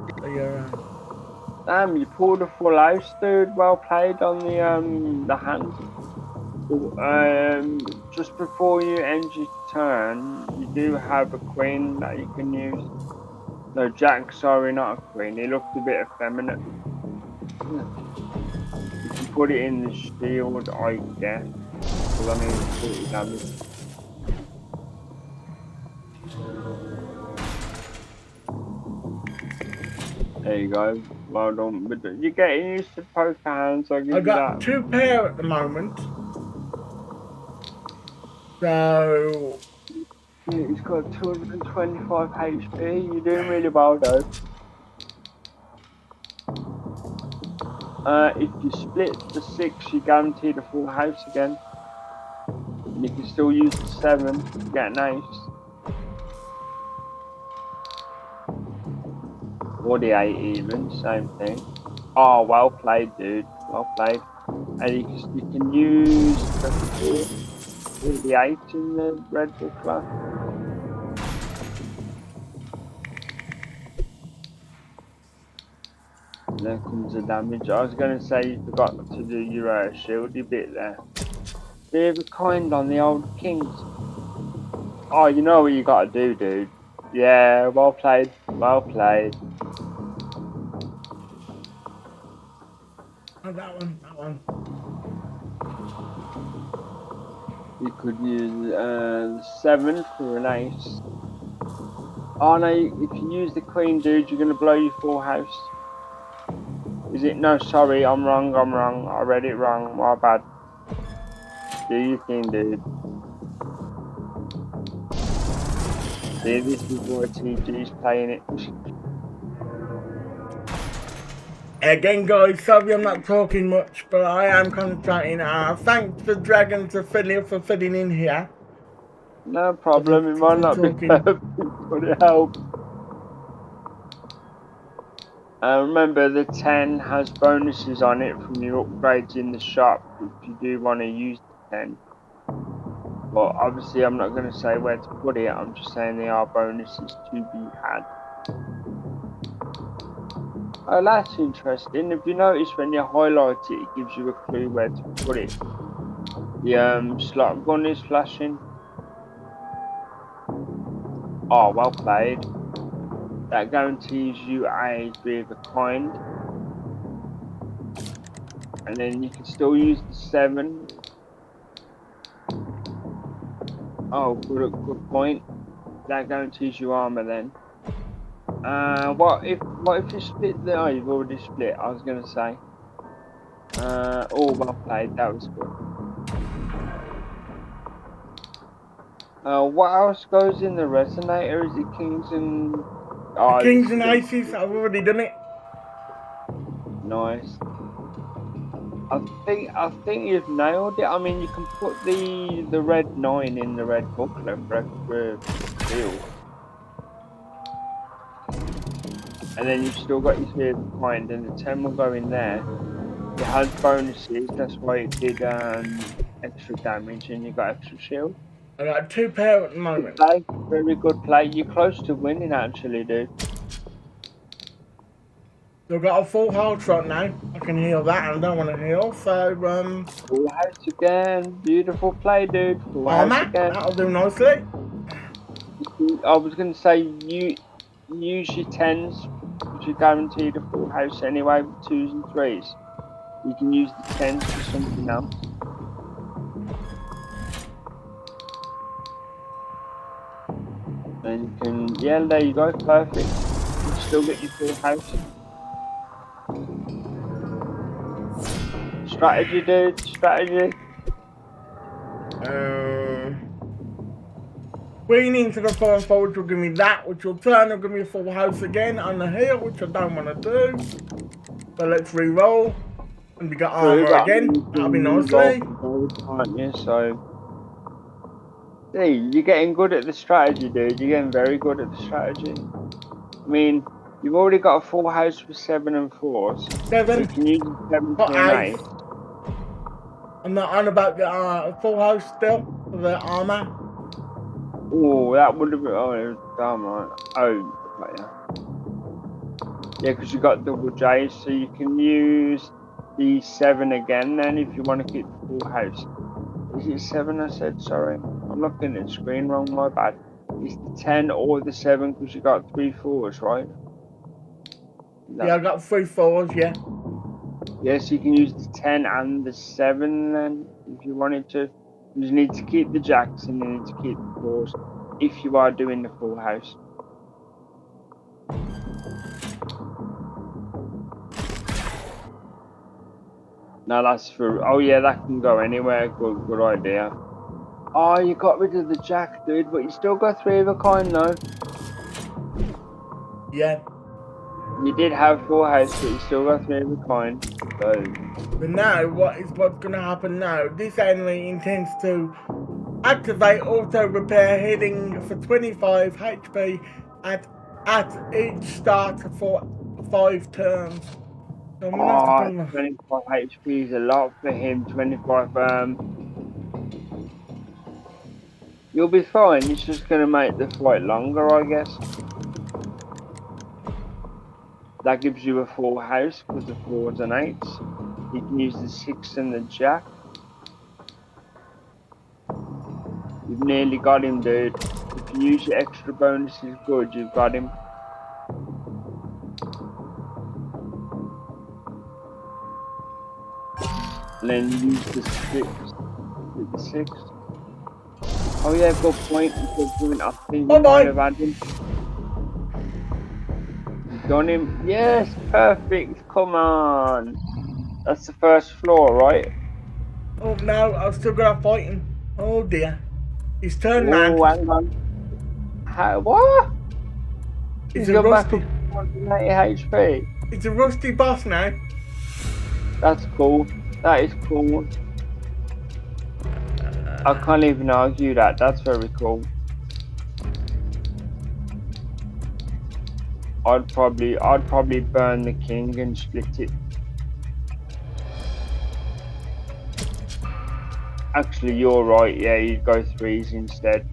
Damn, you pulled a full house, dude. Well played on the hand. Just before you end your turn, you do have a queen that you can use. No, Jack, sorry, not a queen. He looked a bit effeminate. You can put it in the shield, I guess. Because I mean, 40 damage. There you go. Well done. But you're getting used to poker hands, I'll give you that. I've got 2 pair at the moment. So He's got 225 HP. You're doing really well, though. If you split the 6, you guarantee the full house again. And you can still use the 7 to get an ace. Or the 8 even, same thing. Oh, well played, dude. Well played. And you can use the 8 in the red buckler. There comes the damage. I was going to say you forgot to do your shieldy bit there. Be of a kind on the old kings. Oh, you know what you got to do, dude. Yeah, well played. Well played. oh, that one. You could use 7 for an ace. Oh no, if you use the queen, dude, you're going to blow your full house. Is it? No, sorry, I'm wrong. I read it wrong. My bad. Do your thing, dude. See, this is why TG's playing it. Again, guys, sorry I'm not talking much, but I am concentrating. Thanks to Dragon for filling in here. No problem, it might not be perfect, but it helps. Remember, the 10 has bonuses on it from your upgrades in the shop if you do want to use the 10. But obviously, I'm not going to say where to put it, I'm just saying there are bonuses to be had. Oh, that's interesting. If you notice when you highlight it, it gives you a clue where to put it. The slot gun is flashing. Oh, well played. That guarantees you a 3 of a kind. And then you can still use the 7. Oh, good point. That guarantees you armor then. What if you split the? Oh, you've already split. I was gonna say. Oh, well played. That was good. What else goes in the resonator? Is it kings and? Oh, Kings and aces, I've already done it. Nice. I think you've nailed it. I mean, you can put the red 9 in the red booklet for extra deal. And then you've still got your sphere behind, and the 10 will go in there. It has bonuses, that's why it did extra damage, and you got extra shield. I got 2 pair at the moment. Good play. Very good play. You're close to winning, actually, dude. So I've got a full health shot now. I can heal that, and I don't want to heal, so Full house again. Beautiful play, dude. Full house armor, again. that'll do nicely. I was going to say, you use your 10s, because you're guaranteed a full house anyway with 2s and 3s. You can use the 10s for something else. And you can, yeah, there you go, perfect. You can still get your full house. Strategy, dude, strategy. Queen into the 4 and forward will give me that, which will turn and give me a full house again on the heel, which I don't want to do. So let's re-roll. And we got armor again. That'll be nicely. Aren't you? So, see, you're getting good at the strategy, dude. You're getting very good at the strategy. I mean, you've already got a full house with 7 and 4s. 7. So you can use 7 Got and 8. 8. I'm not on about the full house still for the armor. Oh, that would have been. Oh, damn right. Oh, yeah. Yeah, because you got double J's, so you can use the 7 again then if you want to keep the full house. Is it 7 I said? Sorry. I'm looking at the screen wrong, my bad. It's the 10 or the 7 because you got 3 4s, right? No. Yeah, I got 3 4s, yeah. Yes, you can use the 10 and the 7 then if you wanted to. You just need to keep the jacks and you need to keep the 4s if you are doing the full house. No, that's for. Oh yeah, that can go anywhere. Good idea. Oh, you got rid of the jack, dude, but you still got 3 of a kind though. Yeah. You did have full house, but you still got 3 of a kind. So. But now, what's going to happen now? This enemy intends to activate auto repair healing for 25 HP at each start for 5 turns. So I'm gonna have to 25 HP is a lot for him. 25. You'll be fine. It's just gonna make the fight longer, I guess. That gives you a full house with the 4s and 8s. You can use the 6 and the jack. You've nearly got him, dude. If you use your extra bonuses, good. You've got him. And then use the 6. With the 6. Oh yeah, good point. Good point. I think you might have had him. You've done him. Yes, perfect. Come on. That's the first floor, right? Oh no, I've still got to fight him. Oh dear. He's turned man. Oh, hang on. How, what? He's a rusty. 180 HP. It's a rusty boss now. That's cool. That is cool. I can't even argue that. That's very cool. I'd probably burn the king and split it. Actually, you're right. Yeah, you'd go 3s instead.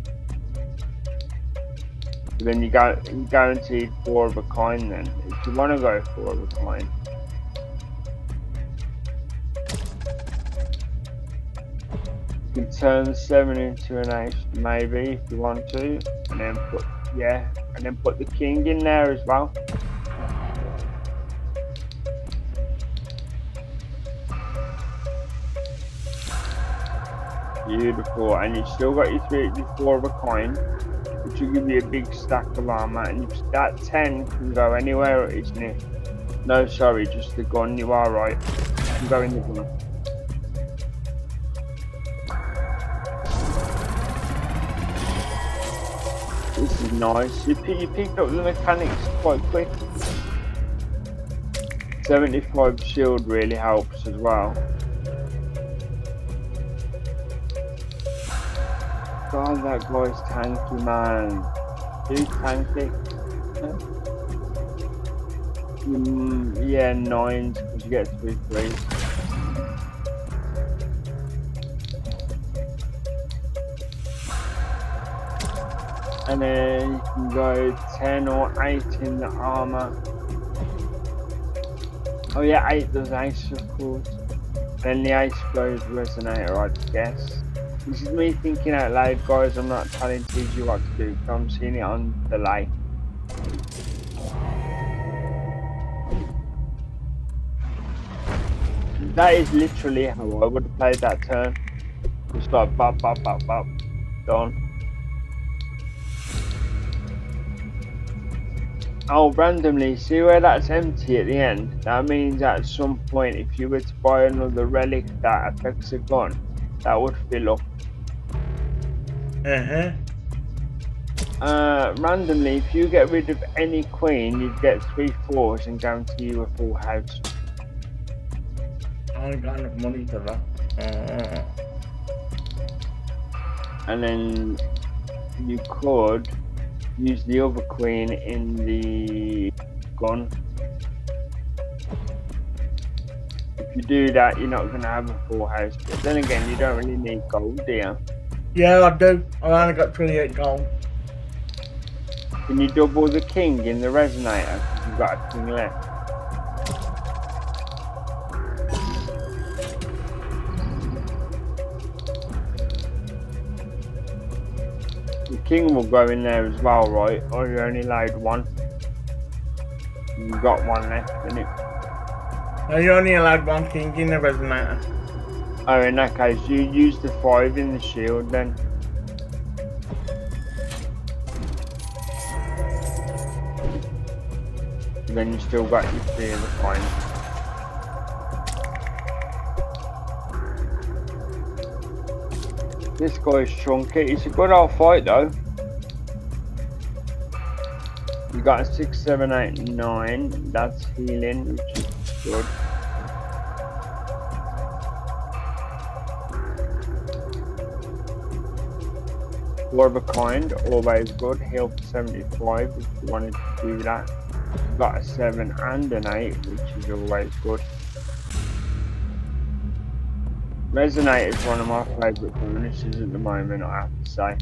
But then you guaranteed 4 of a kind. Then, if you want to go 4 of a kind. You can turn the 7 into an 8, maybe if you want to, and then put the king in there as well. Beautiful, and you still got your 4 of a kind, which will give you a big stack of armor, and if that 10 can go anywhere, isn't it? No, sorry, just the gun, you are right. You can go in the gun. This is nice. You picked up the mechanics quite quick. 75 shield really helps as well. God, that guy's tanky, man. He's tanky. Yeah, 9s because you get 3 3s. And then you can go 10 or 8 in the armor. Oh yeah, 8 does ace of course. Then the ace goes resonator, I guess. This is me thinking out loud, guys. I'm not telling TG what to do, but I'm seeing it on delay. That is literally how I would have played that turn. Just like bop, bop, bop, bop, done. Oh, randomly, see where that's empty at the end? That means at some point, if you were to buy another relic that affects a gun, that would fill up. Randomly, if you get rid of any queen, you'd get 3 4s and guarantee you a full house. I ain't got enough money for that. And then you could use the other queen in the gun. If you do that, you're not going to have a full house. But then again, you don't really need gold, do you? Yeah, I do. I only got 28 gold. Can you double the king in the resonator? Because you've got a king left. The king will go in there as well, right? Or you only allowed 1. You've got 1 left, innit? No, you only allowed 1 king in the resonator. Oh, in that case, you use the 5 in the shield then. Then you still got your 3 of the kind. This guy's chunky. It's a good old fight though. You got a 6, 7, 8, 9. That's healing, which is good. Four of a kind, always good. Heal for 75 if you wanted to do that. Got a 7 and an 8, which is always good. Resonate is one of my favourite bonuses at the moment, I have to say.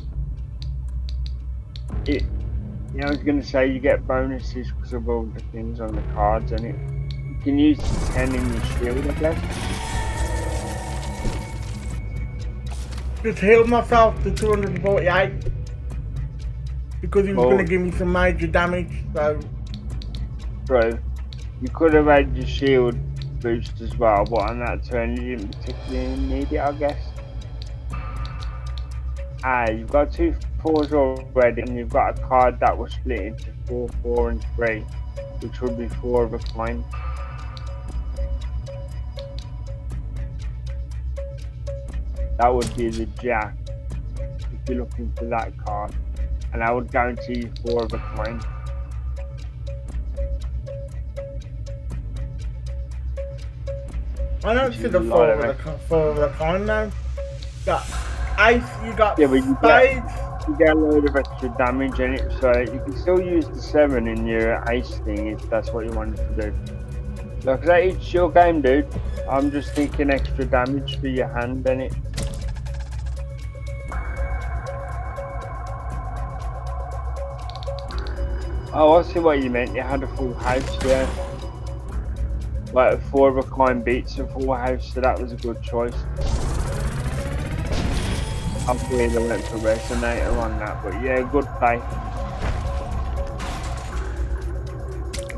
I was going to say you get bonuses because of all the things on the cards, and you can use the 10 in your shield, I guess. Just healed myself to 248 because he was going to give me some major damage, so... True. You could have had your shield boost as well, but on that turn you didn't particularly need it, I guess. You've got 2 4s already, and you've got a card that was split into 4, 4 and 3, which would be 4 of a kind. That would be the jack, if you're looking for that card, and I would guarantee you 4 of a kind. I don't see the 4 of the kind now. Got ice, you got spades. You get a load of extra damage in it, so you can still use the 7 in your ace thing if that's what you wanted to do. Like I say, it's your game, dude. I'm just thinking extra damage for your hand in it. Oh, I see what you meant. You had a full house, yeah. Like a 4 of a kind beats a full house, so that was a good choice. I'm afraid I went for resonator on that, but yeah, good play.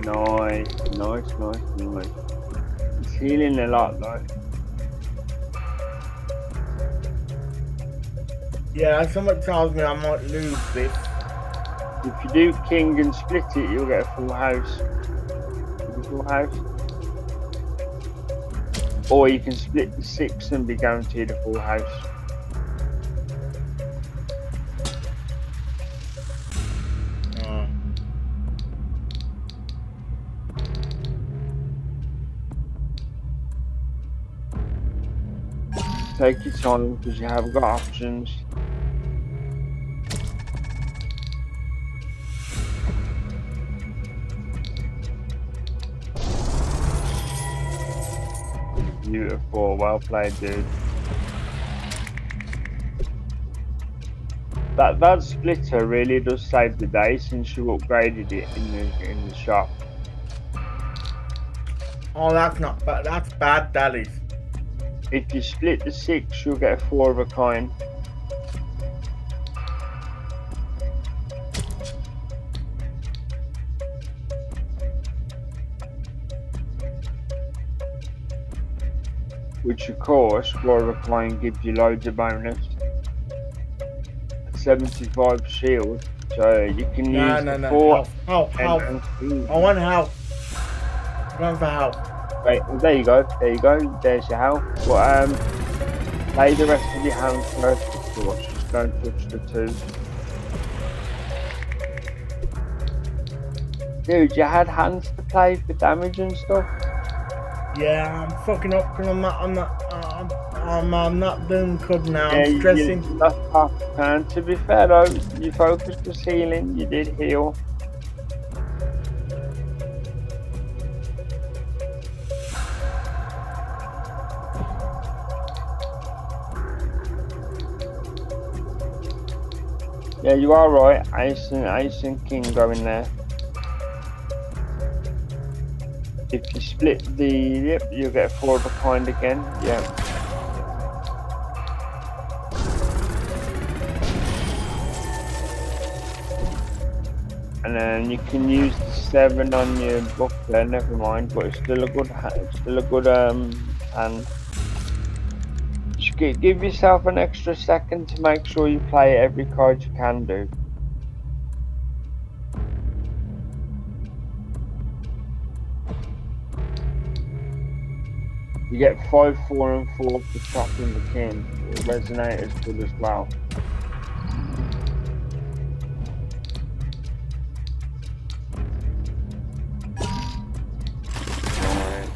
Nice, nice, nice, nice. It's healing a lot though. Yeah, someone tells me I might lose this. If you do king and split it, you'll get a full house. Full house. Or you can split the 6 and be guaranteed a full house. Oh. Take your time because you have got options. Beautiful, well played, dude. That splitter really does save the day since you upgraded it in the shop. Oh, that's not bad. That's bad, that is. If you split the 6, you'll get a 4 of a kind. Which of course, 4 of a kind gives you loads of bonus. 75 shield, so you can use the 4. Health. I want health. I'm going for health. Right, well, there you go. There's your health. But play the rest of your hand first, of course. Just don't touch the 2. Dude, you had hands to play for damage and stuff. Yeah, I'm fucking up because I'm not doing good now. Yeah, I'm stressing. You lost half the turn. To be fair though, you focused was healing. You did heal. Yeah, you are right. Ace and king going there. If you split the, yep, you'll get 4 of a kind again. Yeah. And then you can use the 7 on your buckler. Never mind, but it's still a good hand. Just give yourself an extra second to make sure you play every card you can do. You get 5, 4, and 4 for chopping the king. It resonates good as well. Right.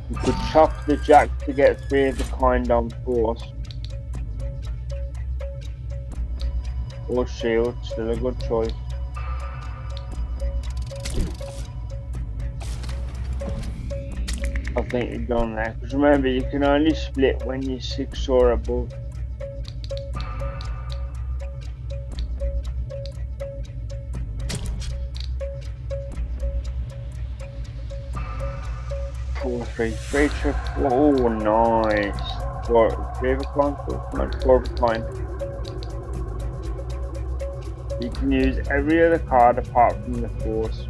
You could chop the jack to get 3 of the kind on force. Or shield, still a good choice. I think you're done there, because remember you can only split when you're 6 or above. Four, 3, 3 triple. Oh, nice. 4, 3 of a kind, 4 of a kind. You can use every other card apart from the force.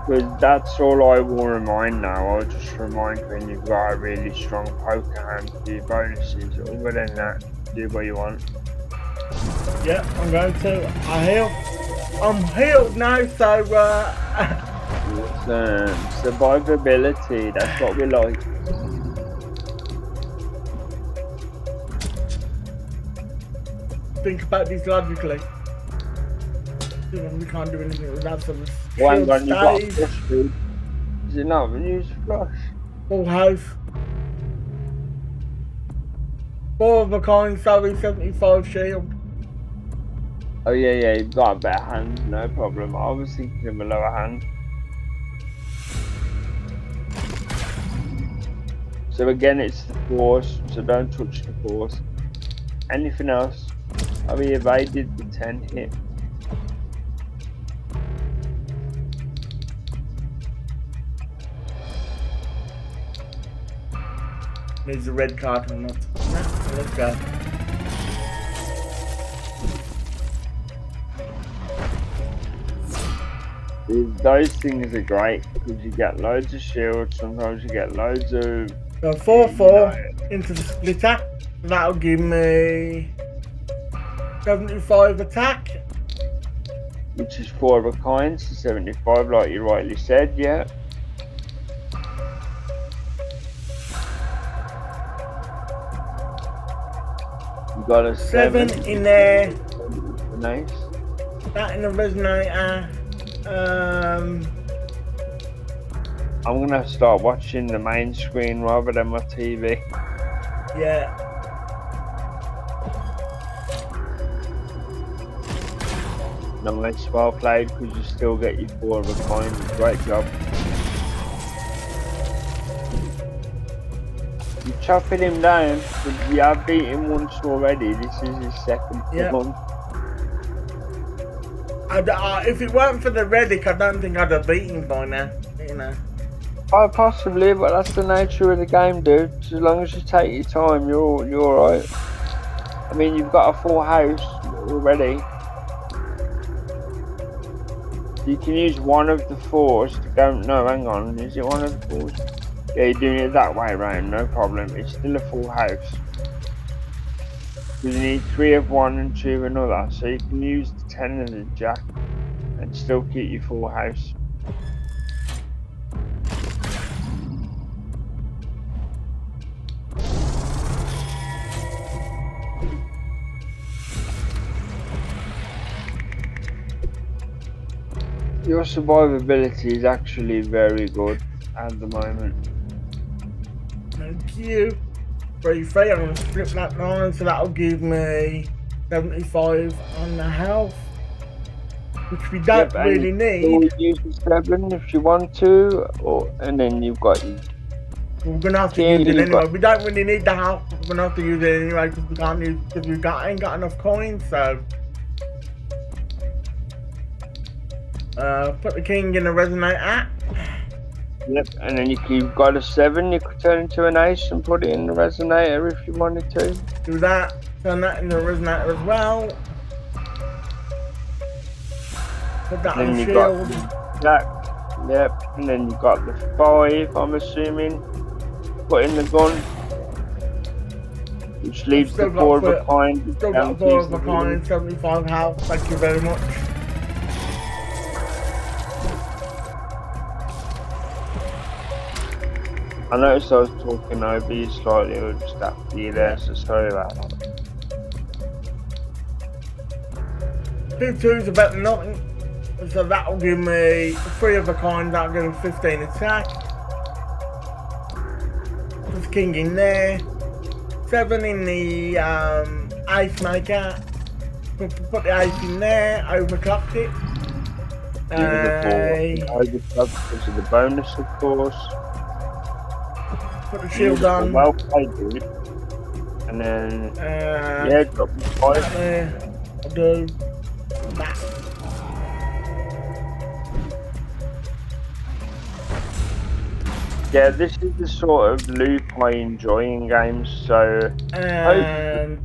Because that's all I will remind now. I'll just remind when you've got a really strong poker hand for your bonuses. Other than that, do what you want. Yeah, I'm going to. I'm healed now, so Survivability, that's what we like. think about this logically. We can't do anything without some One shield gun you got stays. flush, dude. Is it not? We use flush. Full house. 4 of a kind, sorry, 75 shield. Oh yeah, you've got a better hand, no problem. I was thinking of a lower hand. So again, it's the force, so don't touch the force. Anything else? Have you evaded the 10 hit? Needs a red card or not. No, let's go. Those things are great because you get loads of shields, sometimes you get loads of... So 4-4 into the splitter. That'll give me 75 attack. Which is 4 of a kind, so 75 like you rightly said, yeah. You got a 7 in there. Nice. That in the resonator. I'm gonna start watching the main screen rather than my TV. Yeah. Nice, well played, because you still get your 4 of a kind. Great job. You're chopping him down, but you have beat him once already. This is his second one. If it weren't for the relic, I don't think I'd have beaten him by now. You know. Oh, possibly, but that's the nature of the game, dude. As long as you take your time, you're alright. I mean, you've got a full house already. You can use one of the 4s to go. No, hang on. Is it one of the 4s? Yeah, you're doing it that way around, no problem. It's still a full house. You need 3 of one and 2 of another, so you can use the 10 of the jack and still keep your full house. Your survivability is actually very good at the moment. Thank you. 3-3, I'm going to flip that line, so that'll give me 75 on the health, which we don't really need. Use the 7 if you want to, and then you've got your... We're going to have to use it anyway. We don't really need the health, we're going to have to use it anyway, because we can't use, because we ain't got enough coins, so... put the king in the resonator. Yep, and then you've got a 7, you could turn into an ace and put it in the resonator if you wanted to. Do that, turn that in the resonator as well. Put that on shield. Jack, yep, and then you've got the 5, I'm assuming. Put in the gun. Which leaves the 4 of a kind. Still got 4 of a kind, 75 health, thank you very much. I noticed I was talking over you slightly, or just after you there, so sorry about that. 2 2s are better than nothing, so that'll give me 3 of a kind, that'll give me 15 attack. Put the king in there. 7 in the ice maker. Put the ice in there, overclocked it. Overclocked because of the bonus, of course. Put the shield on. Well played, dude. And then, yeah, drop the 5. There. I'll do that. Yeah, this is the sort of loop I enjoy in games, so And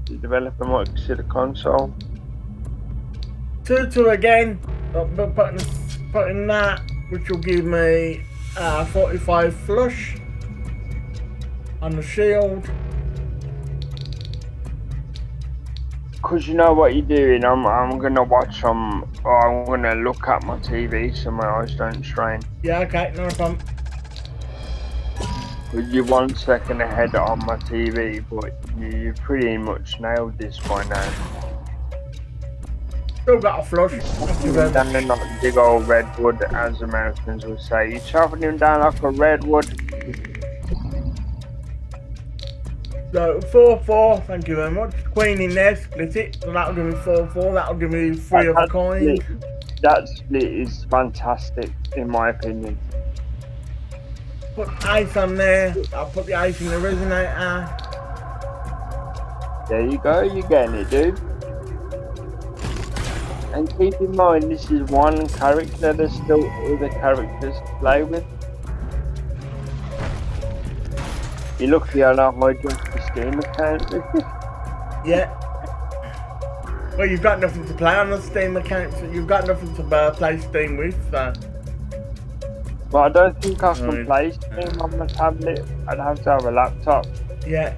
the developer might consider console. 2-2 again, putting that, which will give me 45 flush on the shield. Cause you know what you're doing, I'm gonna watch I'm gonna look at my TV so my eyes don't strain. Yeah, okay, no problem. You're 1 second ahead on my TV, but you pretty much nailed this by now. Still got a flush. You're down like a big old redwood, as Americans would say. You're chopping him down like a redwood. So 4-4, thank you very much. Queen in there, split it. So that'll give me 4-4. That'll give me 3 of a kind. That split is fantastic, in my opinion. Put ice on there. I'll put the ice in the resonator. There you go, you're getting it, dude. And keep in mind, this is one character, there's still other characters to play with. You're lucky I don't hijack the Steam account. Yeah. Well, you've got nothing to play on the Steam account, so you've got nothing to play Steam with, so. Well, I don't think I can play Steam on my tablet. I'd have to have a laptop. Yeah.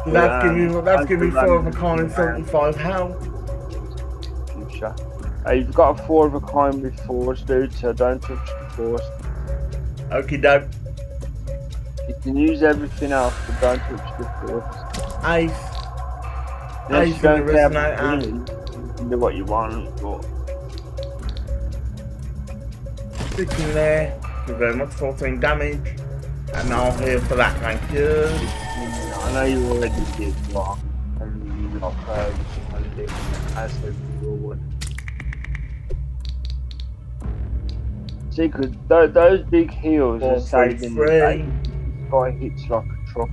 That's giving me 4 of a kind 75 how. You've got a 4 of a kind with 4s, dude, so don't touch the 4s. Okie doke. You can use everything else, but don't touch the 4s. Ace. Ace in the resonator. You can do what you want, but. Sticking there. Thank you very much, 14 damage. And now I'm here for that, thank you. I know you already did what, and you not heard as a reward. See, because those big heals are saving the day. This guy hits like a truck.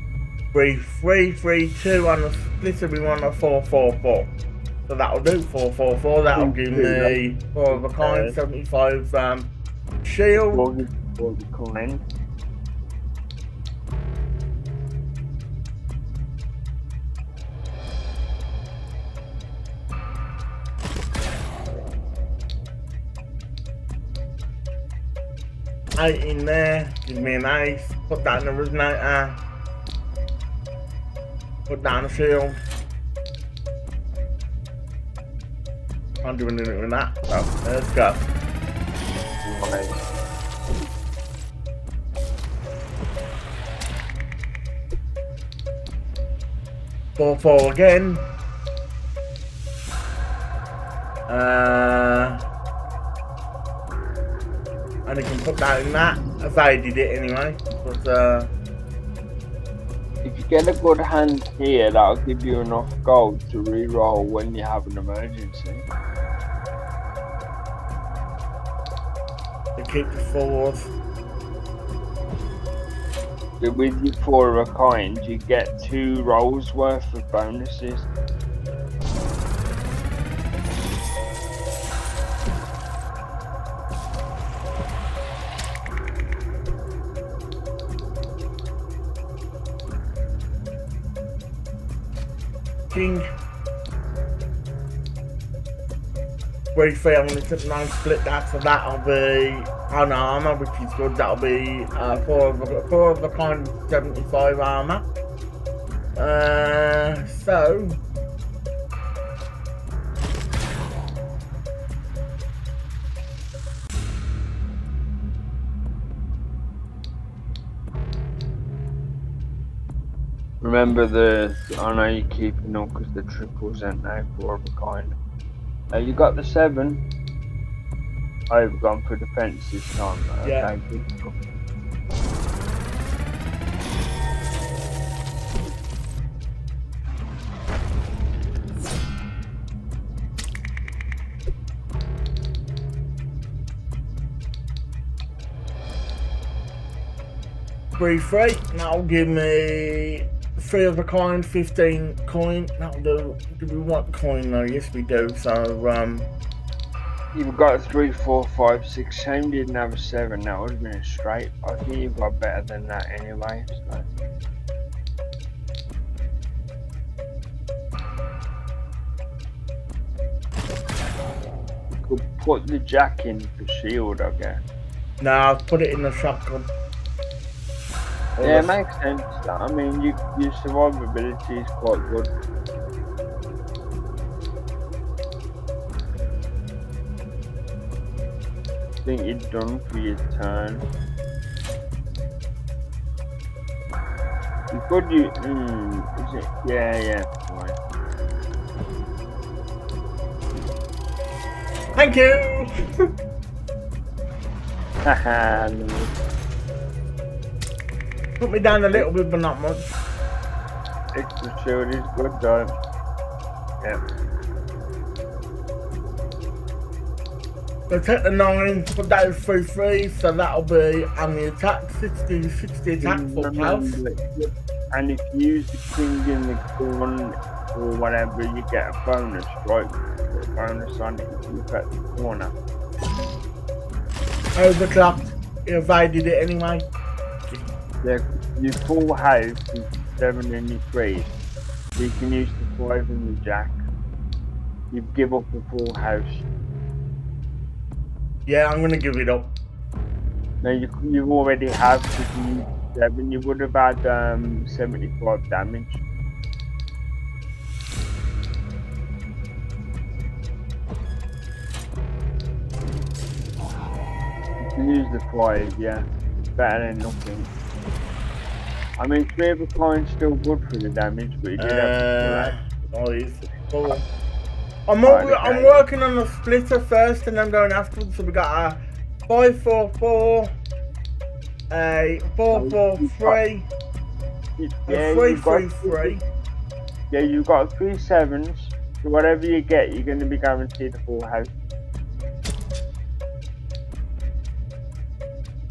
3, 3, 3, 2 on the splitter, we want a 4, 4, 4. So that'll do 4, 4, 4. That'll give me 4 of a kind, 75 shield. 4 of a kind. Eight in there, give me an ace, put that in the resonator, put that on the shield. Can't do anything with that, so let's go. Four, 4 again. And you can put that in that, as I did it anyway. But if you get a good hand here, that'll give you enough gold to reroll when you have an emergency. to keep the 4s. With your 4 of a kind, you get 2 rolls worth of bonuses. King. 3-3, I'm going to tip 9 split that, so that'll be on armour, which is good. That'll be 4 of a kind 75 armour. So remember I know you're keeping up because the triples ain't now 4 of a kind. You got the 7. I've gone for defense this time. Yeah. Okay, good. Free, that'll give me 3 of a kind, 15 coin. That'll do. Do we want coin though? Yes, we do. So You've got 3, 4, 5, 6. Shame you didn't have a 7. That would have been a straight. I think you've got better than that anyway. So. You could put the jack in for shield, I guess. no, I'll put it in the shotgun. Yeah, it makes sense. I mean, your survivability is quite good. I think you're done for your turn. You could is it? Yeah, fine. Thank you. Haha, no. Put me down a little bit, but not much. Extra shield is good though. Yeah. So take the 9, put that as 3-3, so that'll be on the attack, 60 attack for health. and if you use the king in the gun or whatever, you get a bonus, right? Put a bonus on it if you look at the corner. Overclocked. He evaded it anyway. Yeah, your full house is 7 and your 3. So you can use the 5 and the jack. You give up a full house. Yeah, I'm gonna give it up. No, you already have, because you used 7. You would have had 75 damage. You can use the 5, yeah. It's better than nothing. I mean, 3 of a kind's still good for the damage, but you did have to I'm working on the splitter first and then going afterwards. So we got a 5-4-4, a 4-4-3, a 3-3-3. Yeah, you've got 3 7s. So whatever you get, you're going to be guaranteed a full house.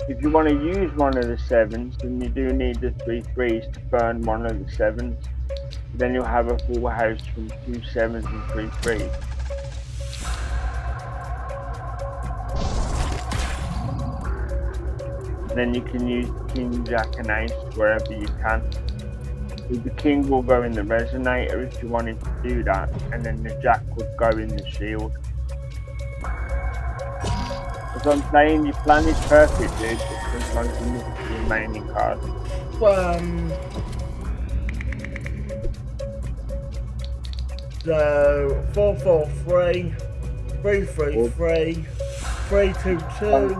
If you want to use one of the 7s, then you do need the 3 3s to burn one of the 7s. Then you'll have a full house from 2 7s and 3 3s. Then you can use king, jack and ace wherever you can. The king will go in the resonator if you wanted to do that, and then the jack would go in the shield. As I'm saying, your plan is perfect, dude, but sometimes you miss the remaining cards. So 4-4-3, 3-3-3, 3-2-2,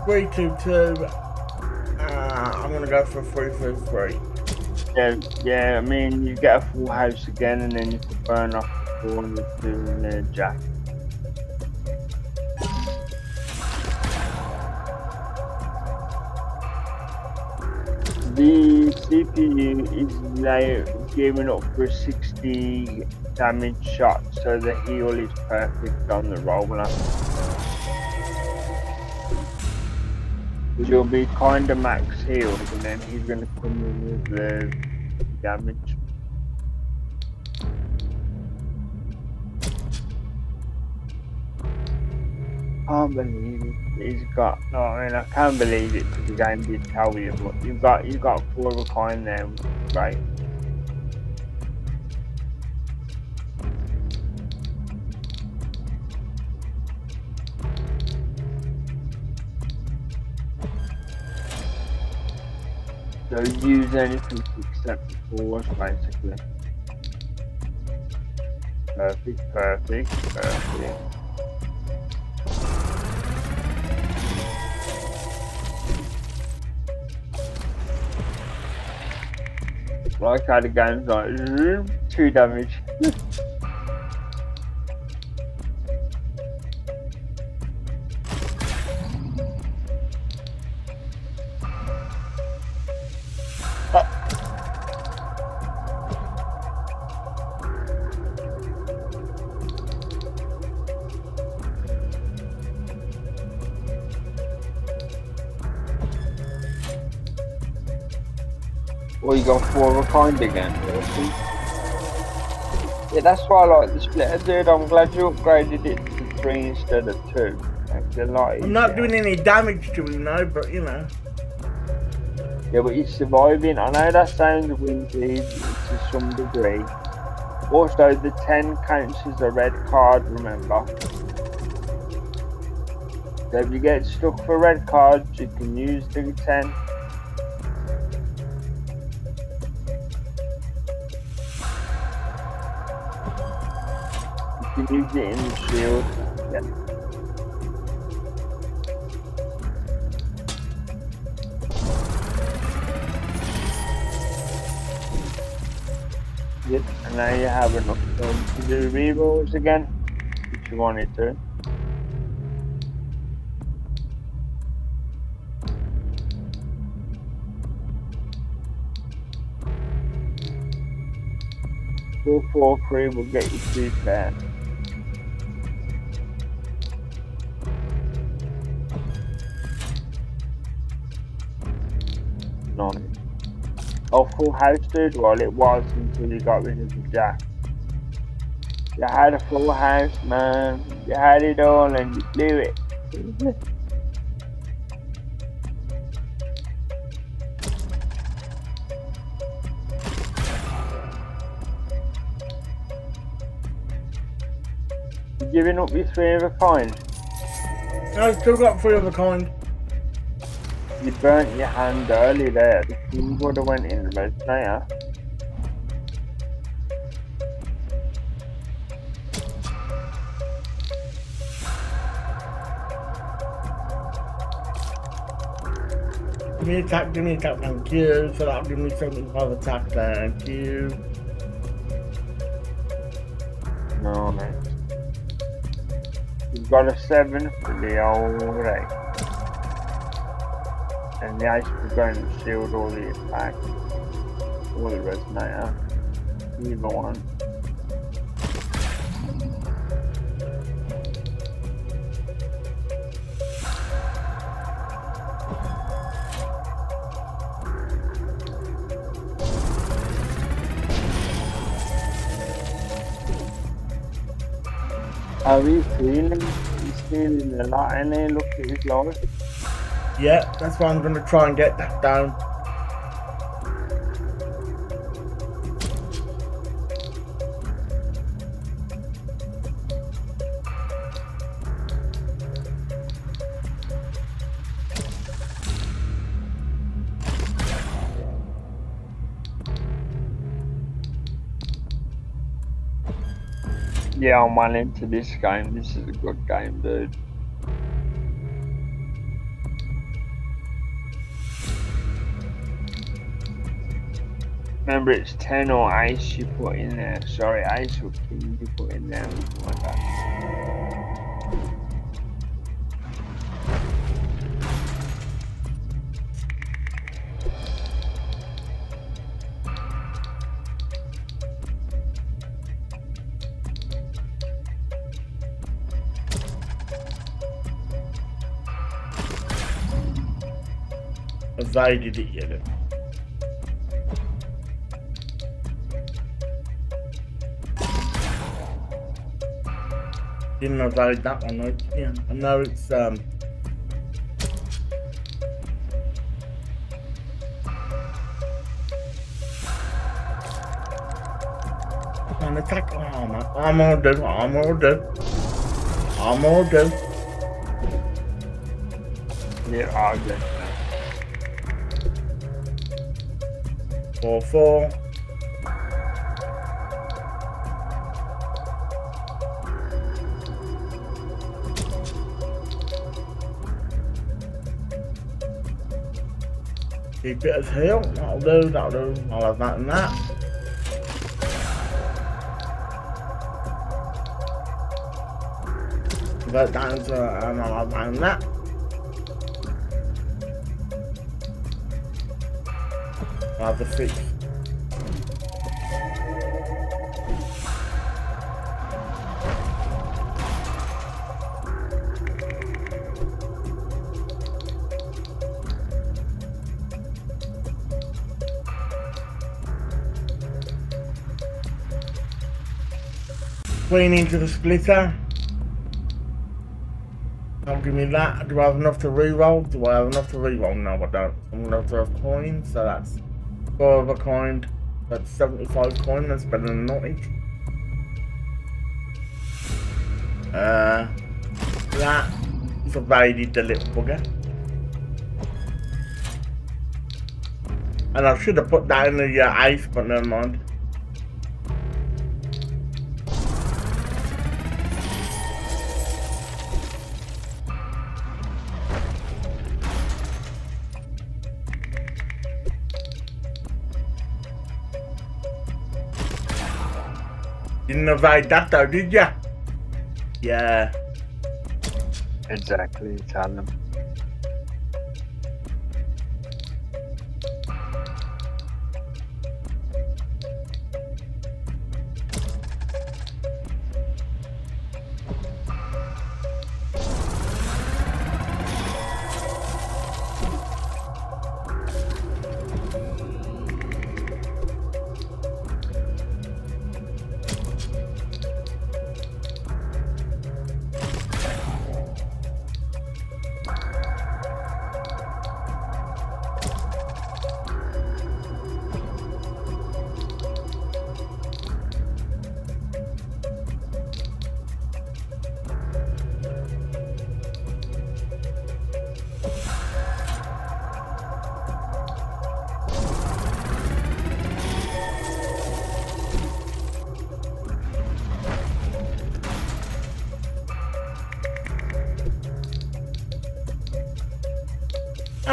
3-2-2. I'm gonna go for 3-3-3. Yeah, I mean, you get a full house again, and then you can burn off the 4 and the 2 and the jack. The CPU is now gearing up for a 60 damage shot, so the heal is perfect on the roller. You'll be kinda max healed, and then he's gonna come in with the damage. Can't believe it. He's got. No, I mean, I can't believe it because the game did tell you, but you've got 4 of a kind there, which is great. So use anything except the 4s, basically. Perfect. Like how the game's like 2 damage. Well, you got 4 of a kind again. Yeah, that's why I like the splitter, dude. I'm glad you upgraded it to 3 instead of 2. Makes it a lot easier. I'm not doing any damage to him now, but you know. Yeah, but he's surviving. I know that sounds windy to some degree. Also, the 10 counts as a red card, remember. So if you get stuck for red cards, you can use the 10. You can use it in the shield. Yeah. Yep, and now you have enough time to do rerolls again, if you wanted to. Four, 4, 3 will get you 2 pairs. None. Oh, full house, dude. Well, it was until you got rid of the jack. You had a full house, man. You had it all and you blew it. You giving up your 3 of a kind? I still got 3 of a kind. You burnt your hand early there. The king would have went in the resonator. Give me attack, thank you. So that'll give me 75 attack, thank you. No, man. You've got a 7 for the old 8. And the ice is going to shield all the attack. All the resonator. Either one. How are you feeling? He's feeling a lot in there. Look at his life. Yeah, that's why I'm going to try and get that down. Yeah, I'm well into this game. This is a good game, dude. Remember, it's 10 or ace you put in there. Sorry, ace or king you put in there. Like that. Evaded it yet. Didn't evade that one, right? Yeah, I know it's and attack armor. I'm all done. I'm all done. I'm all done. Yeah, I'll get that. 4/4. Keep it as heal. That'll do. That'll do. I'll have that and that. Convert that into and I'll have that and that. I'll have the 6. Queen into the splitter. Don't give me that. Do I have enough to reroll? Do I have enough to reroll? No, I don't. I'm gonna have to have coins, so that's 4 of a kind. That's 75 coin. That's better than nothing. That is evaded the little bugger. And I should have put that in the ace, but never mind. Didn't evade that though, did ya? Yeah. Exactly, tell them.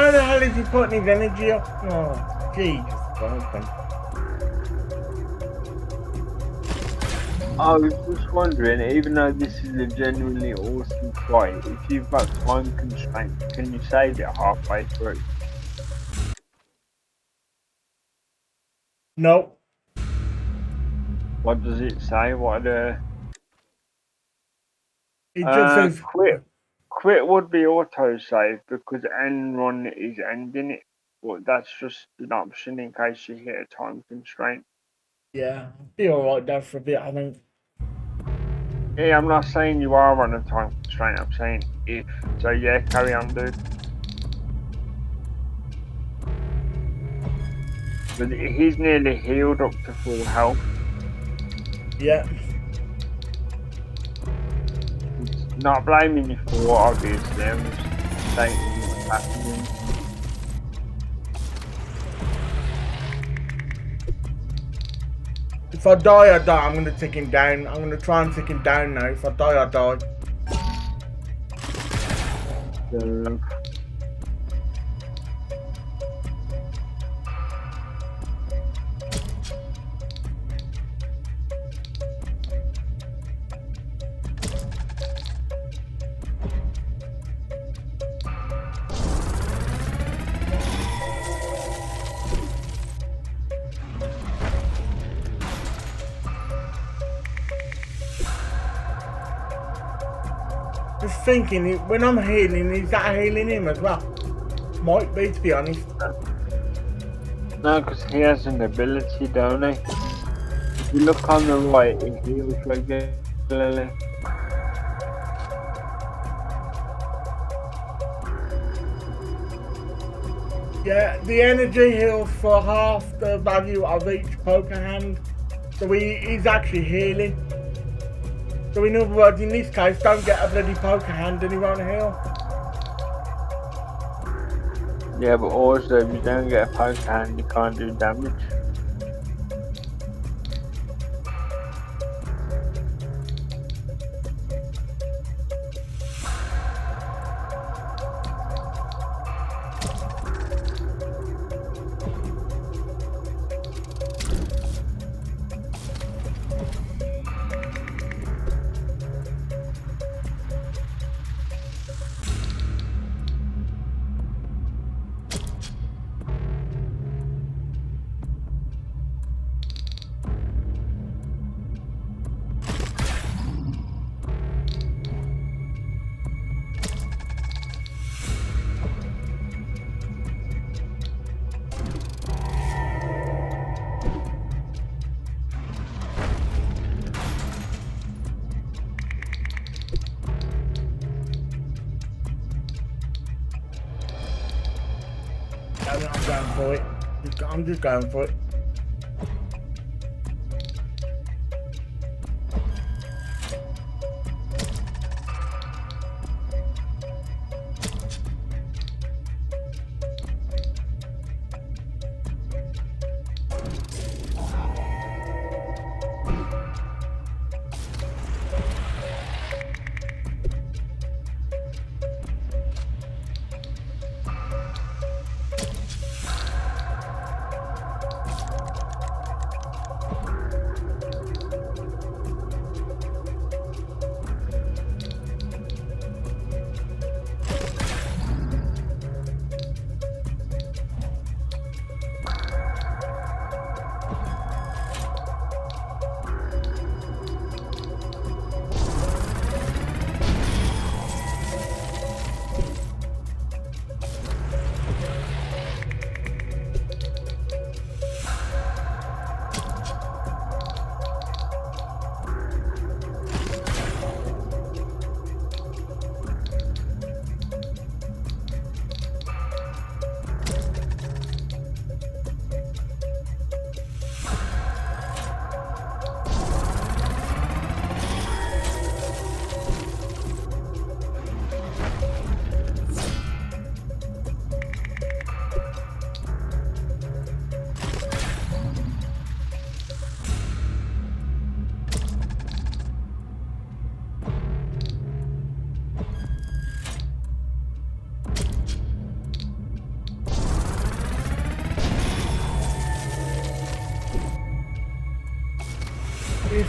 how the hell is he putting his energy up? Oh, Jesus Christ. I was just wondering, even though this is a genuinely awesome fight, if you've got time constraints, can you save it halfway through? No. What does it say? What It just says quit would be auto save because end run is ending it, but that's just an option in case you hit a time constraint. yeah, be alright there for a bit, I think. Yeah, I'm not saying you are on a time constraint, I'm saying if. So yeah, carry on, dude. But he's nearly healed up to full health. Yeah. It's not blaming you for what, obviously, I'm just saying what's happening. If I die, I die. I'm gonna take him down. I'm gonna try and take him down now. If I die, I die. Just thinking, when I'm healing, is that healing him as well? Might be, to be honest. No, because he has an ability, don't he? If you look on the right, he heals regularly. Yeah, the energy heals for half the value of each poker hand. So he's actually healing. So in other words, in this case, don't get a bloody poker hand and he won't heal. Yeah, but also if you don't get a poke hand, you can't do damage. I'm going for it. I'm just going for it.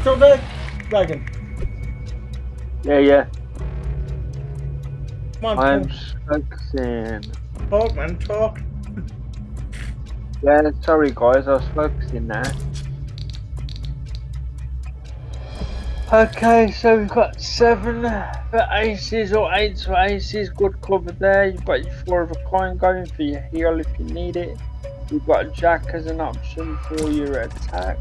still there? Dragon. Yeah. Come on, I'm talk. focusing. Talk, man, talk. Yeah, sorry guys, I was focusing there. Okay, so we've got 7 for aces or 8 for aces, good cover there. You've got your 4 of a kind going for your heal if you need it. You've got Jack as an option for your attack.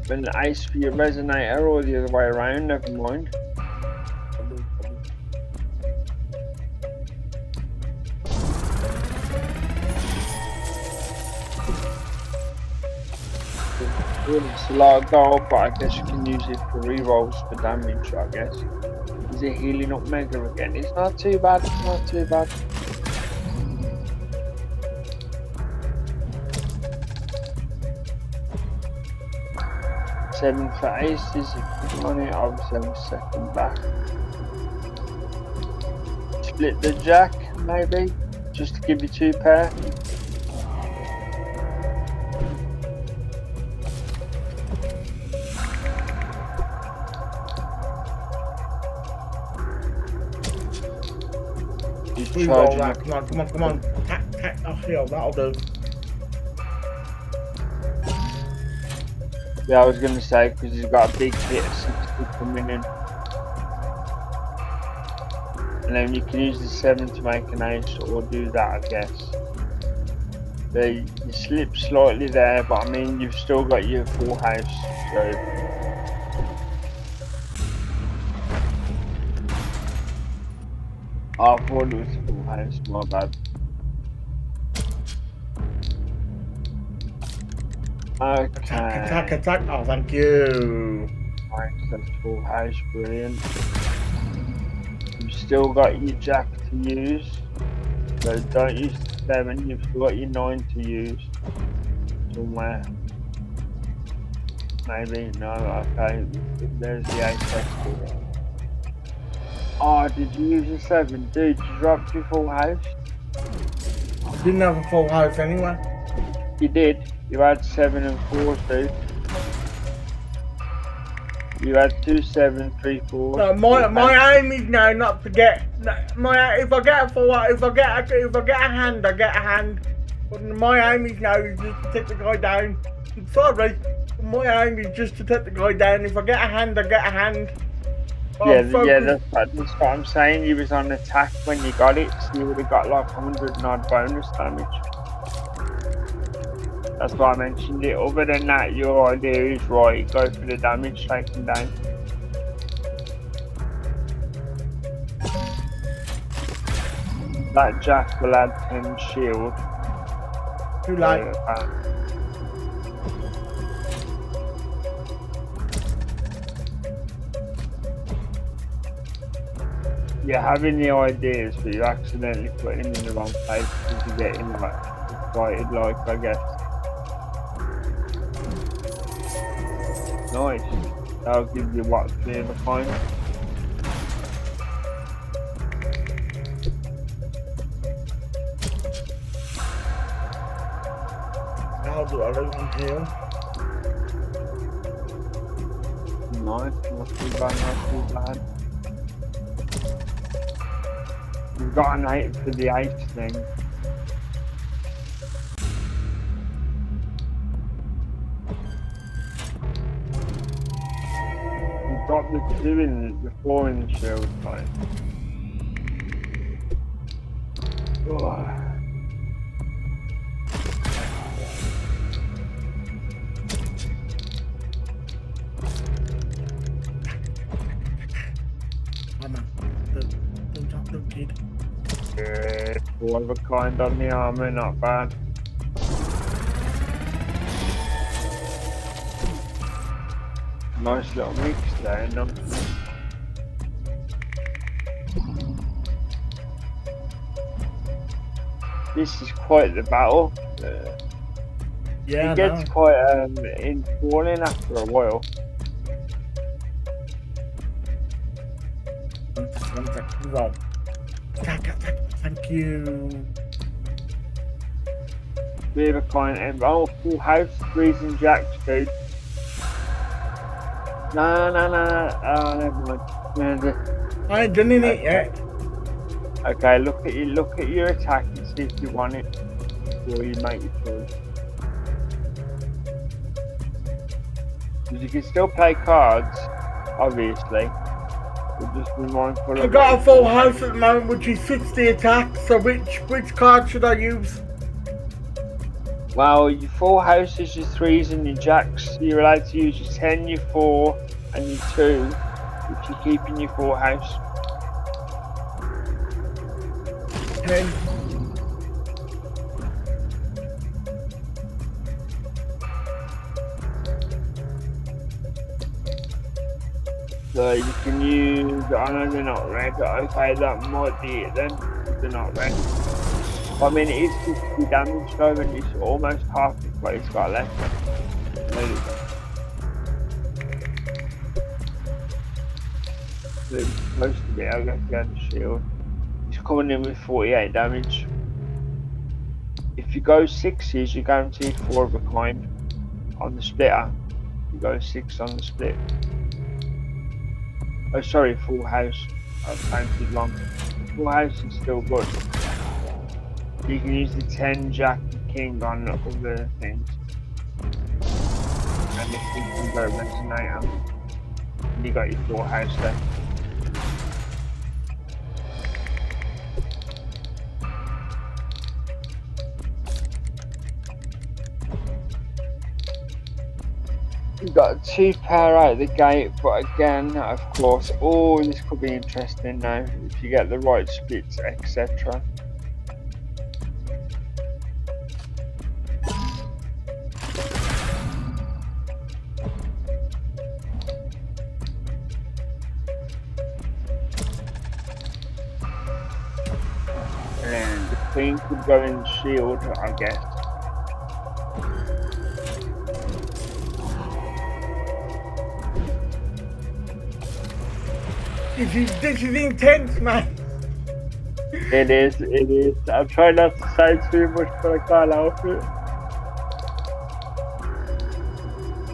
An ace for your resonator or the other way around, never mind. It's a lot of gold, but I guess you can use it for rerolls for damage, I guess. Is it healing up Mega again? It's not too bad, it's not too bad. Seven for aces, if you want it, obviously I'm second back. Split the Jack, maybe, just to give you 2 pair. Reroll that, come on. Tack, oh, heal, that'll do. Yeah, I was going to say, because he's got a big hit of 60 coming in. And then you can use the 7 to make an ace, or do that, I guess. You slip slightly there, but I mean, you've still got your full house, so... I thought it was full house, my bad. Okay. Attack. Oh, thank you. Nice, that's full house, brilliant. You've still got your Jack to use, so don't use the 7, you've still got your 9 to use somewhere. Maybe, no, okay, there's the 8 festival. Oh, did you use your 7? Dude, you dropped your full house? Didn't have a full house anyway. You did. You had 7 and 4, dude. You had 2 7, 3 4. No, my aim is now not to get. If I get a full, if I get a hand, I get a hand. But my aim is now is just to take the guy down. I'm sorry. My aim is just to take the guy down. If I get a hand, I get a hand. Yeah, that's what I'm saying. You was on attack when you got it, so you would have got like 100 and odd bonus damage. That's why I mentioned it. Other than that, your idea is right. Go for the damage, take him down. That Jack will add 10 shield. Too late. You're having the ideas, but you accidentally put him in the wrong place because you get him like excited, like, I guess. Nice. That'll give you what, 3 of a kind. I'll do a little heal. Nice, not too bad, not too bad. We've got an 8 for the 8 thing. We've got the 2 in the 4 in the shield fight. Oh. Don't kid. Good. 4 of a kind on the armor, not bad. Nice little mix there, no? This is quite the battle. Yeah, it gets quite enthralling after a while. One sec, roll. Attack, thank you. Bit of a kind of oh, full house, threes and jacks, dude. No. Oh, never mind. I ain't done it yet. Okay, look at your attack and see if you want it before you make your choice. Because you can still play cards, obviously. But just be mindful. I've got a full house at the moment, which is 60 attacks. So which card should I use? Well, your full house is your threes and your jacks. You're allowed to use your 10, your 4, and your 2 if you keep in your full house. 10. So you can use, I know they're not red, okay, that might be it then, if they're not red. I mean, it is 50 damage though, and it's almost half of what it's got left. Most of it, I guess, behind the shield. It's coming in with 48 damage. If you go 6s, you're guaranteed 4 of a kind on the splitter. You go 6 on the split. Oh, sorry, full house. I've counted wrong. Full house is still good. You can use the 10, jack, and king on other things. And if you can go resonator, you got your full house there. You got 2 pair out the gate, but again, of course, oh, this could be interesting now if you get the right splits, etc. And the queen could go in the shield, I guess. This is intense, man. It is. I'm trying not to say too much, but I can't help it.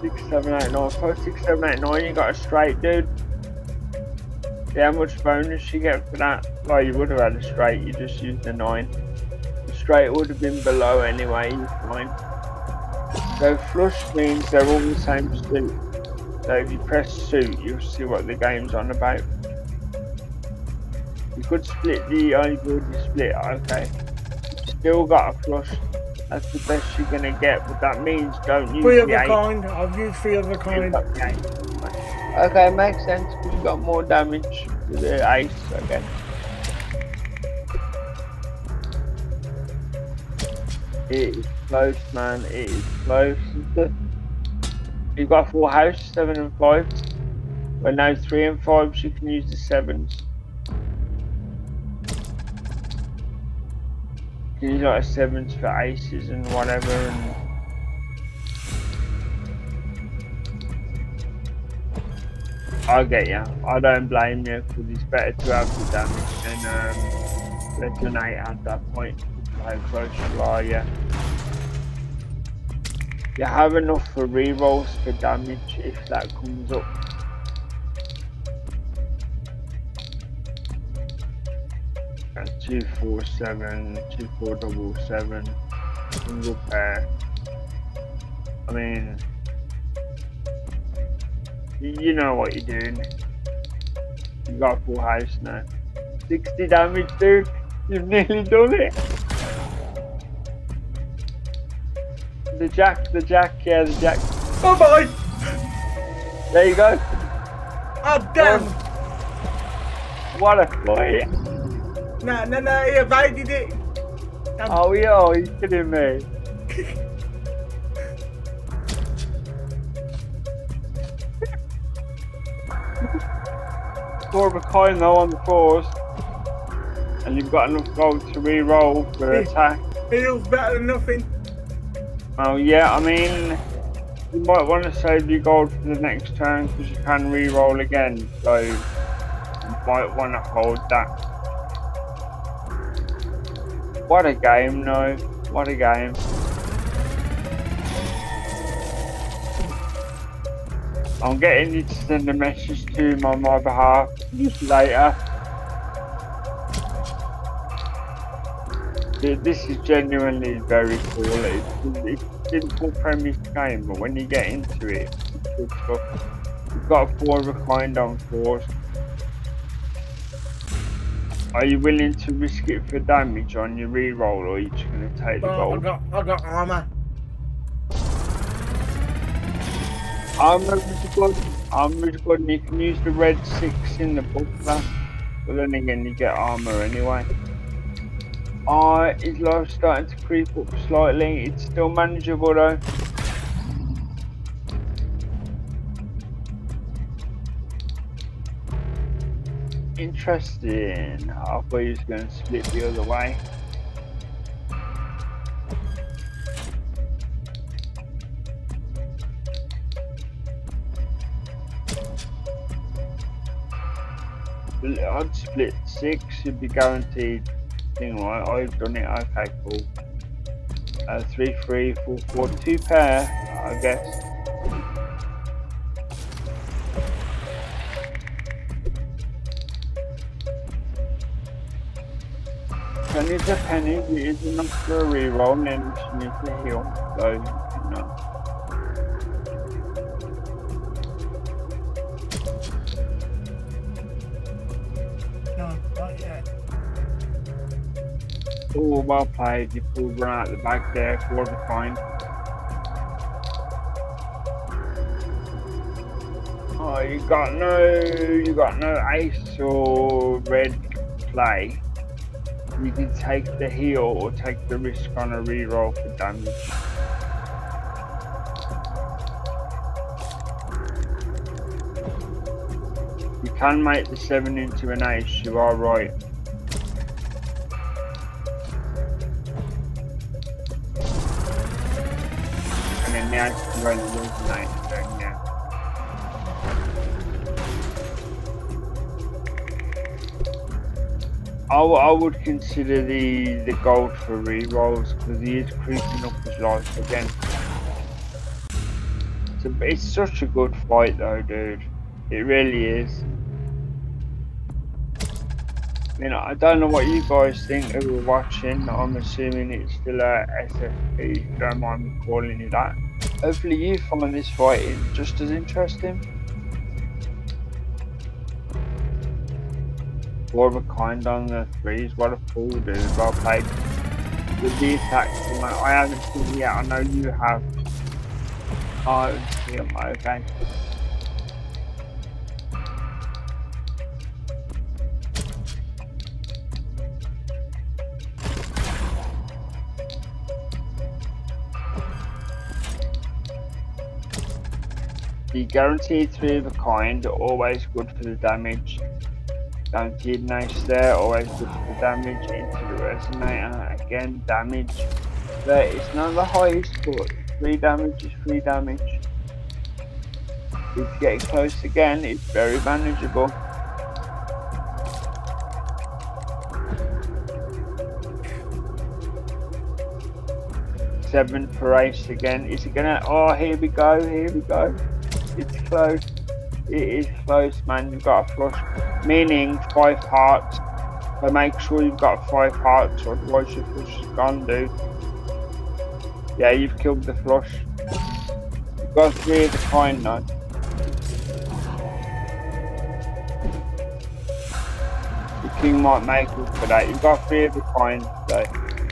6, 7, 8, 9. For 6, 7, 8, 9, you got a straight, dude. Yeah, how much bonus you get for that? Well, you would have had a straight, you just used a 9. The straight would have been below anyway, you're fine. So flush means they're all the same suit. So if you press suit, you'll see what the game's on about. You could split the only split, okay. Still got a flush. That's the best you're gonna get, but that means don't use 3 of the a 8. kind. I've used 3 of a kind. Okay, makes sense because you got more damage with the ace, okay. It is close, man. It is close. You've got a full house, 7 and 5. But now 3 and 5s, you can use the 7s. You can use like 7s for aces and whatever. And I get ya. I don't blame you because it's better to have the damage than resonate at that point. How close you are, yeah. You have enough for rerolls for damage if that comes up. And 2, 4, 7, 2, 4, double 7, single pair. I mean, you know what you're doing. You got a full house now. 60 damage, dude. You've nearly done it. The jack, yeah, the jack. Bye bye. There you go. Oh damn. What a fight. No, he evaded it. Oh yeah, he's kidding me. More of a coin though on the 4s. And you've got enough gold to re-roll for attack. Feels better than nothing. Oh yeah, I mean, you might want to save your gold for the next turn because you can re-roll again, so you might want to hold that. What a game, no. What a game. I'm getting you to send a message to him on my behalf later. This is genuinely very cool. It's a simple premise game, but when you get into it, it's good stuff. You've got 4 of a kind on 4s. Are you willing to risk it for damage on your reroll, or are you just going to take the gold? I got armor. Armor is good. Armor is good, and you can use the red 6 in the buckler. But then again, you get armor anyway. His life starting to creep up slightly. It's still manageable though. Interesting. I thought he was going to split the other way. I'd split 6, you'd be guaranteed. Right, I've done it. Okay, cool. 3, 3, 4, 4, 2 pair, I guess. Penny's a penny. It is enough for a reroll, and then she needs to heal. So, you know. No, not yet. Oh, well played. You pulled one out the back there, 4 of a kind. Oh, you got no ace or red play. You can take the heal or take the risk on a reroll for damage. You can make the 7 into an ace, you are right. And then the ace can go and lose an ace, then, yeah. I would consider the gold for rerolls because he is creeping up his life again. It's such a good fight though, dude. It really is. I mean, I don't know what you guys think who are watching. I'm assuming it's still a SFP, if you don't mind me calling it that. Hopefully you find this fight just as interesting. 4 of a kind on the 3s, what a fool, dude. Well played. With the attacks, I haven't seen it yet, I know you have. Oh, yeah, okay. The guaranteed 3 of a kind, always good for the damage. Guaranteed nice there, always good for the damage. Into the resonator, again damage. But it's not the highest, but 3 damage is 3 damage. If you get close again, it's very manageable. Seven for ace again. Is it gonna? Oh, here we go. Here we go. It's close. It is close, man. You've got a flush, meaning 5 hearts. So make sure you've got 5 hearts, otherwise your flush is gone, dude. Yeah, you've killed the flush. You've got 3 of the kind now. The king might make up for that. You've got 3 of the kind, so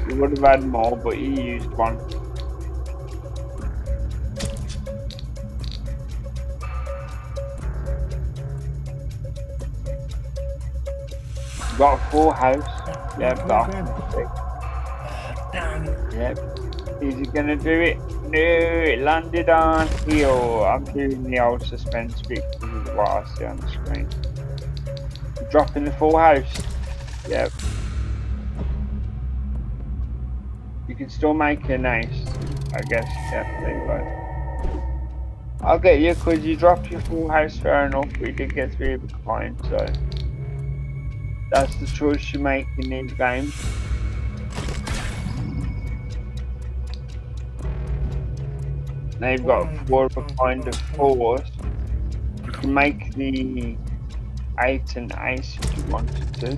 you would have had more, but you used 1. Got a full house. Yep, got Yep. Is he gonna do it? No, it landed on heel. I'm doing the old suspense bit because of what I see on the screen. Dropping the full house. Yep. You can still make an ace, I guess. Yep, there you go. I'll get you because you dropped your full house, fair enough. We did get 3 of a kind, so. That's the choice you make in these games. Now you've got 4 of a kind of 4s. can make the 8 and ace if you wanted to.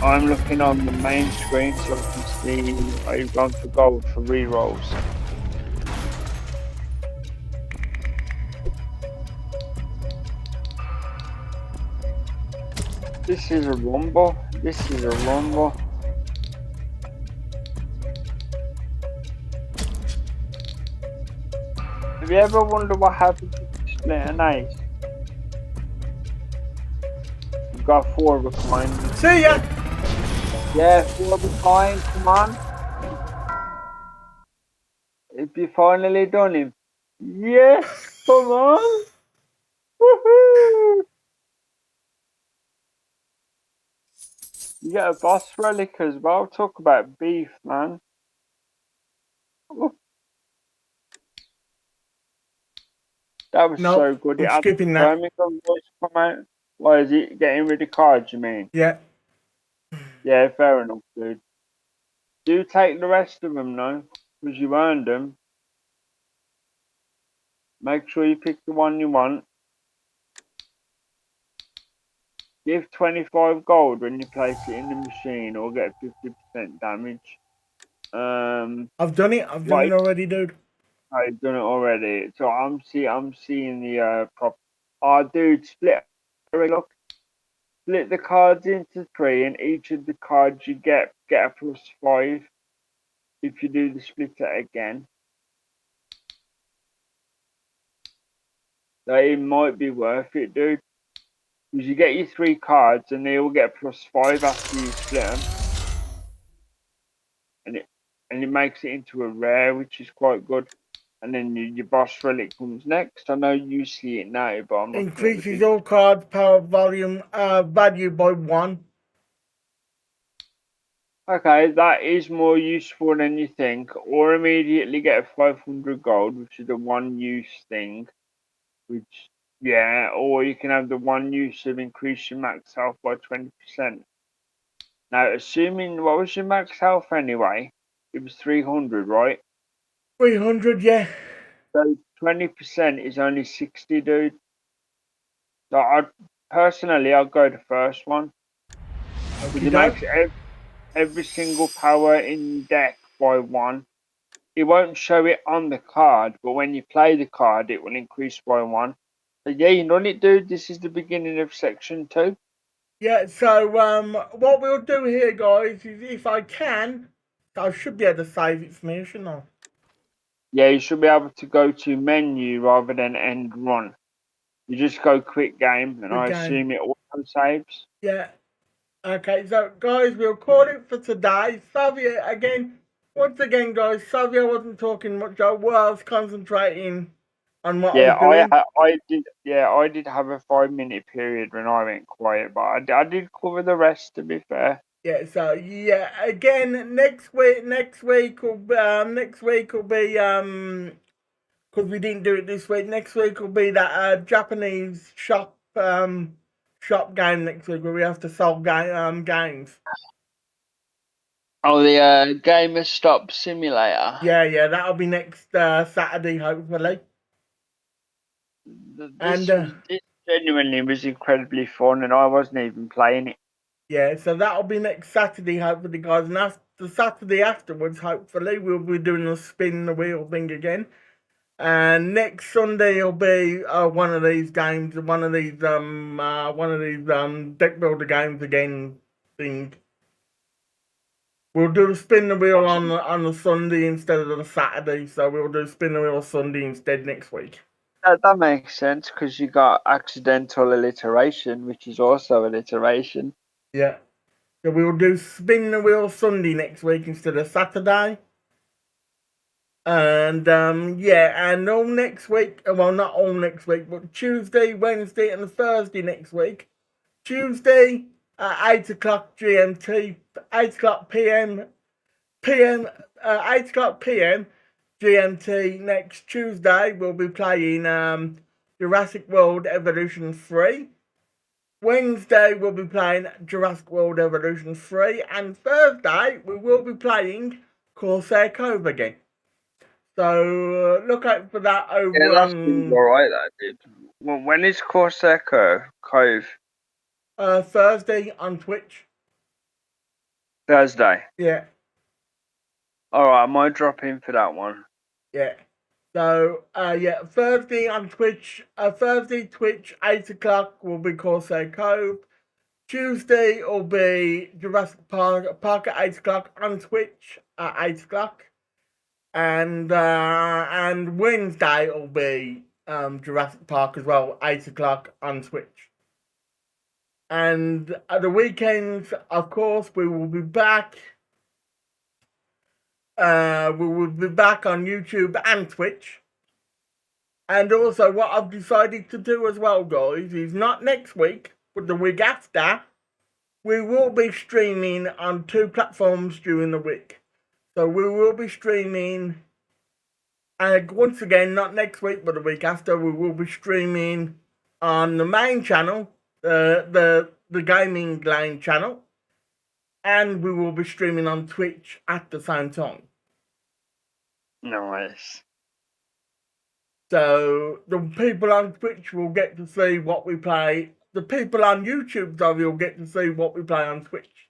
I'm looking on the main screen so I can see I've gone for gold for rerolls. This is a rumble. This is a rumble. Have you ever wondered what happens if you split an ace? You've got 4 of a kind. See ya! Yeah, 4 of a kind, come on. If you finally done him. Yes, come on. Woohoo! You get a boss relic as well. Talk about beef, man. Ooh. That was Nope, so good. It I'm had the skipping that. Birmingham voice come out. Why is it getting rid of cards, you mean? Yeah. Yeah, fair enough, dude. Do take the rest of them, though, because you earned them. Make sure you pick the one you want. Give 25 gold when you place it in the machine, or get 50% damage. I've done it. I've done it already, dude. I've done it already. So I'm seeing the prop. Oh, dude, split. Look, split the cards into 3, and each of the cards you get a +5 if you do the splitter again. So it might be worth it, dude. Because you get your 3 cards, and they all get +5 after you split them. And it makes it into a rare, which is quite good. And then your boss relic comes next. I know you see it now, but I'm not. Increases all cards power volume value by 1. Okay, that is more useful than you think. Or immediately get a 500 gold, which is the one use thing. Which, yeah, or you can have the one use of increase your max health by 20%. Now, assuming, what was your max health anyway? It was 300, right? 300, yeah. So 20% is only 60, dude. So I'd go the first one. Because it makes every single power in deck by 1. It won't show it on the card, but when you play the card, it will increase by 1. So yeah, you done it, dude. This is the beginning of section 2. Yeah, so what we'll do here, guys, is if I can, I should be able to save it for me, shouldn't I? Yeah, you should be able to go to menu rather than end run. You just go quick game, and I assume it auto saves. Yeah. Okay, so guys, we'll call it for today. Sorry again, once again, guys. Sorry I wasn't talking much. I was concentrating on what I was doing. I did. Yeah, I did have a 5-minute period when I went quiet, but I did cover the rest. To be fair. Yeah. So yeah, again, next week will be because we didn't do it this week. Next week will be that Japanese shop game next week where we have to solve games. Oh, the Gamer Stop Simulator. Yeah, that'll be next Saturday, hopefully. This genuinely was incredibly fun, and I wasn't even playing it. Yeah, so that'll be next Saturday, hopefully, guys. And the Saturday afterwards, hopefully, we'll be doing the spin the wheel thing again. And next Sunday will be one of these games, one of these deck builder games again thing. We'll do the spin the wheel on the Sunday instead of the Saturday, so we'll do spin the wheel Sunday instead next week. That makes sense because you got accidental alliteration, which is also alliteration. Yeah. So we'll do spin the wheel Sunday next week instead of Saturday. And and all next week, well, not all next week, but Tuesday, Wednesday, and Thursday next week. Tuesday at 8 o'clock GMT, 8 o'clock PM, 8 o'clock PM GMT next Tuesday. We'll be playing Jurassic World Evolution 3. Wednesday, we'll be playing Jurassic World Evolution 3. And Thursday, we will be playing Corsair Cove again. So look out for that over Yeah, that's on alright, that dude. Well, when is Corsair Cove? Thursday on Twitch. Thursday. Yeah, Alright, I might drop in for that one. yeah. So yeah, Thursday on Twitch. Thursday Twitch 8 o'clock will be Corsair Cove. Tuesday will be Jurassic Park at 8 o'clock on Twitch at 8 o'clock. And Wednesday will be Jurassic Park as well, 8 o'clock on Twitch. And at the weekends, of course, we will be back. We will be back on YouTube and Twitch. And also, what I've decided to do as well, guys, is not next week, but the week after, we will be streaming on 2 platforms during the week. So we will be streaming, and once again, not next week, but the week after, we will be streaming on the main channel, the Gaming Lane channel, and we will be streaming on Twitch at the same time. Nice. So the people on Twitch will get to see what we play. The people on YouTube, though, will get to see what we play on Twitch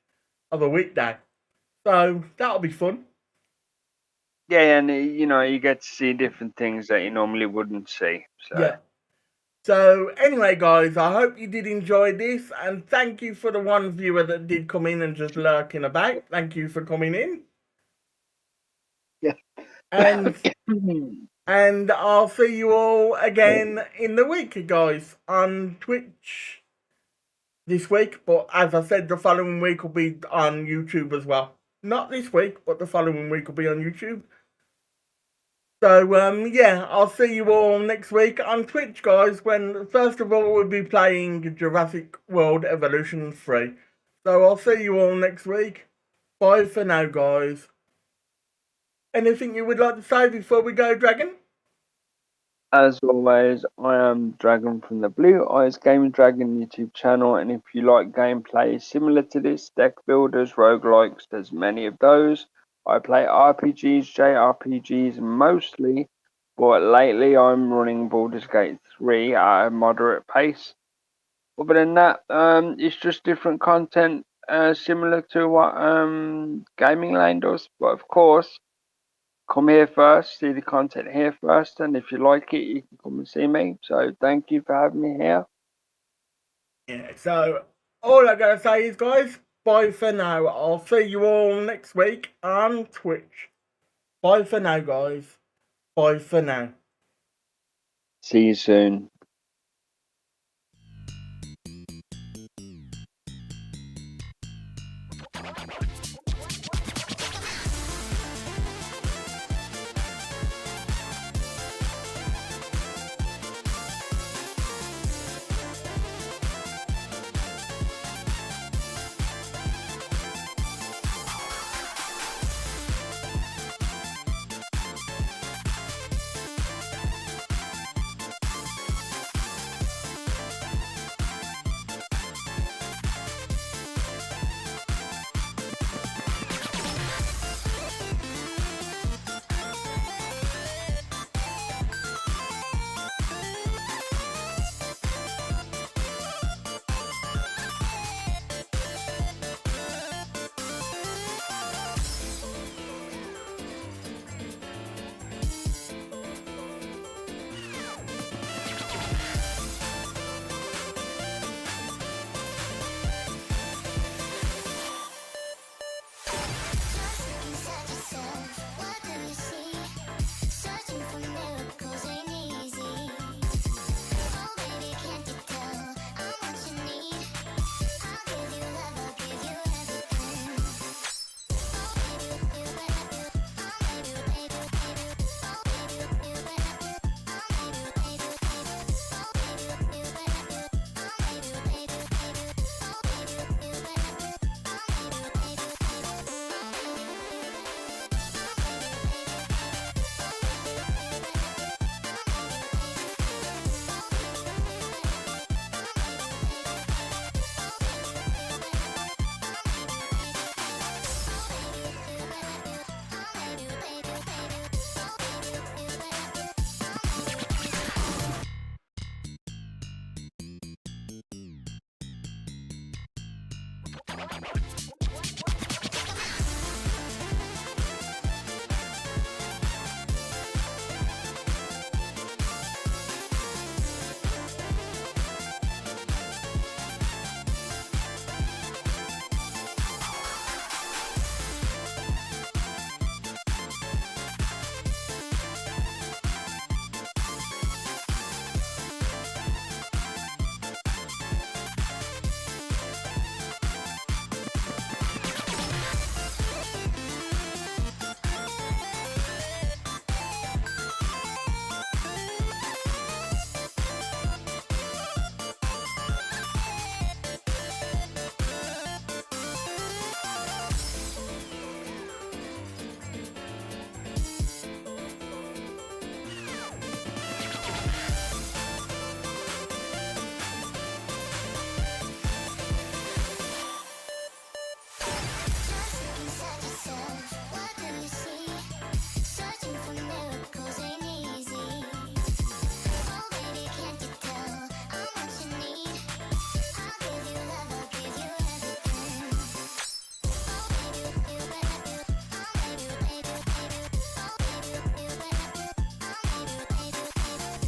of a weekday. So that'll be fun. Yeah, and you know, you get to see different things that you normally wouldn't see. So. Yeah. So anyway, guys, I hope you did enjoy this, and thank you for the one viewer that did come in and just lurking about. Thank you for coming in. Yeah. And I'll see you all again in the week, guys, on Twitch this week. But as I said, the following week will be on YouTube as well. Not this week, but the following week will be on YouTube. So, yeah, I'll see you all next week on Twitch, guys, when, first of all, we'll be playing Jurassic World Evolution 3. So, I'll see you all next week. Bye for now, guys. Anything you would like to say before we go, Dragon? As always, I am Dragon from the Blue Eyes Gaming Dragon YouTube channel, and if you like gameplay similar to this, deck builders, roguelikes, there's many of those. I play RPGs, JRPGs mostly, but lately I'm running Baldur's Gate 3 at a moderate pace. Other than that, it's just different content similar to what Gaming Lane does, but of course, come here first, see the content here first, and if you like it, you can come and see me. So thank you for having me here. Yeah, so all I gotta say is, guys, bye for now. I'll see you all next week on Twitch. Bye for now, guys. Bye for now. See you soon.